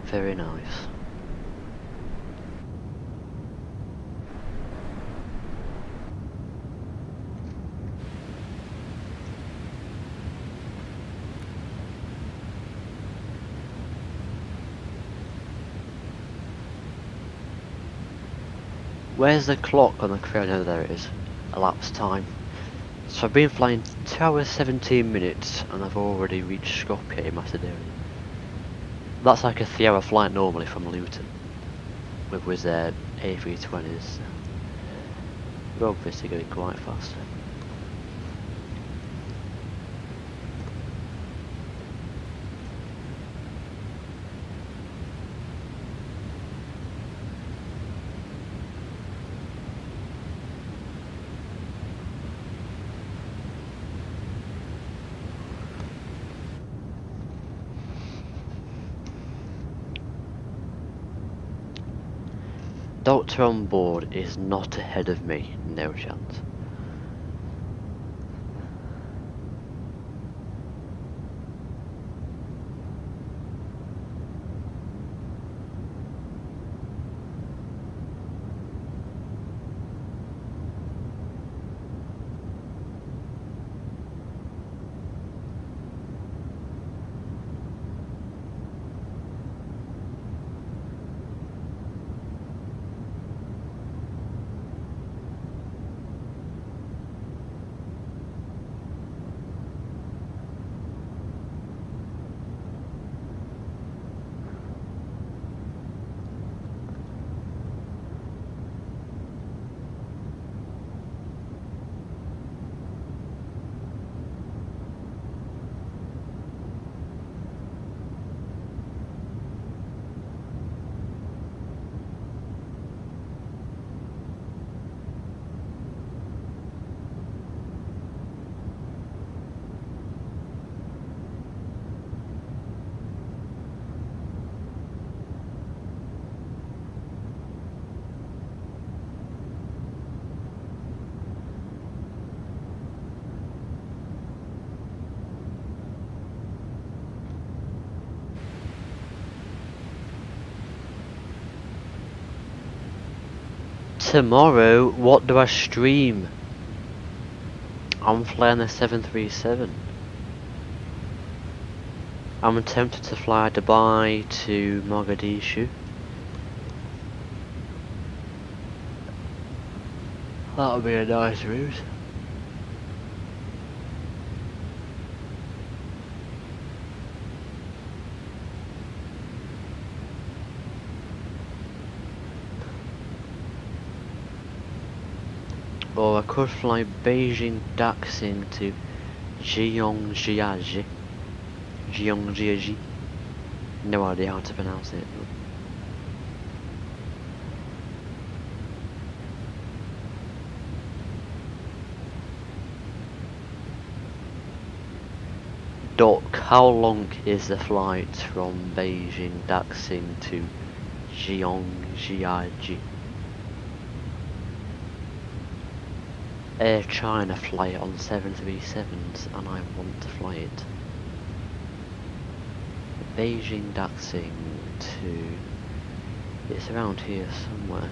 Very nice. Where's the clock on the chrono? There it is. Elapsed time. So I've been flying 2 hours 17 minutes and I've already reached Skopje in Macedonia. That's like a 3-hour flight normally from Luton with A320s. So we're obviously going quite fast. Doctor on board is not ahead of me, no chance. tomorrow, what do I stream? I'm flying the 737. I'm tempted to fly Dubai to Mogadishu. That would be a nice route. Or I could fly Beijing Daxing to Jiangjiaji. Jiangjiaji. No idea how to pronounce it. Doc, how long is the flight from Beijing Daxing to Jiangjiaji? Air China fly it on 737s and I want to fly it. Beijing Daxing to... it's around here somewhere.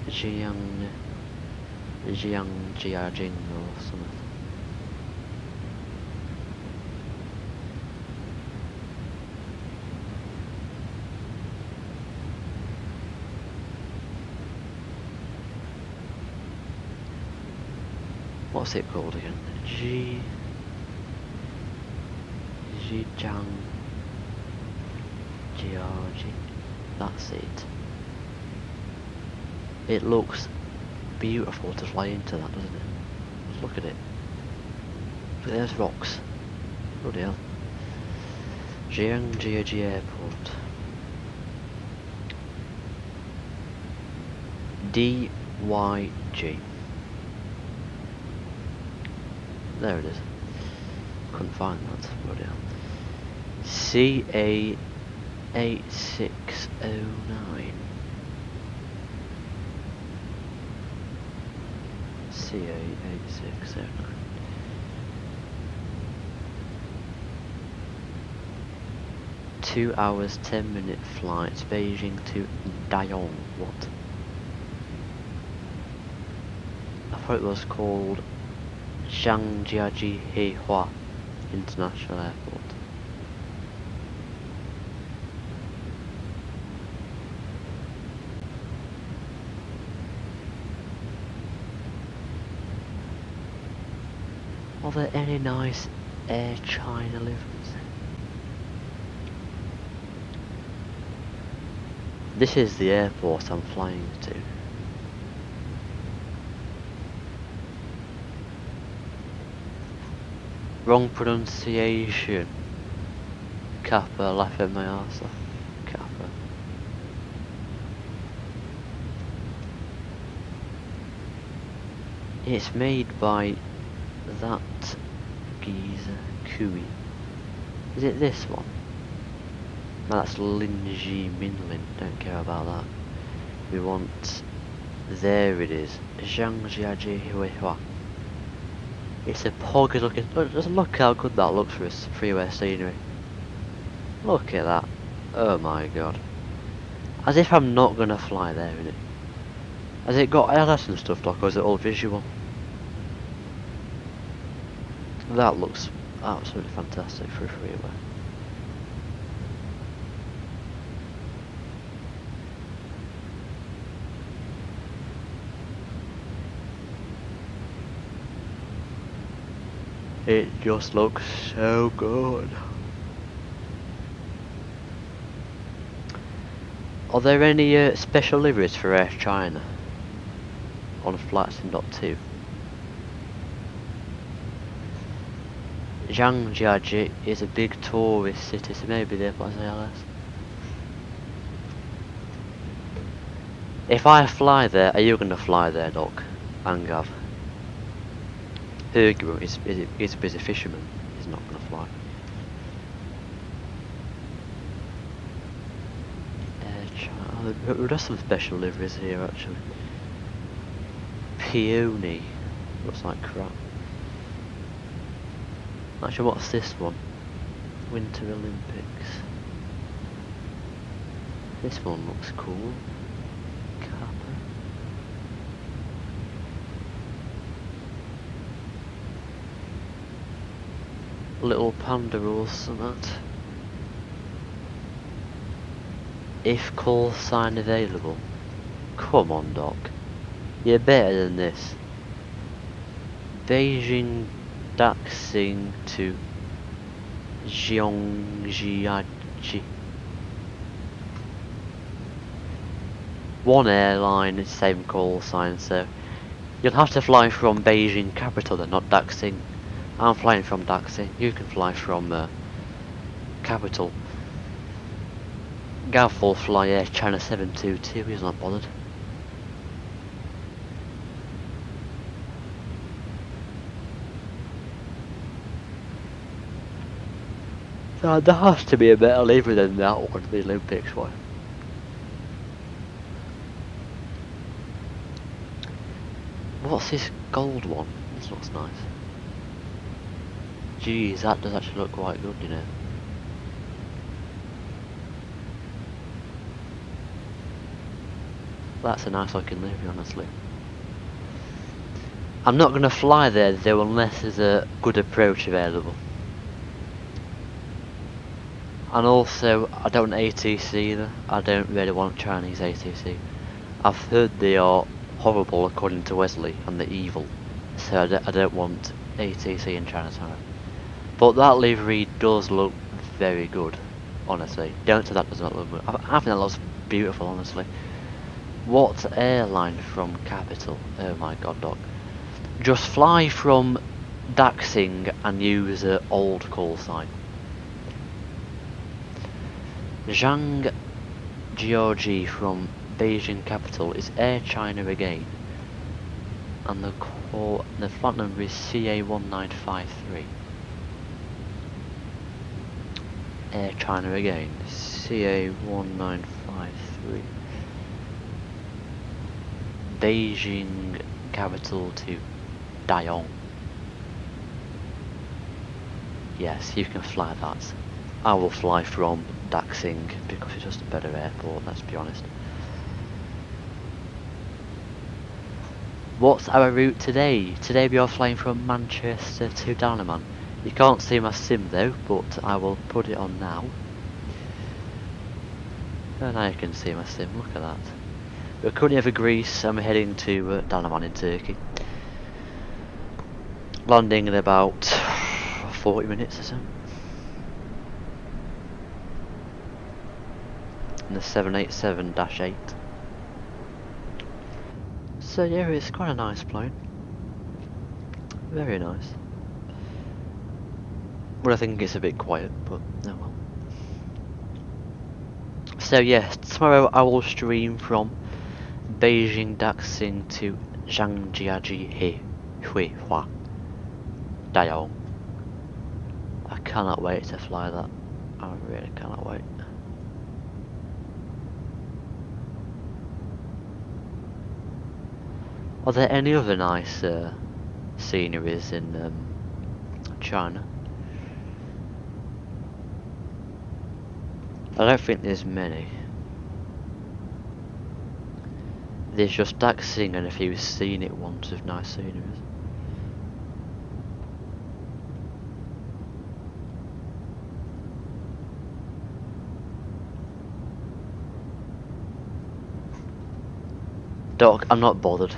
Jiangjiajing or something. What's it called again? Jiangjiaji. That's it. It looks beautiful to fly into that, doesn't it? Just look at it. There's rocks. Bloody hell. Jiangjiaji Airport. DYG. There it is. Couldn't find that. Bloody hell. CA8609. CA8609. Two hours 10-minute flight, Beijing to Dayong. What? I thought it was called Zhangjiaji Heihua International Airport. Are there any nice Air China liveries? This is the airport I'm flying to. Wrong pronunciation. Kappa, laughing my arse off. Kappa. It's made by that geezer, Kui. Is it this one? No, that's Linji Minlin. Don't care about that. We want... there it is. Zhangjiaji Huihua. It's a poggy looking... just look how good that looks for a freeway scenery. Look at that. Oh my god. As if I'm not gonna fly there, innit? Has it got LS and stuff, Doc, or is it all visual? That looks absolutely fantastic for a freeway. It just looks so good. Are there any special liveries for Air China on flights in Dot 2? Zhangjiaji is a big tourist city, so maybe they've got ALS. If I fly there, are you going to fly there, Doc? And Gav? Kuro is a busy fisherman. He's not going to fly. There are some special liveries here, actually. Peony. Looks like crap. Actually, what's this one? Winter Olympics. This one looks cool. Kappa. little panda or something. If call sign available. Come on, Doc. You're better than this. Beijing Daxing to Zhongjiaji. One airline, it's same call sign, so you'll have to fly from Beijing capital then, not Daxing. I'm flying from Daxing. You can fly from capital. Gav will fly Air China 722. He's not bothered. There has to be a better lever than that one, the Olympics one. What's this gold one? This looks nice. Geez, that does actually look quite good, you know. That's a nice looking livery, honestly. I'm not going to fly there though unless there's a good approach available. And also, I don't want ATC either. I don't really want Chinese ATC. I've heard they are horrible according to Wesley, and they're evil. So I don't want ATC in Chinatown. But that livery does look very good, honestly. Don't say that does not look good. I think that looks beautiful, honestly. What airline from capital? Oh my god, Doc. Just fly from Daxing and use an old call sign. Zhang Jiaji from Beijing capital is Air China again. And the flight number is CA1953. Air China again. CA1953. Beijing capital to Dayong. Yes, you can fly that. I will fly from Daxing because it's just a better airport, let's be honest. What's our route today? Today we are flying from Manchester to Dalaman. You can't see my sim though, but I will put it on now. And now you can see my sim, look at that. We're currently over Greece and we're heading to Dalaman in Turkey. Landing in about 40 minutes or so. In the 787-8. So yeah, it's quite a nice plane. Very nice. Well, I think it's a bit quiet, but oh well. So yeah, tomorrow I will stream from Beijing Daxing to Zhangjiaji Huihua Dayong. I cannot wait to fly that. I really cannot wait. Are there any other nice sceneries in China? I don't think there's many. There's just Daxing and a few scenic ones of nice sceneries. Doc, I'm not bothered.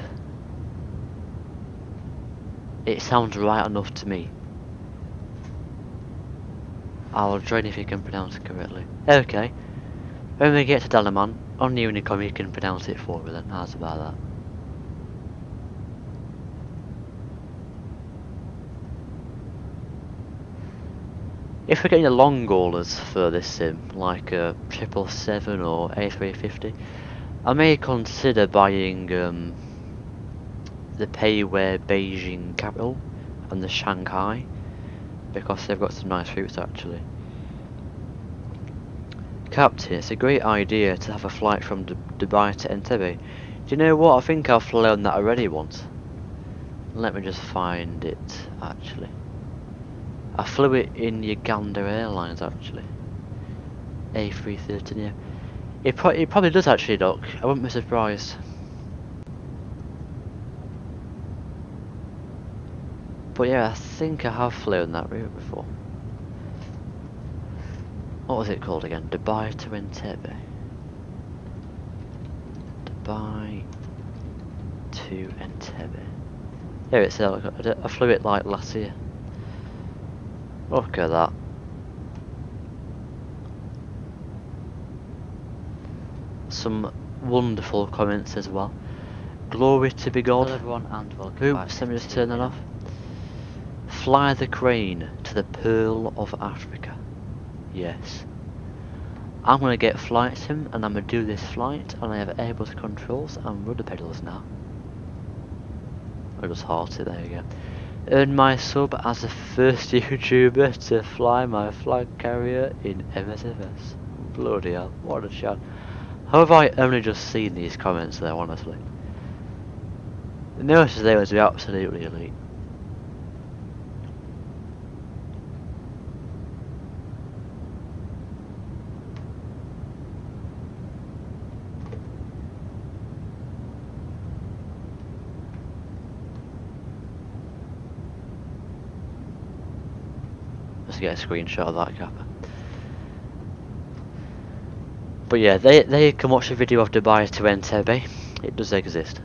It sounds right enough to me. I'll join if you can pronounce it correctly. Okay. When we get to Dalaman, on Unicom you can pronounce it for me then. How's about that? If we're getting the long haulers for this sim, like a 777 or A350, I may consider buying the Payware Beijing capital and the Shanghai, because they've got some nice routes actually. Captain, it's a great idea to have a flight from Dubai to Entebbe. Do you know what? I think I've flown that already once. Let me just find it actually. I flew it in Uganda Airlines actually. A330, yeah. It probably does actually, Doc. I wouldn't be surprised. But yeah, I think I have flown that route before. What was it called again? Dubai to Entebbe. Dubai to Entebbe. Here it says I flew it like last year. Look at that. Some wonderful comments as well. Glory to be God. Hello everyone and welcome back. Oops, let me just turn that off. Fly the crane to the Pearl of Africa. Yes. I'm going to get flight sim and I'm going to do this flight and I have Airbus controls and rudder pedals now. I just heart it, there you go. Earned my sub as the first YouTuber to fly my flag carrier in MSFS. Bloody hell, what a shot. How have I only just seen these comments though, honestly? The notice there was absolutely elite. Let's get a screenshot of that kappa. But yeah, they can watch a video of Dubai to Entebbe. It does exist.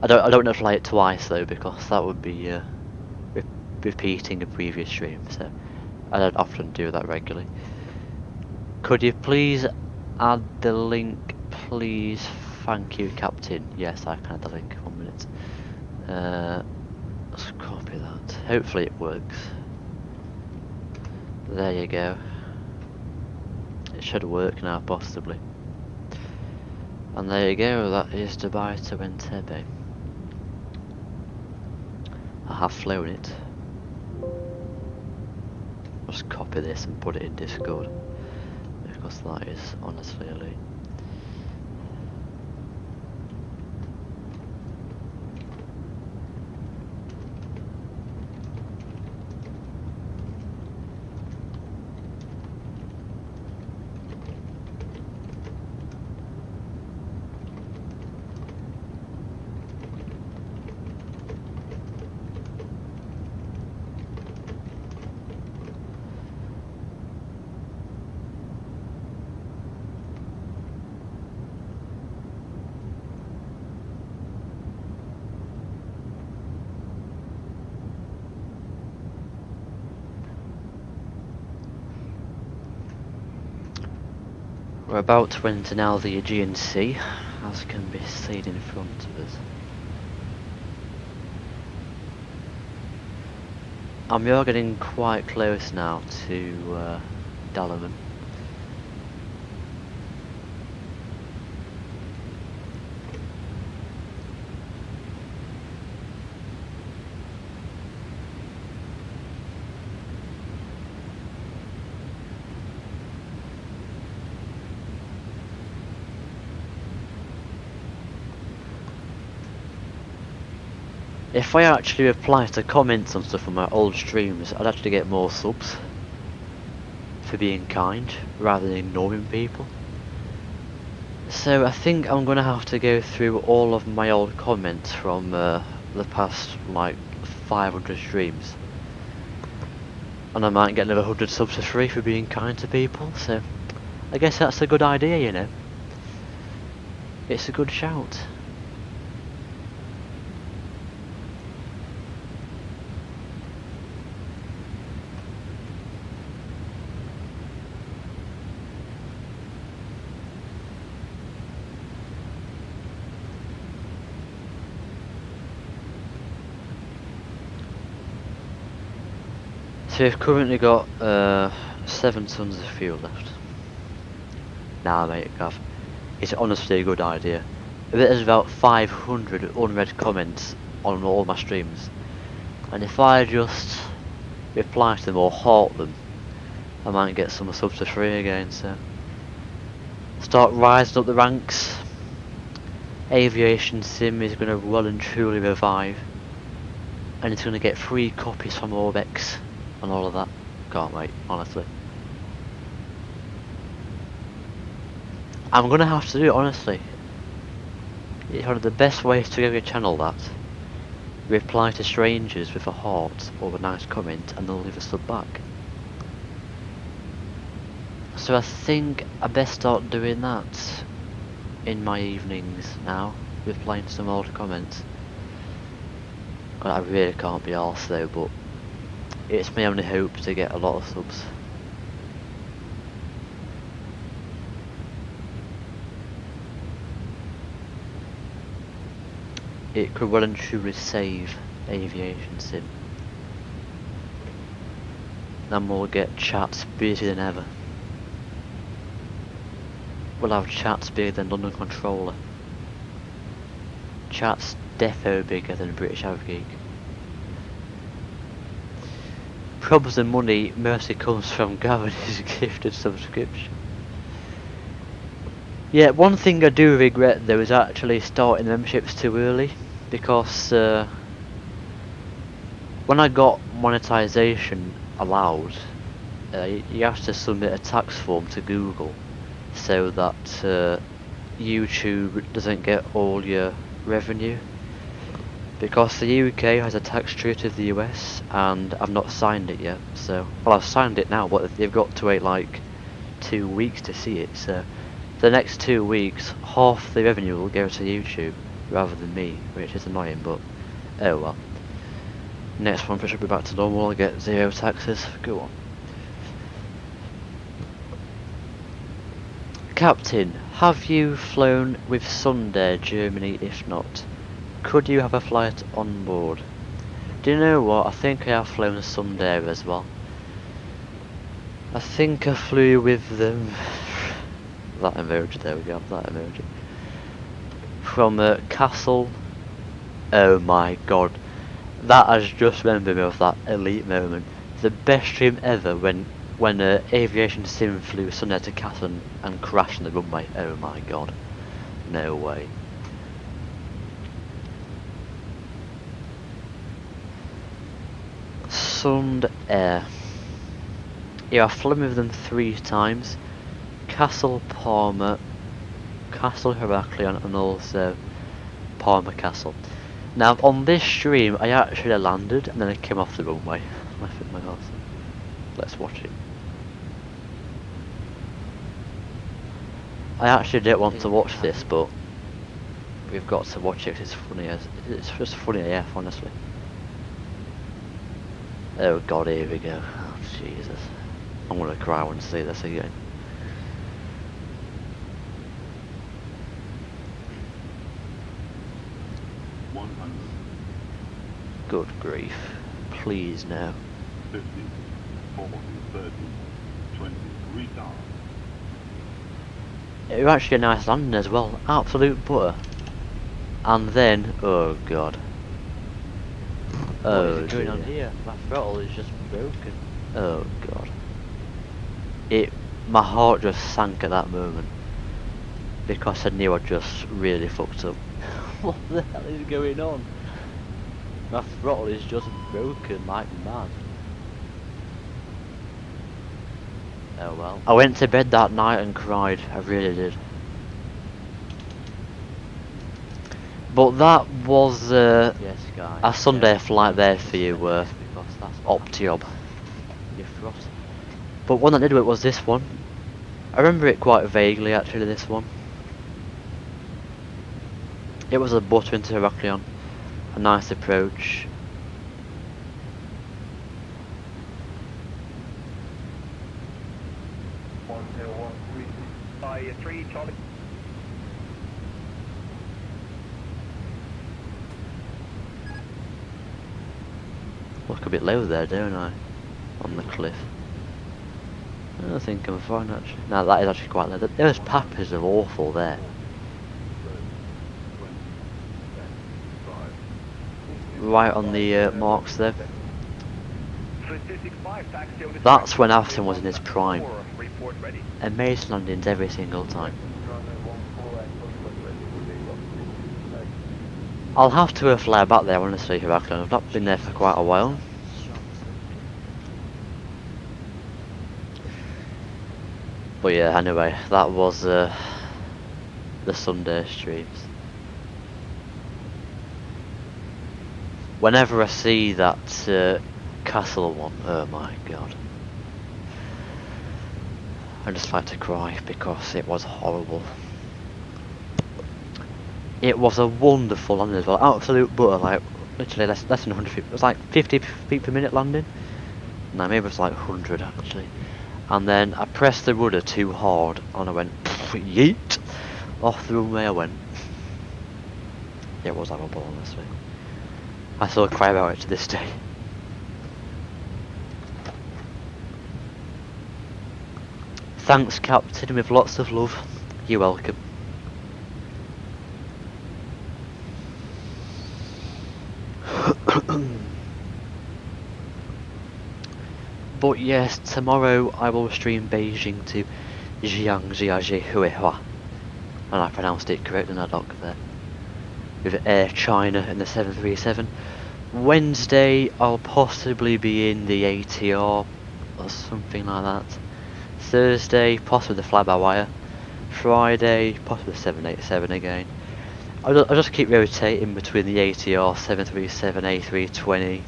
I don't know to fly it twice though, because that would be repeating a previous stream. So I don't often do that regularly. Could you please add the link, please? Thank you, Captain. Yes, I can add the link. 1 minute. Let's copy that. Hopefully it works. There you go. It should work now, possibly. And there you go, that is Dubai to Entebbe. I have flown it. Just copy this and put it in Discord, because that is honestly elite. We're about to enter now the Aegean Sea, as can be seen in front of us. And we are getting quite close now to Dalaman. If I actually reply to comments and stuff on my old streams, I'd actually get more subs for being kind rather than ignoring people. So I think I'm gonna have to go through all of my old comments from the past like 500 streams, and I might get another 100 subs for free for being kind to people. So I guess that's a good idea, you know. It's a good shout. So we've currently got 7 tons of fuel left. Nah mate, Gav, it's honestly a good idea. There's about 500 unread comments on all my streams, and if I just reply to them or halt them, I might get some subs for free again. So start rising up the ranks. Aviation Sim is going to well and truly revive, and it's going to get free copies from Orbex and all of that. Can't wait, honestly. I'm gonna have to do it, honestly. It's one of the best ways to grow your channel, that. Reply to strangers with a heart or a nice comment and they'll leave a sub back. So I think I best start doing that in my evenings now, replying to some old comments. And I really can't be arsed though, but it's my only hope to get a lot of subs. It could well and truly save aviation sim. Then we'll get chats busier than ever. We'll have chats bigger than London Controller. Chats defo bigger than British Avgeek. Probs and money mostly comes from Gavin his gifted subscription. Yeah, one thing I do regret though is actually starting memberships too early, because when I got monetization allowed, you have to submit a tax form to Google so that YouTube doesn't get all your revenue, because the UK has a tax treaty with the US and I've not signed it yet. So, well, I've signed it now, but they've got to wait like 2 weeks to see it. So the next 2 weeks, half the revenue will go to YouTube rather than me, which is annoying, but oh well. Next month it should be back to normal. I'll get 0 taxes. Go on. Captain, have you flown with Sunday Germany? If not, could you have a flight on board? Do you know what? I think I have flown Sunday as well. I think I flew with them. That emoji, there we go, that emoji. From Castle. Oh my god. That has just remembered me of that elite moment. The best stream ever when aviation sim flew Sunday to Castle and crashed on the runway. Oh my god. No way. Sund Air. Yeah, I've flown with them 3 times. Castle Palmer, Castle Heraklion, and also Palmer Castle. Now on this stream I actually landed and then I came off the runway. Left with my horse. Let's watch it. I actually didn't want to watch this, but we've got to watch it 'cause it's funny as it's just funny AF, honestly. Oh god, here we go. Oh Jesus. I'm gonna cry when I see this again. Good grief. Please no. 50, 40, 30, 20, retard. It was actually a nice landing as well. Absolute butter. And then, oh god. Oh, what is going on here? My throttle is just broken. Oh god. My heart just sank at that moment, because I knew I just really fucked up. What the hell is going on? My throttle is just broken like mad. Oh well. I went to bed that night and cried. I really did. But that was yes, guys, a Sunday flight there for you, Optiob. But one that did it was this one. I remember it quite vaguely actually, this one. It was a butter into Heraklion. A nice approach. Look a bit low there, don't I? On the cliff. I think I'm fine actually. No, that is actually quite low. Those pappers are awful there. Right on the marks there. That's when Afton was in his prime. Amazing landings every single time. I'll have to fly back there honestly, Heraklion. I've not been there for quite a while. But yeah, anyway, that was the Sunday streams. Whenever I see that Castle one, oh my god. I just like to cry because it was horrible. It was a wonderful landing as well, absolute butter, like literally less than 100 feet, it was like 50 feet per minute landing. No, maybe it was like 100 actually. And then I pressed the rudder too hard and I went yeet, off the runway I went. It was horrible, honestly. I still cry about it to this day. Thanks, Captain, with lots of love. You're welcome. But yes, tomorrow I will stream Beijing to Jiangjiaji Huihua. And I pronounced it correct in that doc there. With Air China and the 737. Wednesday I'll possibly be in the ATR or something like that. Thursday possibly the fly-by-wire. Friday possibly the 787 again. I'll just keep rotating between the ATR, 737, A320,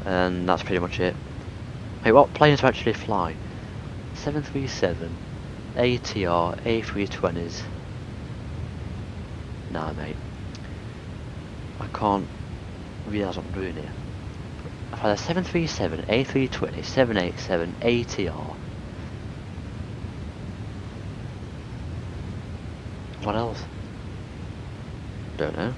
and that's pretty much it. Hey, what planes do I actually fly? 737, ATR, A320s. Nah, mate. I can't realise what I'm doing here. I fly the 737, A320, 787, ATR. What else? Don't know.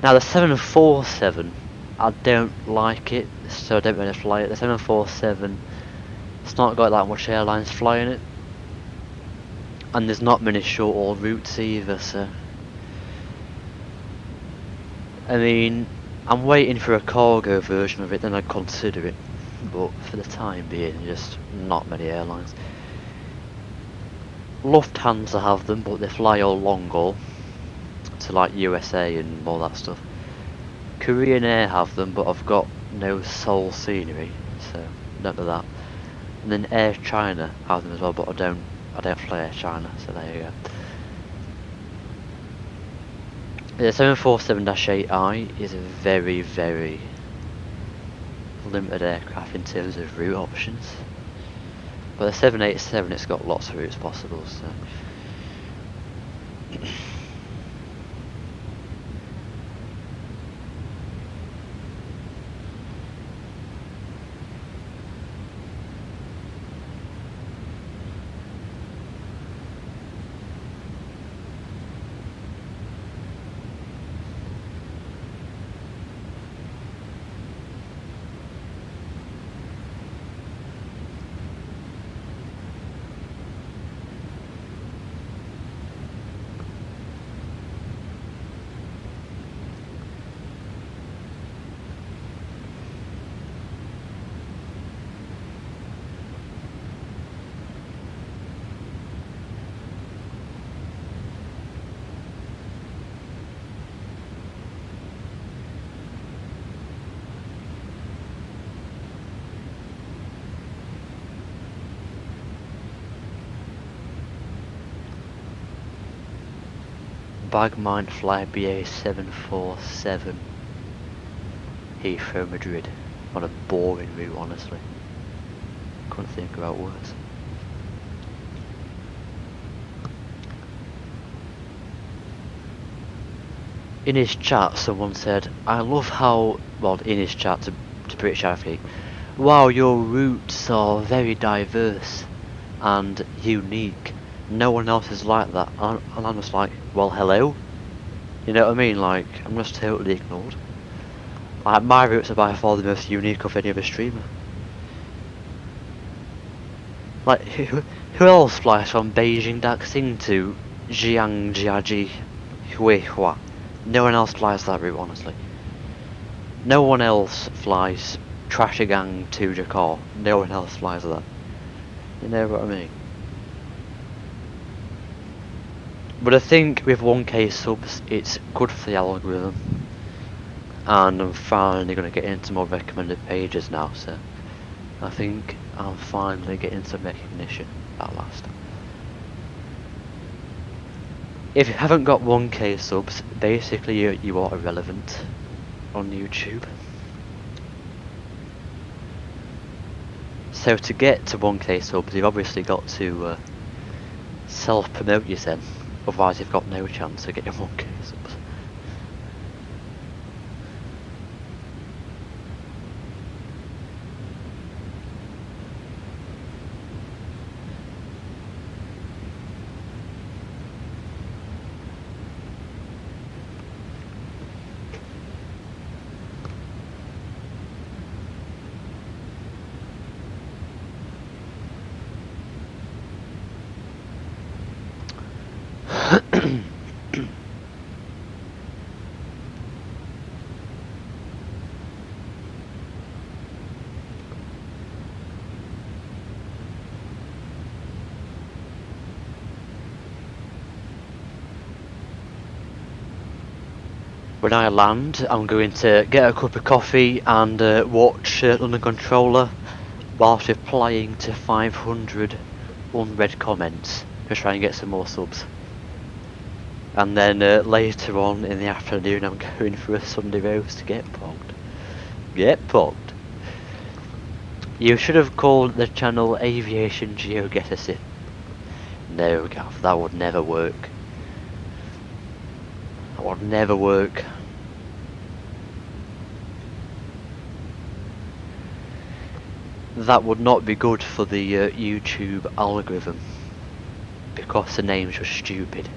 Now the 747, I don't like it, so I don't really fly it. The 747, it's not got that much airlines flying it, and there's not many short haul routes either. So, I mean, I'm waiting for a cargo version of it, then I'd consider it. But for the time being, just not many airlines. Lufthansa have them, but they fly all long haul to like USA and all that stuff. Korean Air have them, but I've got no Seoul scenery, so don't do that. And then Air China have them as well, but I don't fly Air China, so there you go. The 747-8i is a very, very limited aircraft in terms of route options. But the 787, it's got lots of routes possible, so. Bagmine fly BA747 Heathrow Madrid. What a boring route, honestly. Couldn't think about words. In his chat someone said, I love how, well, in his chat to British Athlete, wow, your routes are very diverse and unique. No one else is like that. And I'm just like, well, hello? You know what I mean? Like, I'm just totally ignored. Like, my routes are by far the most unique of any other streamer. Like, who else flies from Beijing Daxing to Jiangjiaji Huihua? No one else flies that route, honestly. No one else flies Trashigang to Jakarta. No one else flies that. You know what I mean? But I think with 1k subs, it's good for the algorithm. And I'm finally going to get into more recommended pages now, so I think I'm finally getting some recognition at last. If you haven't got 1k subs, basically you are irrelevant on YouTube. So to get to 1k subs, you've obviously got to self-promote yourself, otherwise you've got no chance of getting 1k subs. When I land, I'm going to get a cup of coffee and watch London Controller whilst replying to 500 unread comments to try and get some more subs. And then later on in the afternoon, I'm going for a Sunday roast to get pogged. Get pogged. You should have called the channel Aviation Geogenesis. No, Gav, that would never work. That would never work. That would not be good for the YouTube algorithm, because the names were stupid.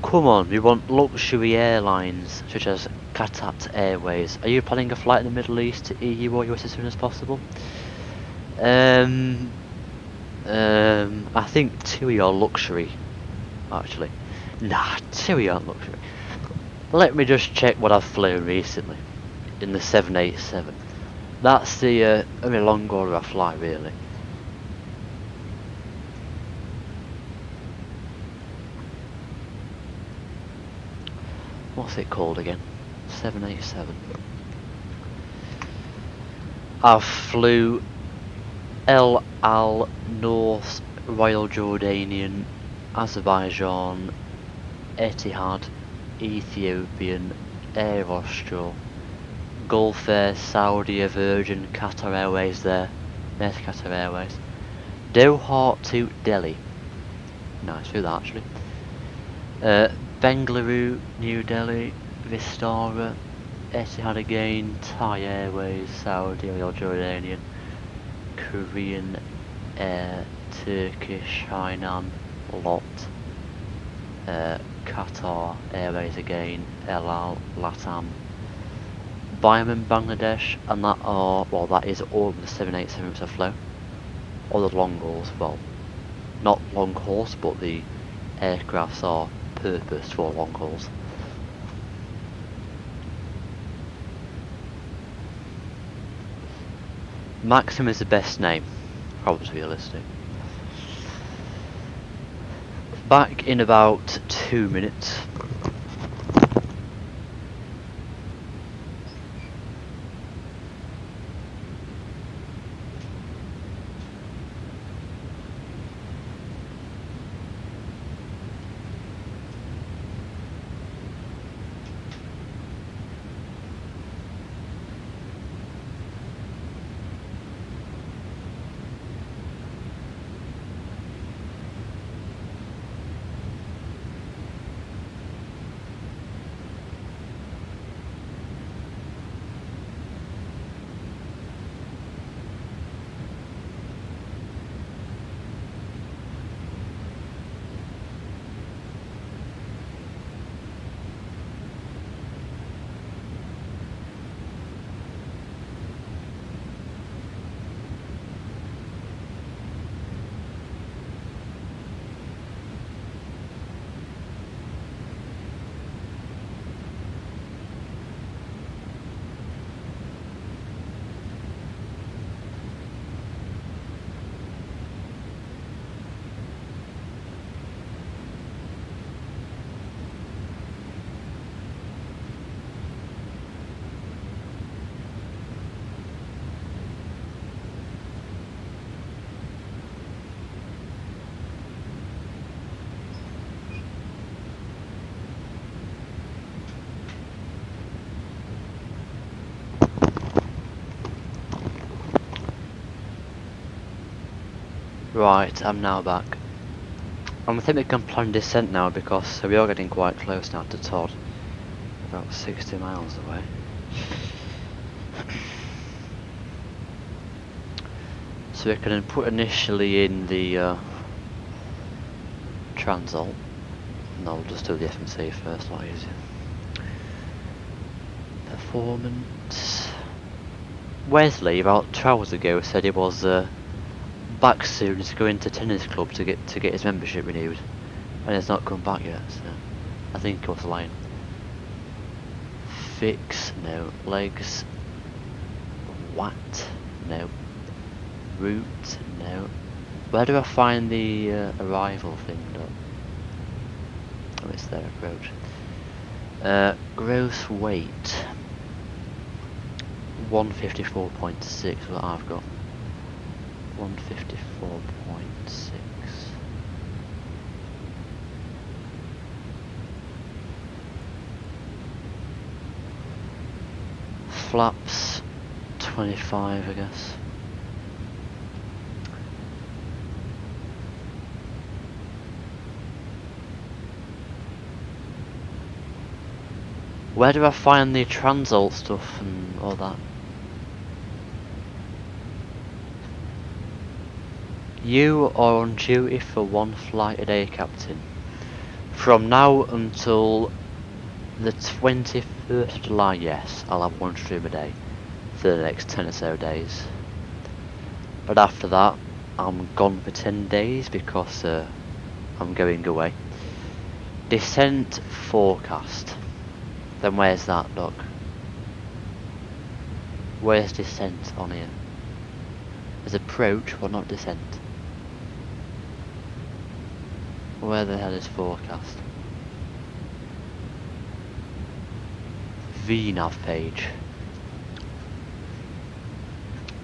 Come on, we want luxury airlines such as Qatar Airways. Are you planning a flight in the Middle East to EU or US as soon as possible? I think TUI are luxury, actually. Nah, TUI aren't luxury. Let me just check what I've flown recently in the 787. That's the only long order I fly, really. What's it called again? 787. I flew El Al, North, Royal Jordanian, Azerbaijan, Etihad, Ethiopian, Air Austral, Gulf Air, Saudi, Virgin, Qatar Airways there. There's Qatar Airways. Doha to Delhi. Nice, through that actually. Bengaluru, New Delhi, Vistara, Etihad again, Thai Airways, Saudi, Royal Jordanian, Korean Air, Turkish, Hainan, Lot, Qatar Airways again, El Al, Latam, Biman, Bangladesh, and that is all of the 787s I've flown. All the long hauls, well, not long hauls, but the aircrafts are purposed for long hauls. Maxim is the best name, probably realistic. Back in about 2 minutes. Right, I'm now back. I think we can plan descent now because we are getting quite close now to Todd. About 60 miles away. So we can put initially in the Transalt. No, we'll just do the FMC first, a lot easier. Performance. Wesley, about 2 hours ago, said he was back soon to go into tennis club to get his membership renewed, and he's not come back yet. So I think he was lying. Fix, no. Legs, what? No. Route, no. Where do I find the arrival thing? No. Oh, it's there. Approach. Gross weight. 154.6. What I've got. 154.6. Flaps 25, I guess. Where do I find the Transalt stuff and all that? You are on duty for 1 flight a day, Captain. From now until the 21st of July, yes, I'll have 1 stream a day for the next 10 or so days. But after that, I'm gone for 10 days because I'm going away. Descent forecast. Then where's that, Doc? Where's descent on here? There's approach, but not descent. Where the hell is forecast? VNAV page.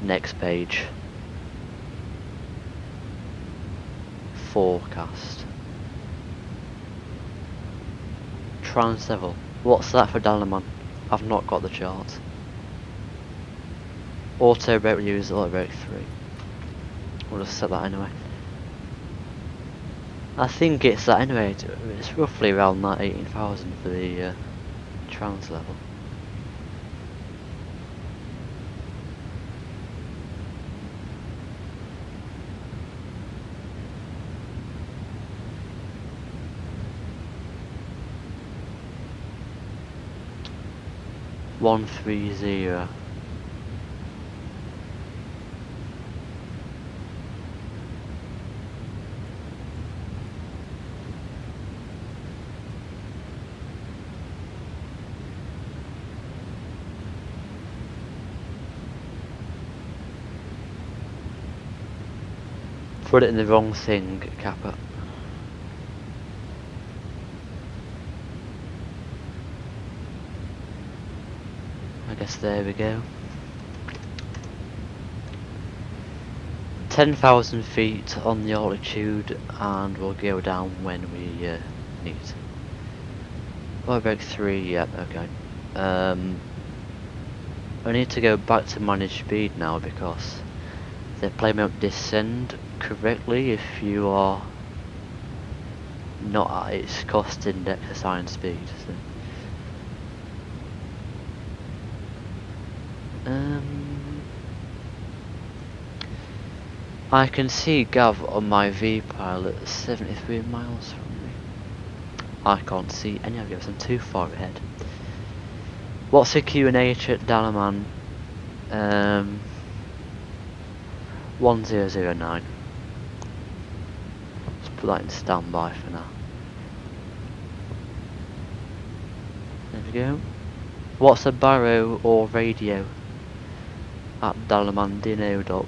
Next page. Forecast. Translevel. What's that for Dalaman? I've not got the chart. Auto brake use auto brake 3. We'll just set that anyway. I think it's that anyway. It's roughly around that 18,000 for the trans level. One 130. Put it in the wrong thing, Kappa. I guess there we go. 10,000 feet on the altitude, and we'll go down when we need. Oh, break 3, yeah, okay. I need to go back to manage speed now because they play me up descend correctly if you are not at its cost index assigned speed. So. I can see Gav on my V-pilot 73 miles from me. I can't see any of you, I'm too far ahead. What's the QNH at Dalaman? 1009. Let's put that in standby for now. There we go. What's a barrow or radio at Dalaman? Do you know, Doc?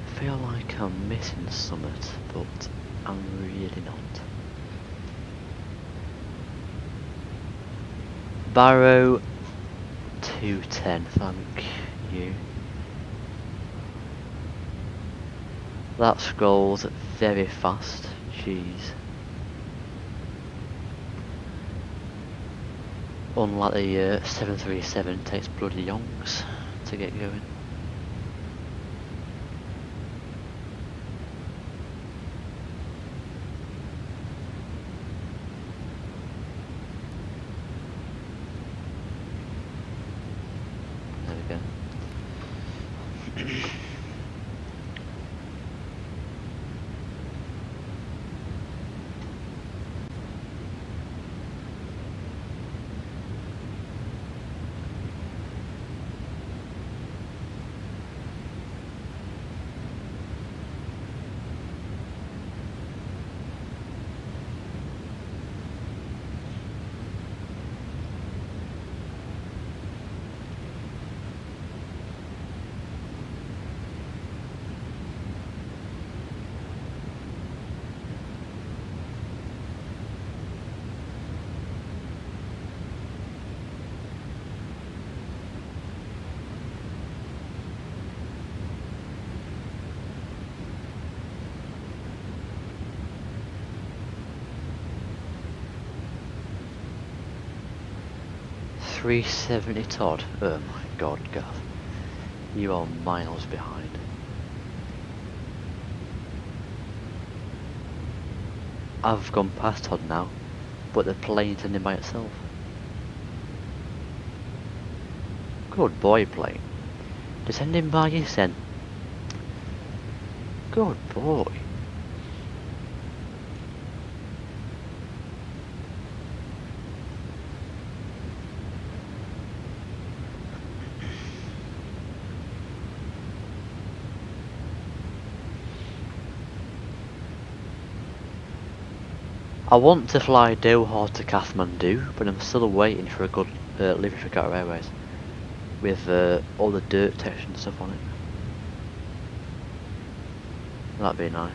I feel like I'm missing something, but I'm really not. Barrow 210, thank you. That scrolls very fast, jeez. Unlike the 737, it takes bloody yonks to get going. There we go. 370 Todd. Oh my god, Gav. You are miles behind. I've gone past Todd now, but the plane's ending by itself. Good boy, plane. Descending by you, then. Good boy. I want to fly Doha to Kathmandu, but I'm still waiting for a good livery for Qatar Airways with all the dirt text and stuff on it. That'd be nice.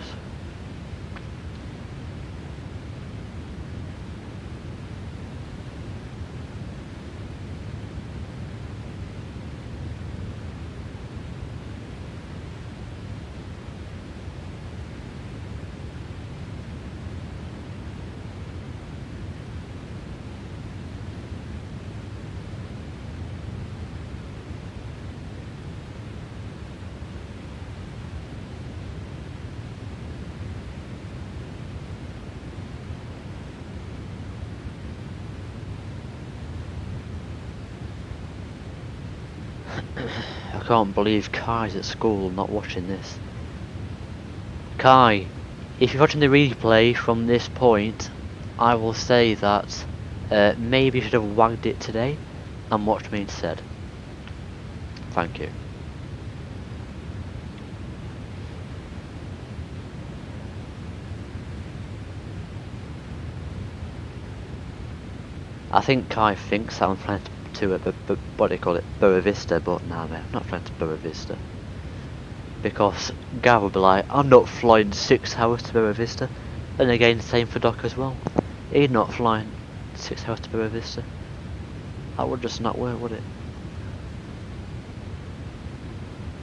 I can't believe Kai's at school not watching this. Kai, if you're watching the replay from this point, I will say that maybe you should have wagged it today and watched me instead. Thank you. I think Kai thinks I'm flying to what do you call it, Boa Vista, but nah mate, I'm not flying to Boa Vista. Because Gav will be like, I'm not flying 6 hours to Boa Vista. And again, same for Doc as well. He's not flying 6 hours to Boa Vista. That would just not work, would it?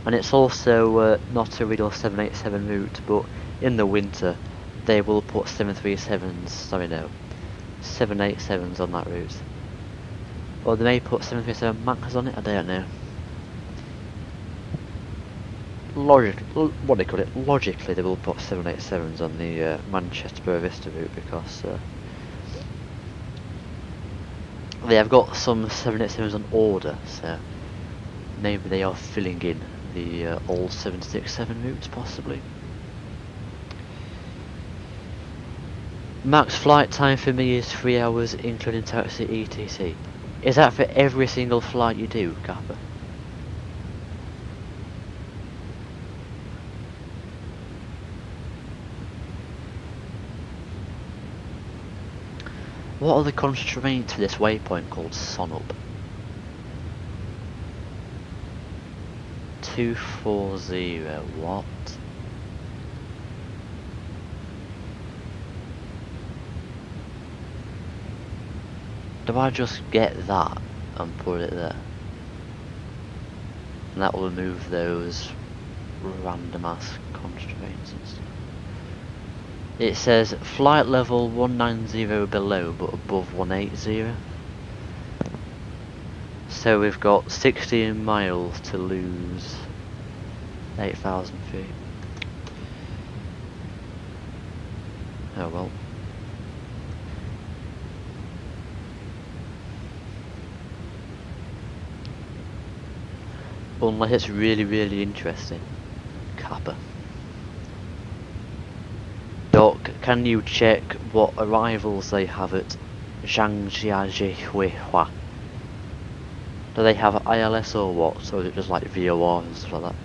And it's also not a real 787 route, but in the winter they will put 737s, sorry no, 787s on that route. Or they may put 737 Max on it, I don't know. What do you call it? Logically they will put 787s on the Manchester Boa Vista route because they have got some 787s on order, so maybe they are filling in the old 767 routes possibly. Max flight time for me is 3 hours including taxi etc. Is that for every single flight you do, Kappa? What are the constraints for this waypoint called Sonup? 240, what? Do I just get that and put it there? And that will remove those random ass constraints and stuff. It says flight level 190 below but above 180. So we've got 16 miles to lose 8,000 feet. Oh well. Unless it's really interesting. Kappa. Doc, can you check what arrivals they have at Zhangjiajihua? Do they have ILS or what? Or is it just like VOR and stuff like that?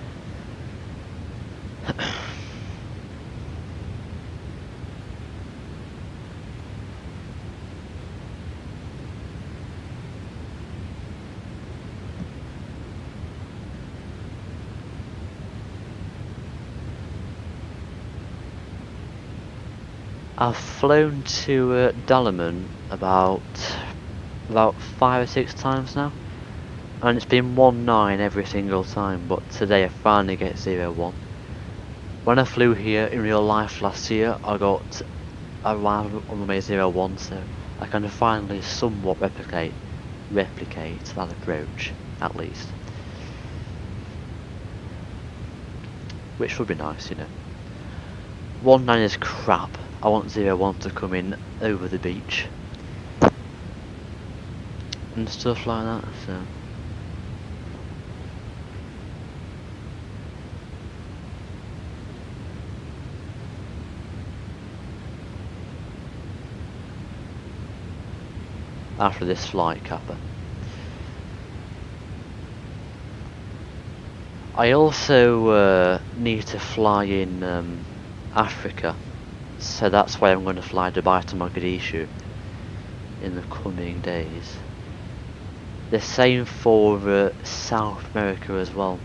I've flown to Dalaman about 5 or 6 times now, and it's been 19 every single time, but today I finally get 01. When I flew here in real life last year, I got around on the way 01, so I can finally somewhat replicate that approach, at least. Which would be nice, you know. 19 is crap. I want 01 to come in over the beach and stuff like that, so after this flight, Kappa. I also need to fly in Africa. So that's why I'm going to fly Dubai to Mogadishu in the coming days. The same for South America as well.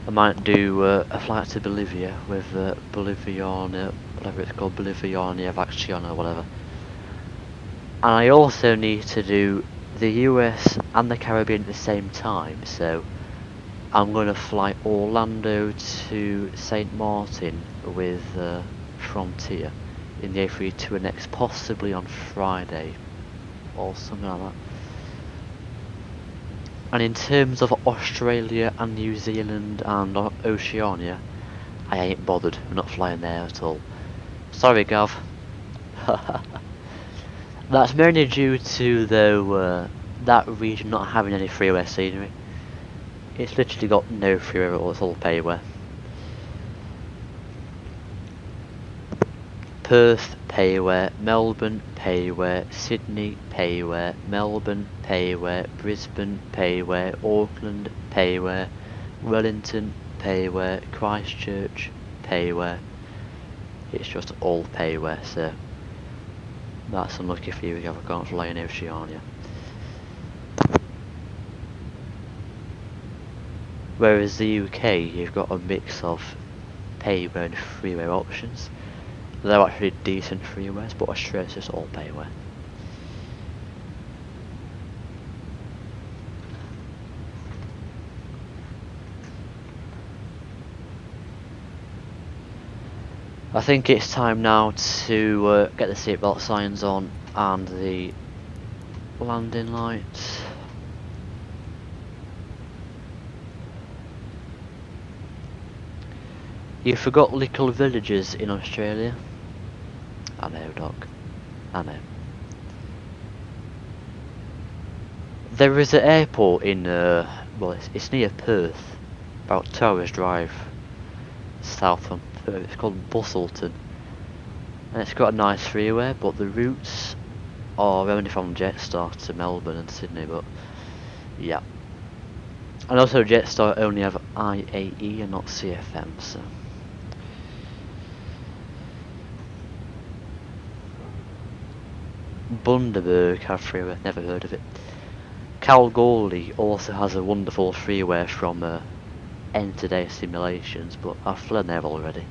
I might do a flight to Bolivia with Boliviana, whatever it's called, Boliviana Vaction or whatever. And I also need to do the US and the Caribbean at the same time, so I'm going to fly Orlando to St. Martin with Frontier in the A320X, possibly on Friday or something like that. And in terms of Australia and New Zealand and Oceania, I ain't bothered. I'm not flying there at all. Sorry, Gav. That's mainly due to though that region not having any freeway scenery. It's literally got no freeway at all. It's all payware. Perth, payware. Melbourne, payware. Sydney, payware. Melbourne, payware. Brisbane, payware. Auckland, payware. Wellington, payware. Christchurch, payware. It's just all payware, so that's unlucky for you if I can't fly in Oceania. Whereas the UK, you've got a mix of payware and freeway options. They're actually decent freeways, but Australia's just all payware. I think it's time now to get the seatbelt signs on and the landing lights. You forgot little villages in Australia. I know, Doc. I know. There is an airport in, well, it's near Perth, about 2 hours drive south from Perth. It's called Busselton, and it's got a nice freeway, but the routes are only from Jetstar to Melbourne and Sydney. But yeah, and also Jetstar only have IAE and not CFM, so. Bundaberg have freeway, never heard of it. Kalgoorlie also has a wonderful freeway from end to day simulations, but I've flown there already.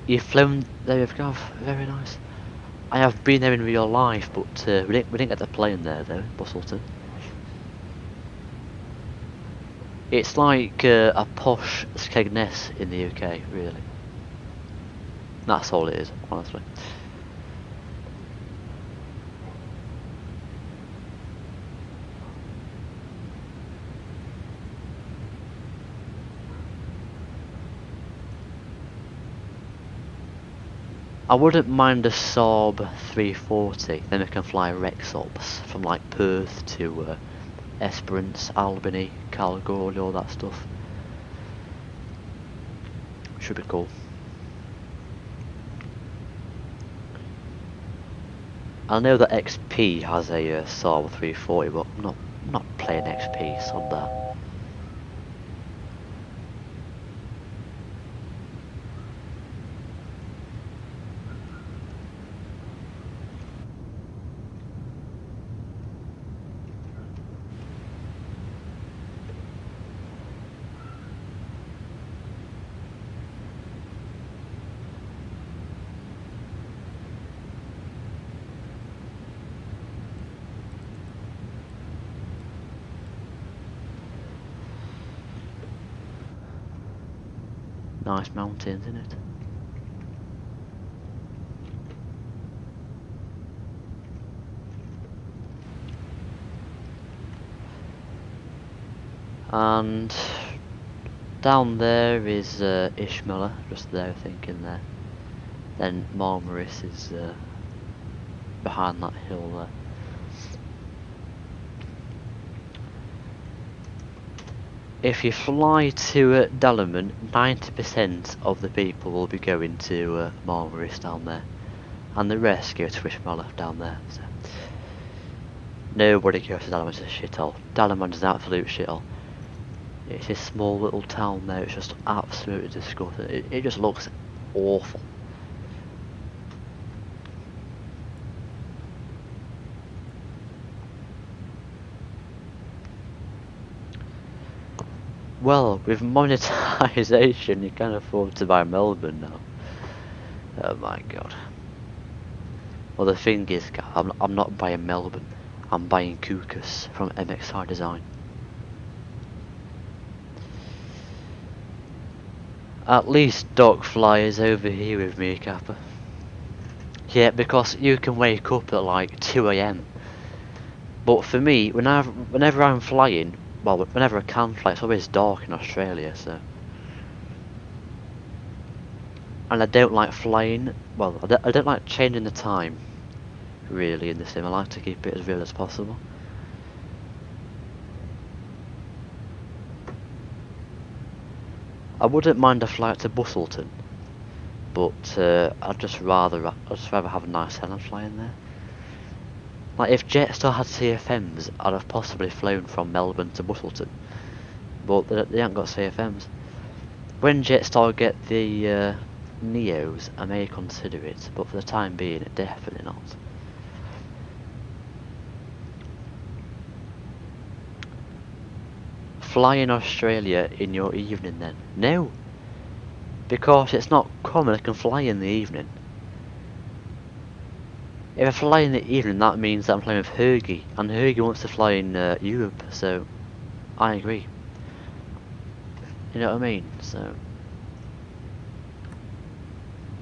You've flown there with Gav, very nice. I have been there in real life, but we didn't get the plane there though, Busselton. It's like a posh Skegness in the UK, really. That's all it is, honestly. I wouldn't mind a Saab 340, then we can fly Rexobs from like Perth to Esperance, Albany, Kalgoorlie, all that stuff. Should be cool. I know that XP has a Saab 340, but I'm not playing XP, so on that. Nice mountains, isn't it? And down there is Ishmiller, just there I think in there. Then Marmaris is behind that hill there. If you fly to Dalaman, 90% of the people will be going to Marmaris down there, and the rest go to Ishmiller down there. So nobody goes to Dalaman, it's a shithole. Dalaman is an absolute shithole. It's a small little town there, it's just absolutely disgusting. It just looks awful. Well, with monetization, you can afford to buy Melbourne now. Oh my god. Well, the thing is, I'm not buying Melbourne. I'm buying Kukas from MXI Design. At least Doc Fly is over here with me, Kappa. Yeah, because you can wake up at like 2 AM. But for me, whenever I'm flying, well, whenever I can fly, it's always dark in Australia, so. And I don't like flying, well, I don't like changing the time, really, in the sim. I like to keep it as real as possible. I wouldn't mind a flight to Busselton, but I'd just rather have a nice Helen flying there. Like if Jetstar had CFMs, I'd have possibly flown from Melbourne to Busselton, but they haven't got CFMs. When Jetstar get the Neos, I may consider it, but for the time being, definitely not. Fly in Australia in your evening then? No! Because it's not common I can fly in the evening. If I fly in the evening, that means that I'm flying with Hergy, and Hergy wants to fly in Europe, so I agree. You know what I mean? So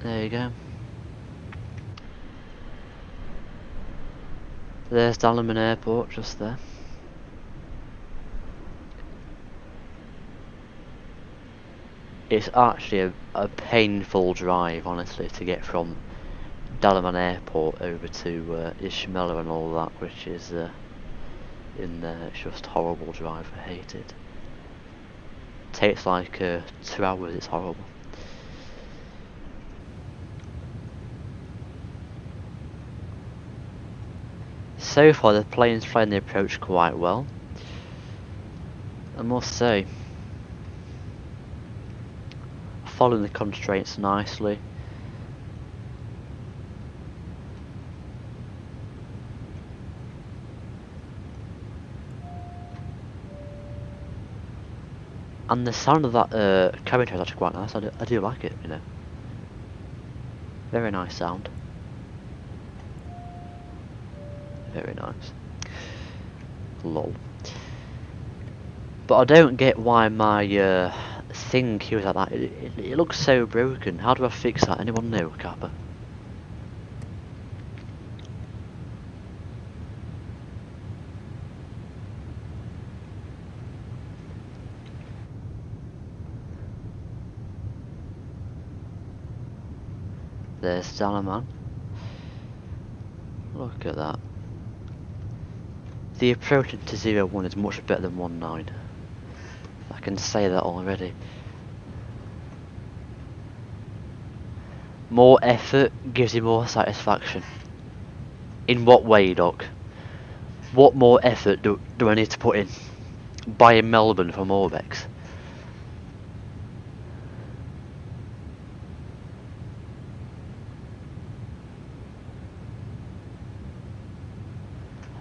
there you go. There's Dalaman Airport, just there. It's actually a painful drive, honestly, to get from Dalaman Airport over to Ishmiller and all that, which is in there. It's just a horrible drive, I hate it. Takes like 2 hours, it's horrible. So far the plane's flying the approach quite well, I must say. Following the constraints nicely. And the sound of that cabin tray is actually quite nice. I do like it, you know. Very nice sound. Very nice. Lol. But I don't get why my thing here is like that. It looks so broken. How do I fix that? Anyone know, Kappa? There's Dalaman. Look at that. The approach into 01 is much better than 19. I can say that already. More effort gives you more satisfaction. In what way, Doc? What more effort do I need to put in? Buying Melbourne from Orbex.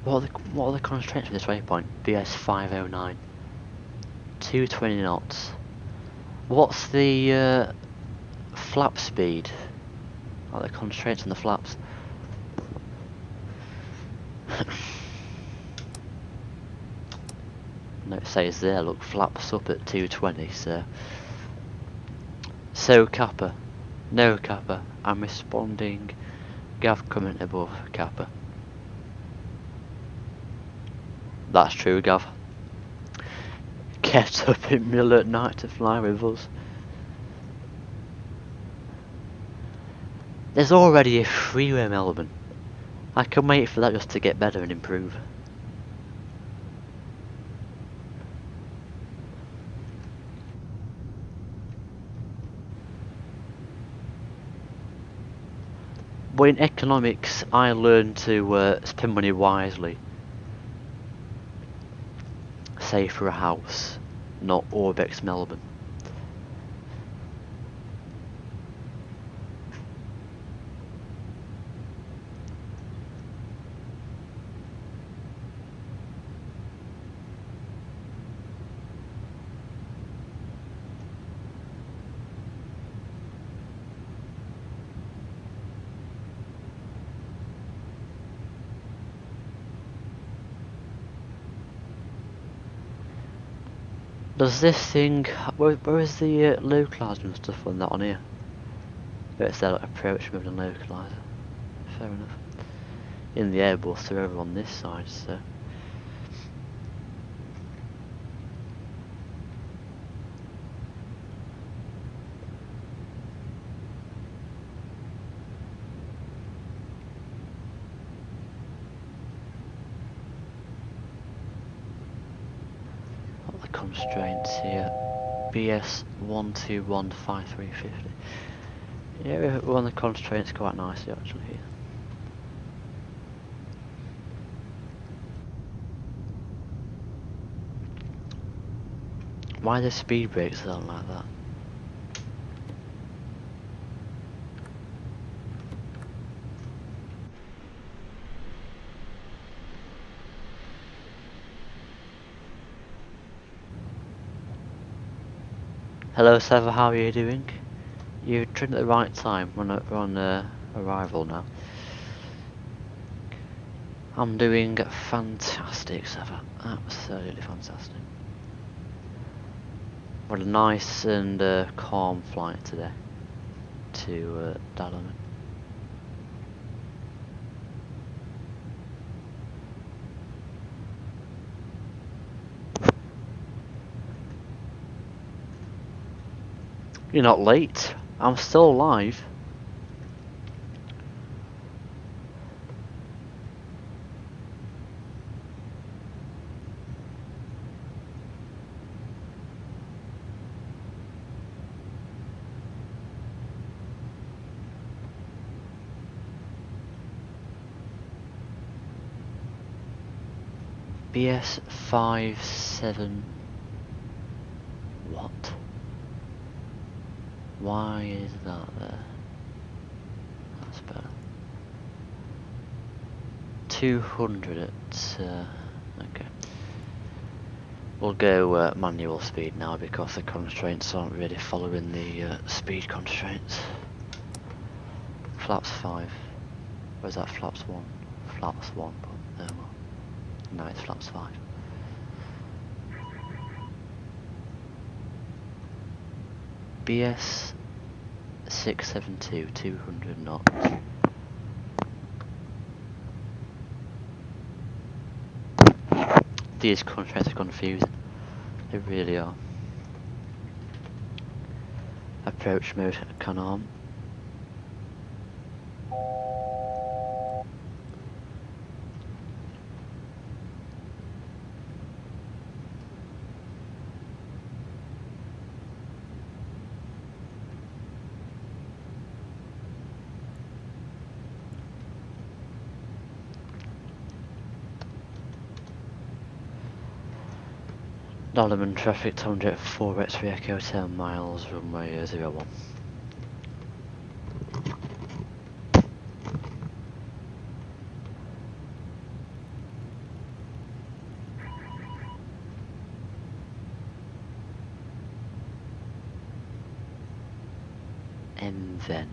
What are the constraints for this waypoint? BS 509. 220 knots. What's the flap speed? What are the constraints on the flaps? No, it says there, look, flaps up at 220, so Kappa. No Kappa. I'm responding. Gav comment above Kappa. That's true, Gav. Get up in middle at night to fly with us. There's already a freeway Melbourne. I can wait for that just to get better and improve. But in economics, I learned to spend money wisely. Say for a house, not Orbex Melbourne. Does this thing, where is the localizer and stuff on that on here? It's their approach mode and localizer. Fair enough. In the Airbus they're over on this side, so. Constraints here. BS 1215350. Yeah, we're on the constraints quite nicely actually here. Why are the speed brakes sound like that? Hello Sever, how are you doing? You're trained at the right time, we're on arrival now. I'm doing fantastic Sever, absolutely fantastic. What a nice and calm flight today to Dalaman. You're not late. I'm still alive. BS 57. What? Why is that there? That's better. 200 at okay. We'll go manual speed now because the constraints aren't really following the speed constraints. Flaps 5. Where's that flaps 1? Flaps 1. But no, it's flaps 5. BS 672, 200 knots. These constraints are confusing. They really are. Approach mode, can arm. Dalaman traffic 204 X3 Echo 10 miles, runway 01. And then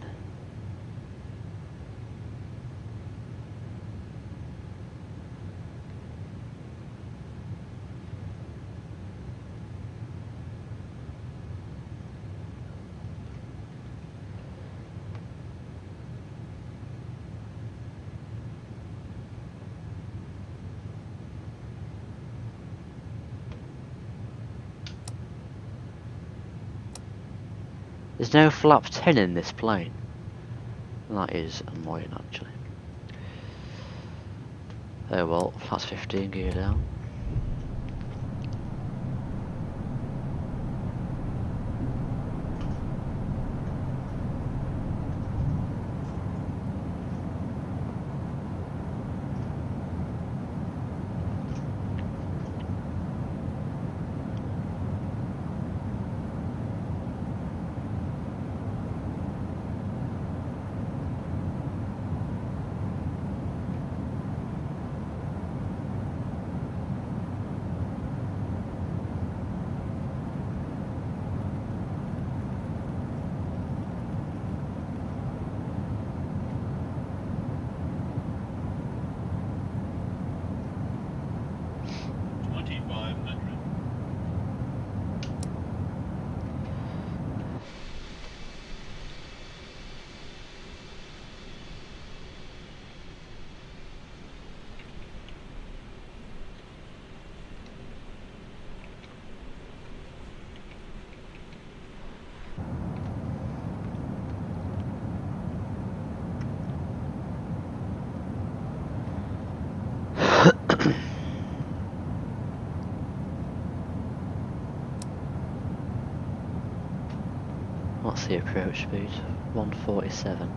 there's no flap 10 in this plane. That is annoying actually. Oh well, that's 15 gear down. What's the approach speed? 147.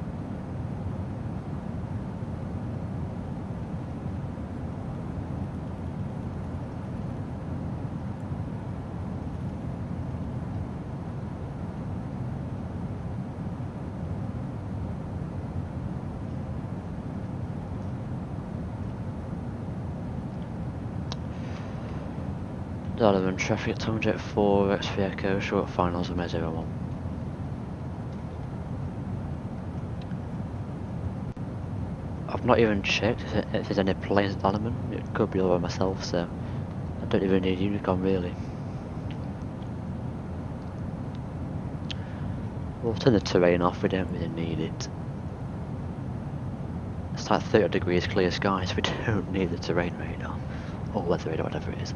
Dalaman traffic 204 X3 Echo, short finals of 01. I've not even checked if there's any planes at Dalaman. It could be all by myself, so I don't even need Unicom really. We'll turn the terrain off, we don't really need it. It's like 30 degrees clear skies, we don't need the terrain radar. Or weather radar, whatever it is.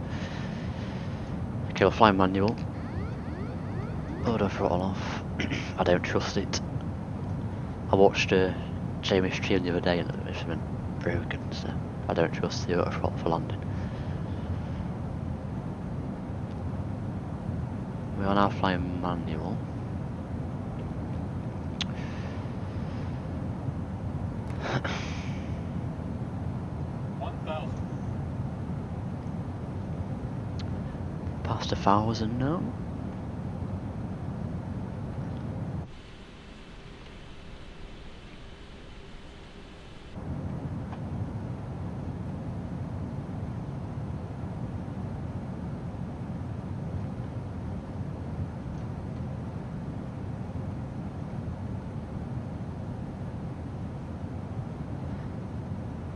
Okay, we'll fly manual. Auto throttle off. I don't trust it. I watched Jamie's stream the other day and it's been broken, so I don't trust the auto throttle for landing. We are now flying manual. Past 1,000 now.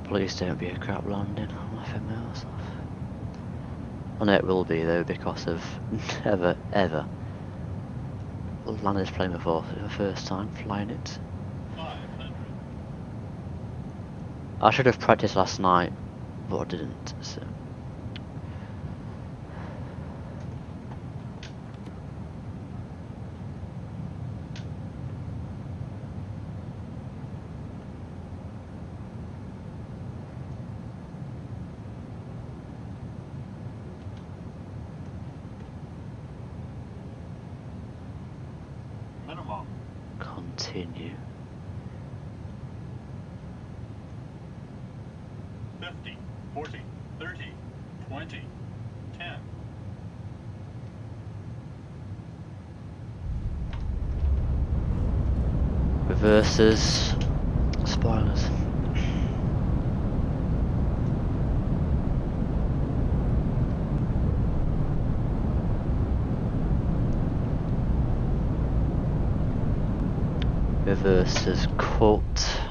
Please don't be a crap landing. I'm laughing my arse off. I know it will be though, because I've never ever landed this plane before. It's the first time flying it. 500. I should have practiced last night, but I didn't, so. Continue. 50, 40, 30, 20, 10, versus spoilers. Reverses cut.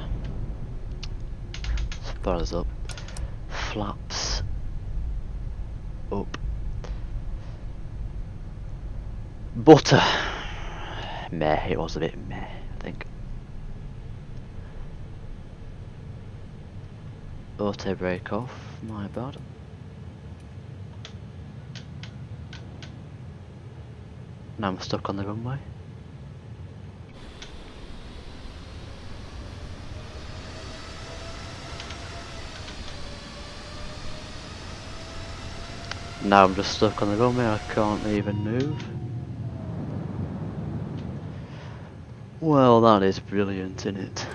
Spoilers up. Flaps up. Butter. Meh, it was a bit meh, I think. Auto brake off, my bad. Now I'm stuck on the runway. Now I'm just stuck on the runway, I can't even move. Well, that is brilliant, isn't it?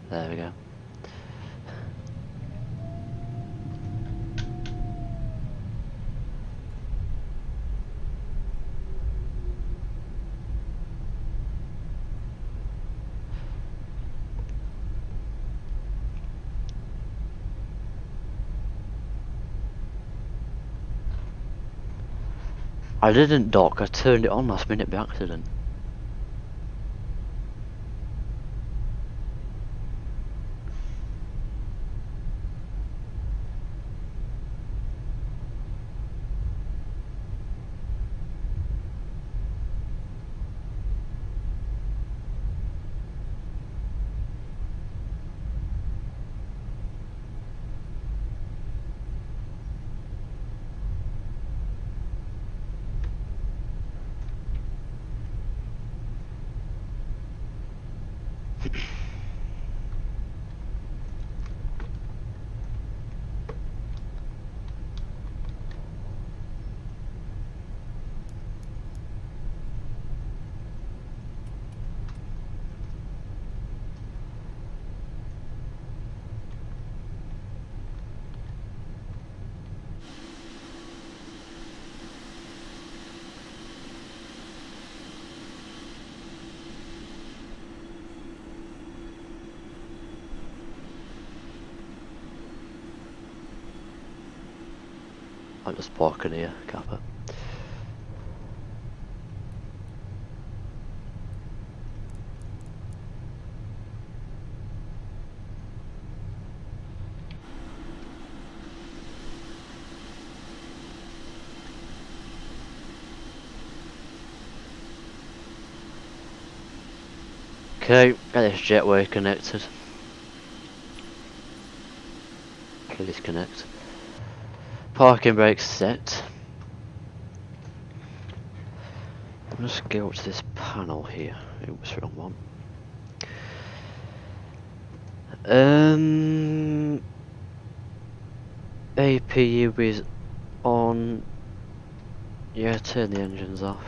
There we go. I didn't dock, I turned it on last minute by accident. I'm just parking here, Kappa. Okay, get this jetway connected. Please connect. Parking brake set. I'll just go up to this panel here. Oops, wrong one. APU is on. Yeah, turn the engines off.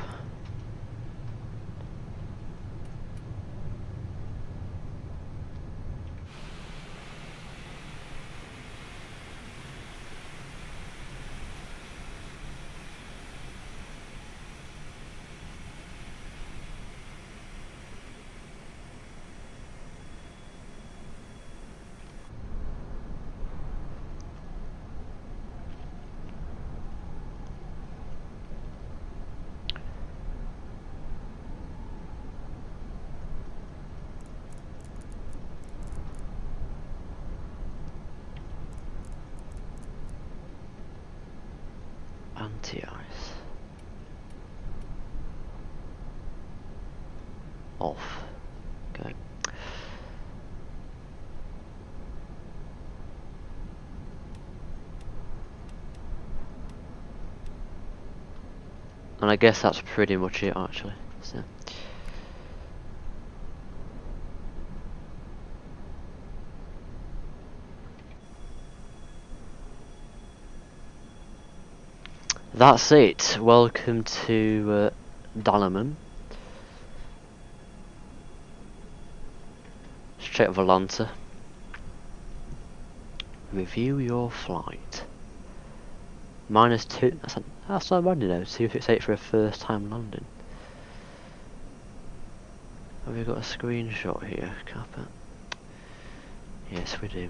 Anti-ice. Off. Okay. And I guess that's pretty much it actually. So. That's it. Welcome to Dalaman. Let's check Volanta. Review your flight. -2. That's not bad, you know. See if it's 8 for a first time landing. Have we got a screenshot here, Kappa? Yes, we do.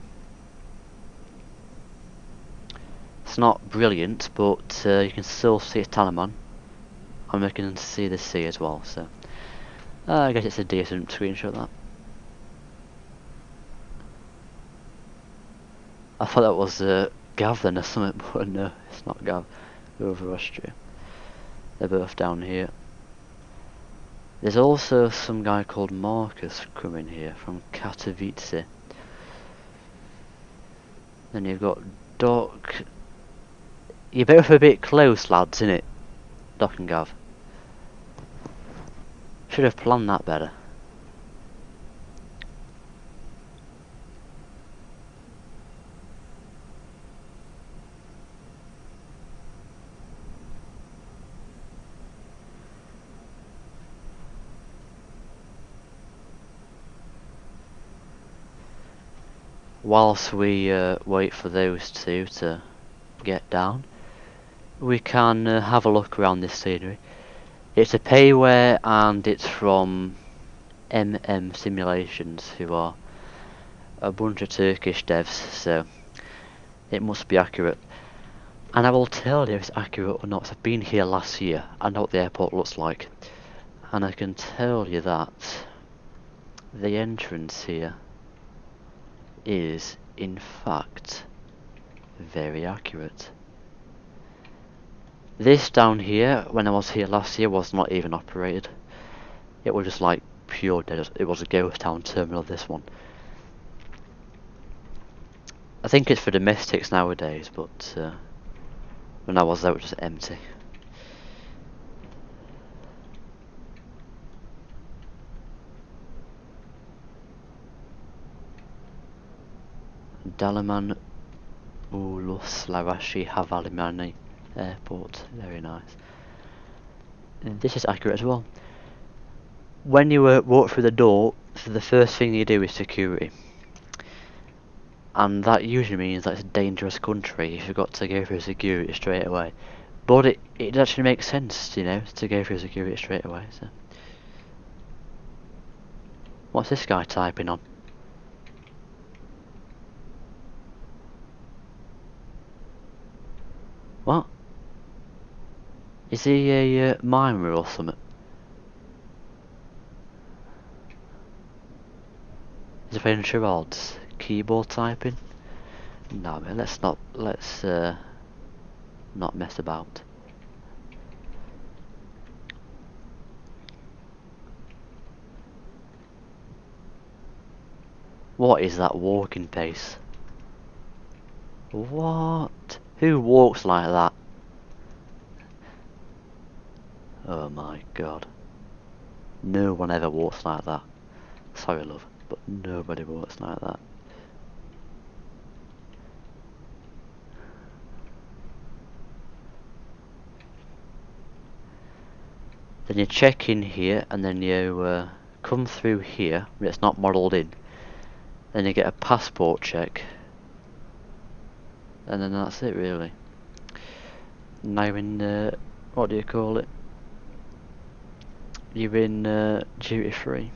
It's not brilliant, but you can still see a Dalaman, and we can see the sea as well, so I guess it's a decent screenshot, that. I thought that was Gav then or something, but no, it's not Gav. Over Austria. They're both down here. There's also some guy called Marcus coming here from Katowice. Then you've got Doc. You're both a bit close, lads, innit? Doc and Gav. Should have planned that better. Whilst we wait for those two to get down, we can have a look around this scenery. It's a payware and it's from Simulations, who are a bunch of Turkish devs, so it must be accurate. And I will tell you if it's accurate or not. I've been here last year, I know what the airport looks like, and I can tell you that the entrance here is in fact very accurate. This down here, when I was here last year, was not even operated. It was just like pure dead. It was a ghost town terminal, this one. I think it's for domestics nowadays, but when I was there it was just empty. Dalaman Uluslararası Havalimanı Airport, very nice. And this is accurate as well. When you walk through the door, so the first thing you do is security. And that usually means that it's a dangerous country if you've got to go through security straight away. But it actually makes sense, you know, to go through security straight away. So, what's this guy typing on? What? Is he a mimer or something? Is he playing charades? Keyboard typing? No, man, let's not mess about. What is that walking pace? What? Who walks like that? Oh my god. No one ever walks like that. Sorry love, but nobody walks like that. Then you check in here, and then you come through here, but it's not modelled in. Then you get a passport check. And then that's it really. Now you're in, what do you call it? You're in duty free.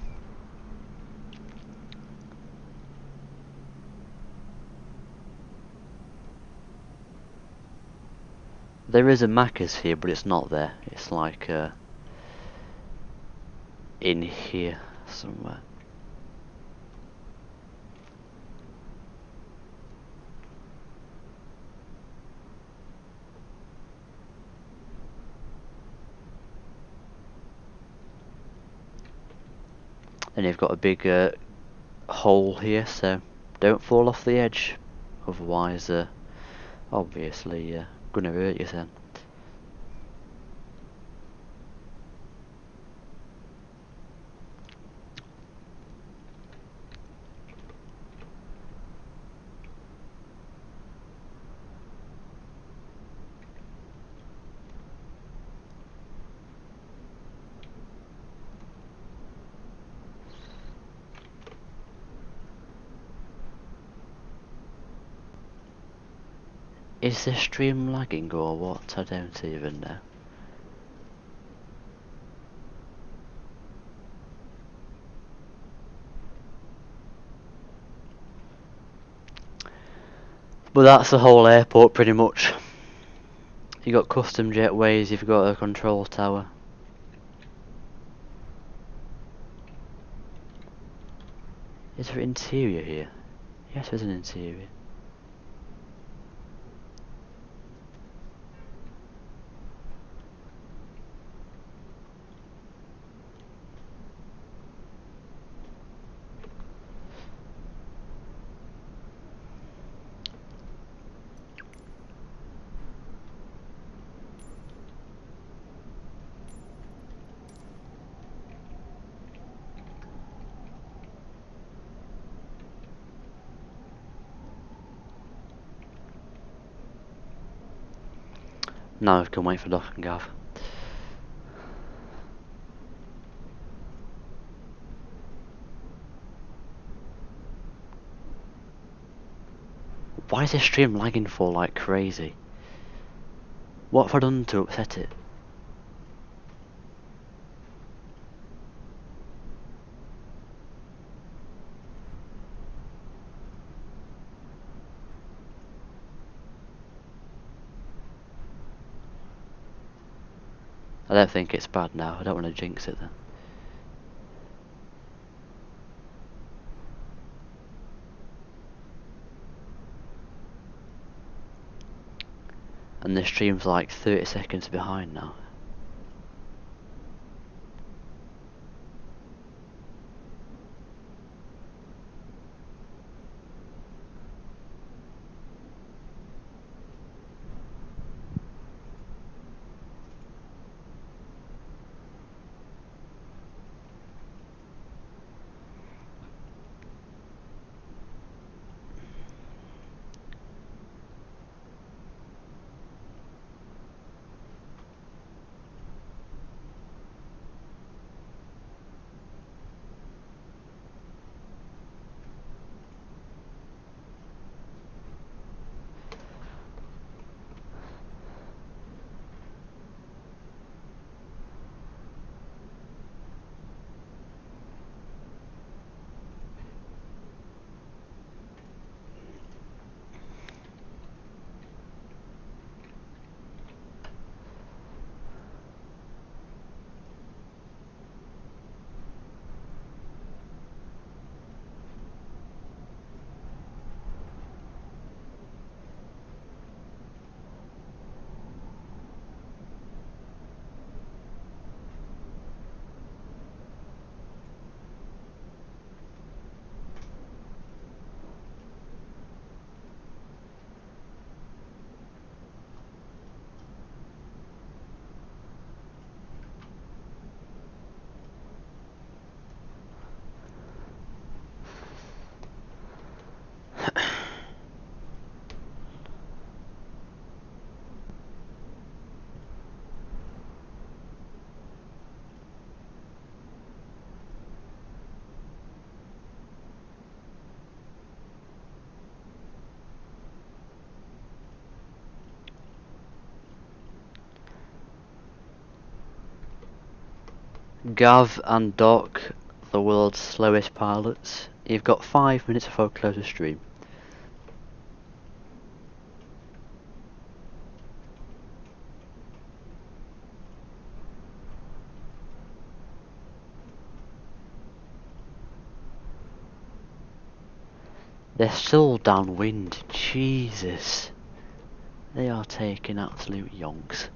There is a Macca's here, but it's not there. It's like in here somewhere. And you've got a big hole here, so don't fall off the edge, otherwise obviously gonna hurt you then. Is the stream lagging or what? I don't even know. But that's the whole airport pretty much. You got custom jetways, you've got a control tower. Is there interior here? Yes, there's an interior. Now I can wait for Doc and Gav. Why is this stream lagging for like crazy? What have I done to upset it? I don't think it's bad now, I don't want to jinx it then. And this stream's like 30 seconds behind now. Gav and Doc, the world's slowest pilots. You've got 5 minutes before I close the stream. They're still downwind, Jesus. They are taking absolute yonks.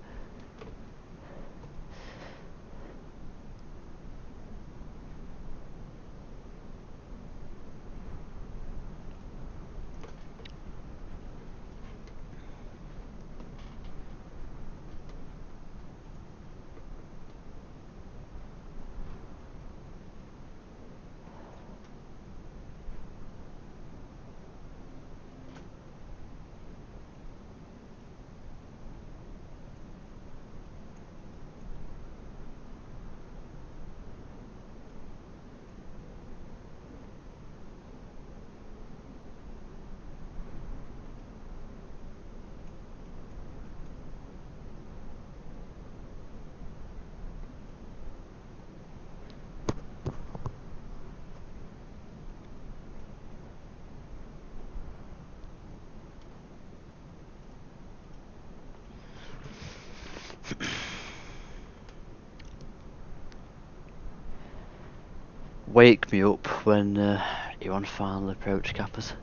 wake me up when you're on final approach, Cappers.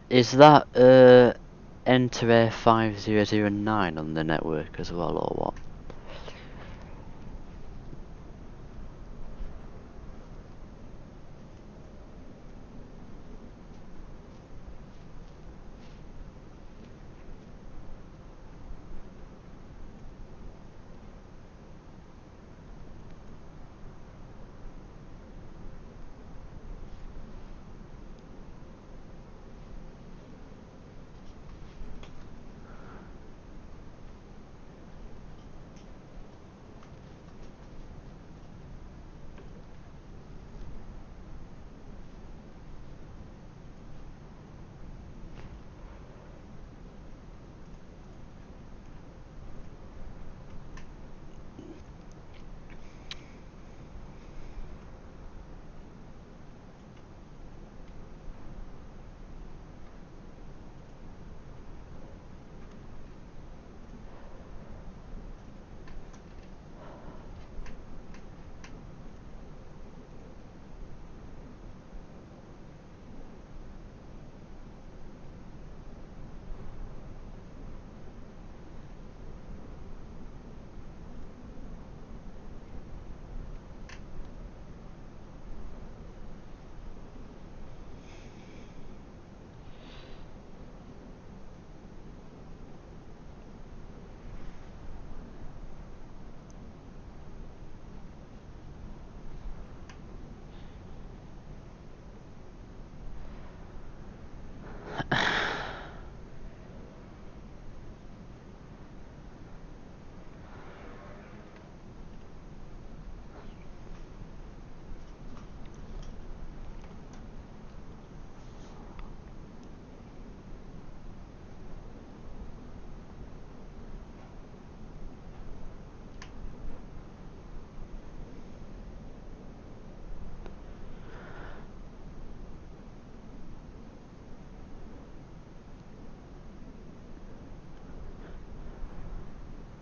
Is that Enter Air 5009 on the network as well, or what?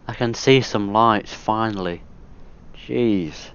I can see some lights finally. Jeez.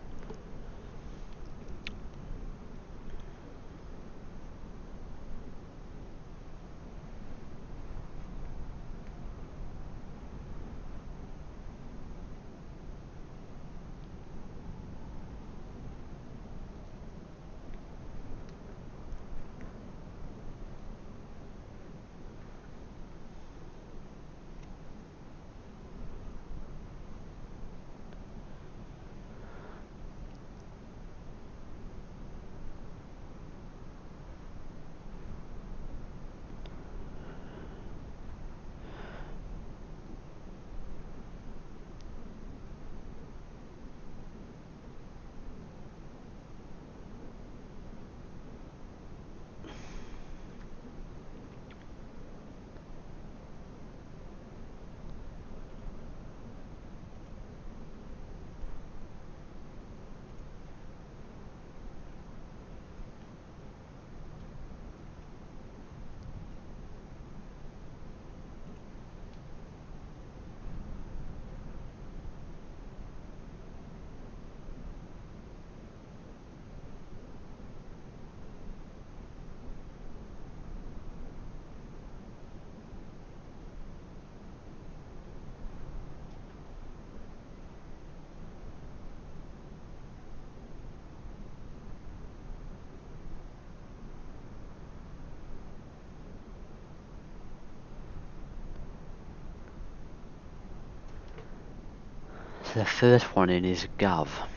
The first one in is Gav.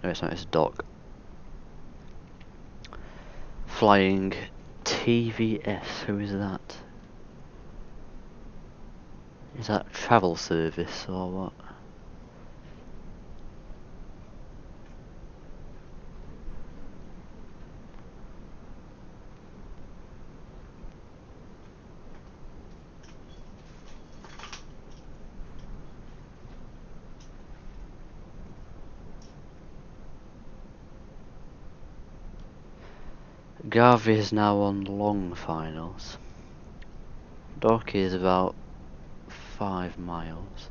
No, it's not, it's Doc. Flying TVS, who is that? Is that travel service or what? Garvey is now on long finals. Dorky is about 5 miles.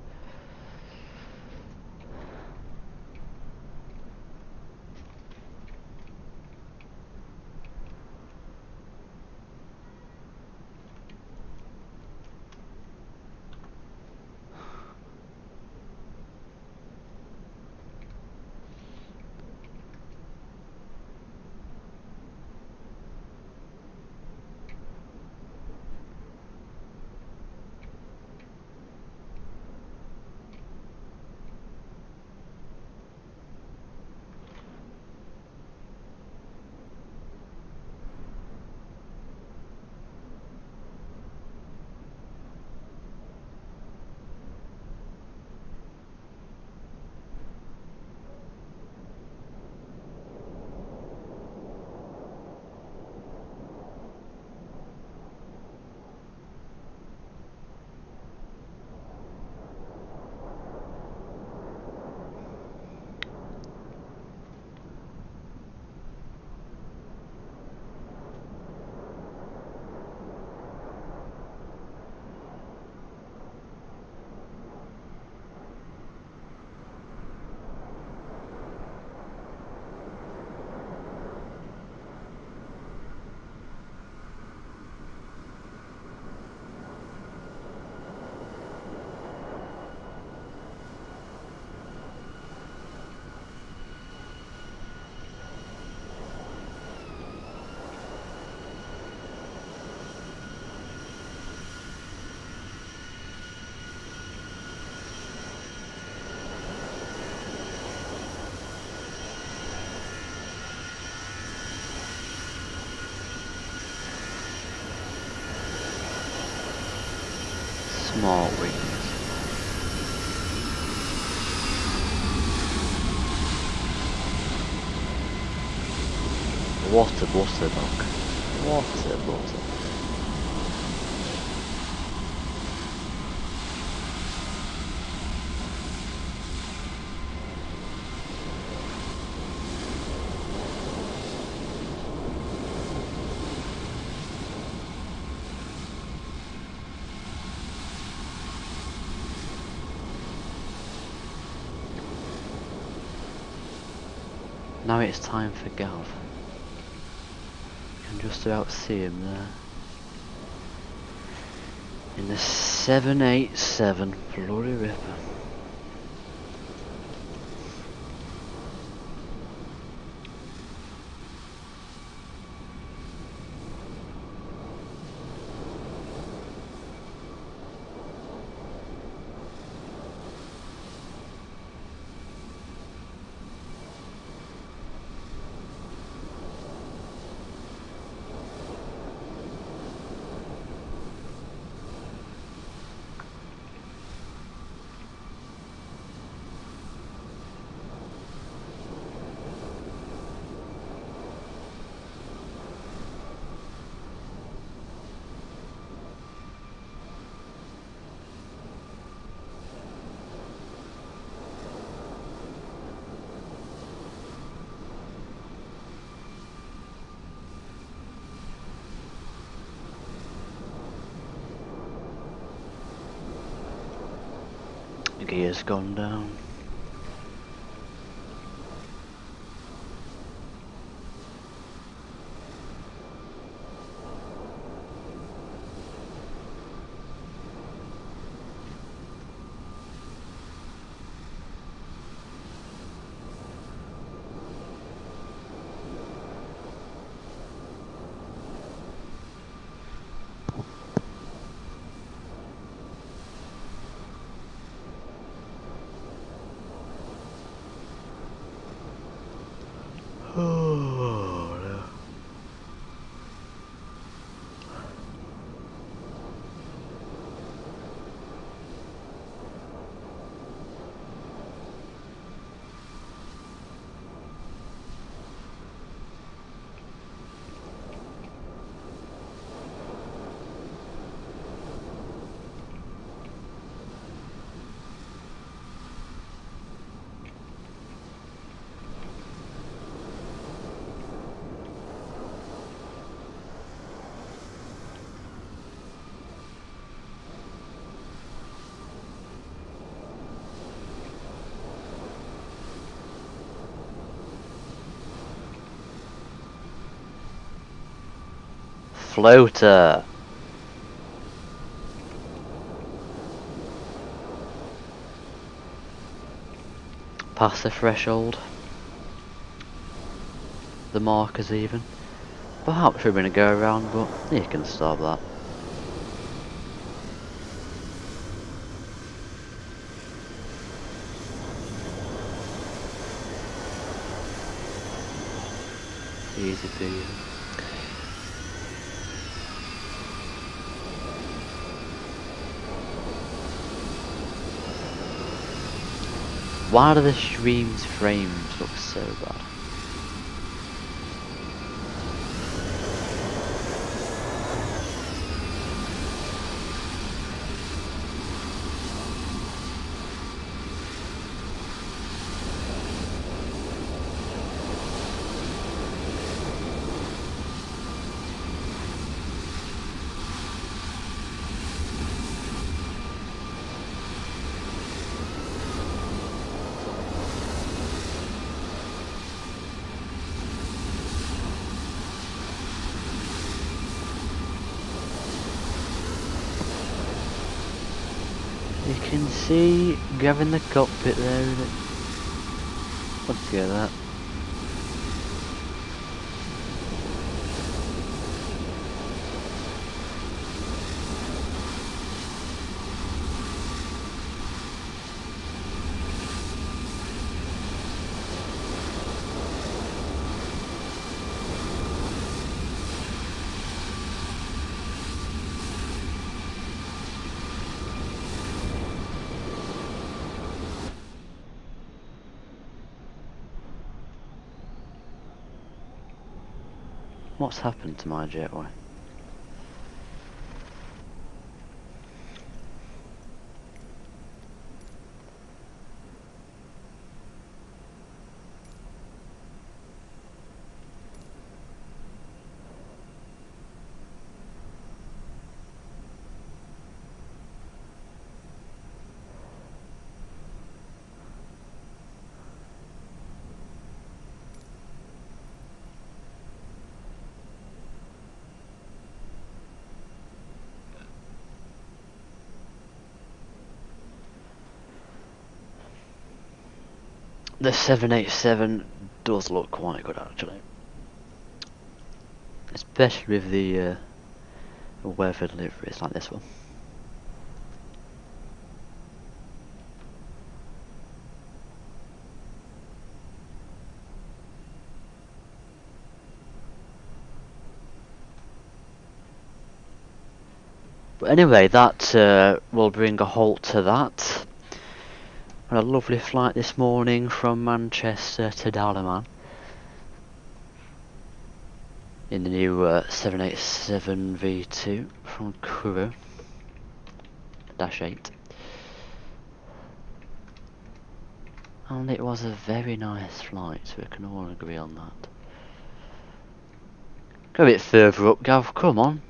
Small wings. What a butter dog. What a butter. Now it's time for Gav. You can just about see him there. In the 787 Bloody Ripper. Gear's gone down. Floater. Past the threshold. The markers even. Perhaps we're going to go around, but you can stop that. Easy peasy. Why do the stream's frames look so bad? You can see grabbing the cockpit there, isn't it? Look at that. What's happened to my jetway? The 787 does look quite good actually, especially with the weather deliveries like this one. But anyway, that will bring a halt to that. A lovely flight this morning from Manchester to Dalaman in the new 787 V2 from Kuro -8, and it was a very nice flight, we can all agree on that. Go a bit further up, Gav, come on.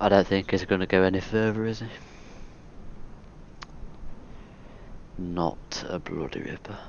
I don't think he's going to go any further, is he? Not a bloody ripper.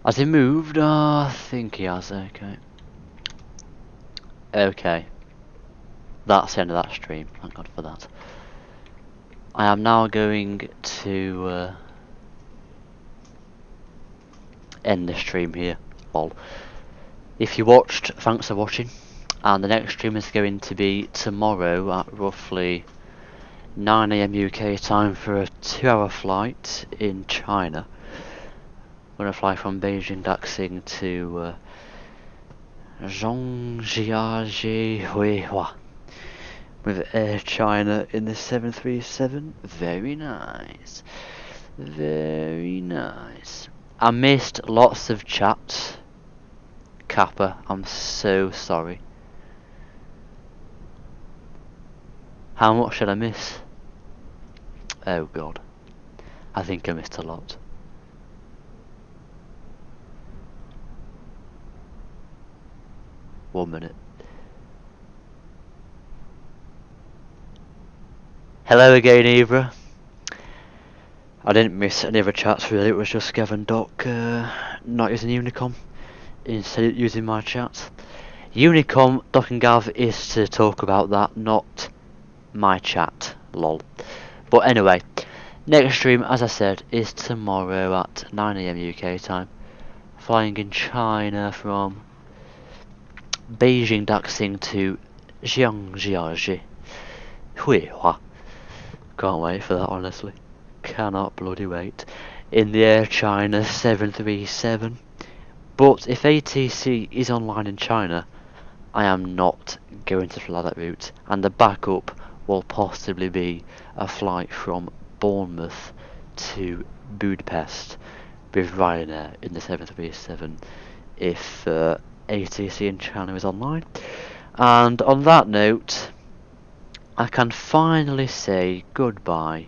Has he moved? Oh, I think he has, okay. Okay. That's the end of that stream, thank God for that. I am now going to end the stream here. Lol. If you watched, thanks for watching. And the next stream is going to be tomorrow at roughly 9 AM UK time for a 2-hour flight in China. I'm going to fly from Beijing Daxing to Zhongjiaji Huihua with Air China in the 737. Very nice. Very nice. I missed lots of chats. Kappa, I'm so sorry. How much did I miss? Oh god. I think I missed a lot. One minute. Hello again, Eva. I didn't miss any other chats really, it was just Gavin Doc not using Unicom, instead of using my chat. Unicom, Doc and Gav is to talk about that, not my chat, lol. But anyway, next stream, as I said, is tomorrow at 9 AM UK time. Flying in China from Beijing Daxing to Zhangjiaji Huihua. Can't wait for that, honestly. Cannot bloody wait. In the Air China 737. But if ATC is online in China, I am not going to fly that route. And the backup will possibly be a flight from Bournemouth to Budapest with Ryanair in the 737 if ATC in China is online. And on that note, I can finally say goodbye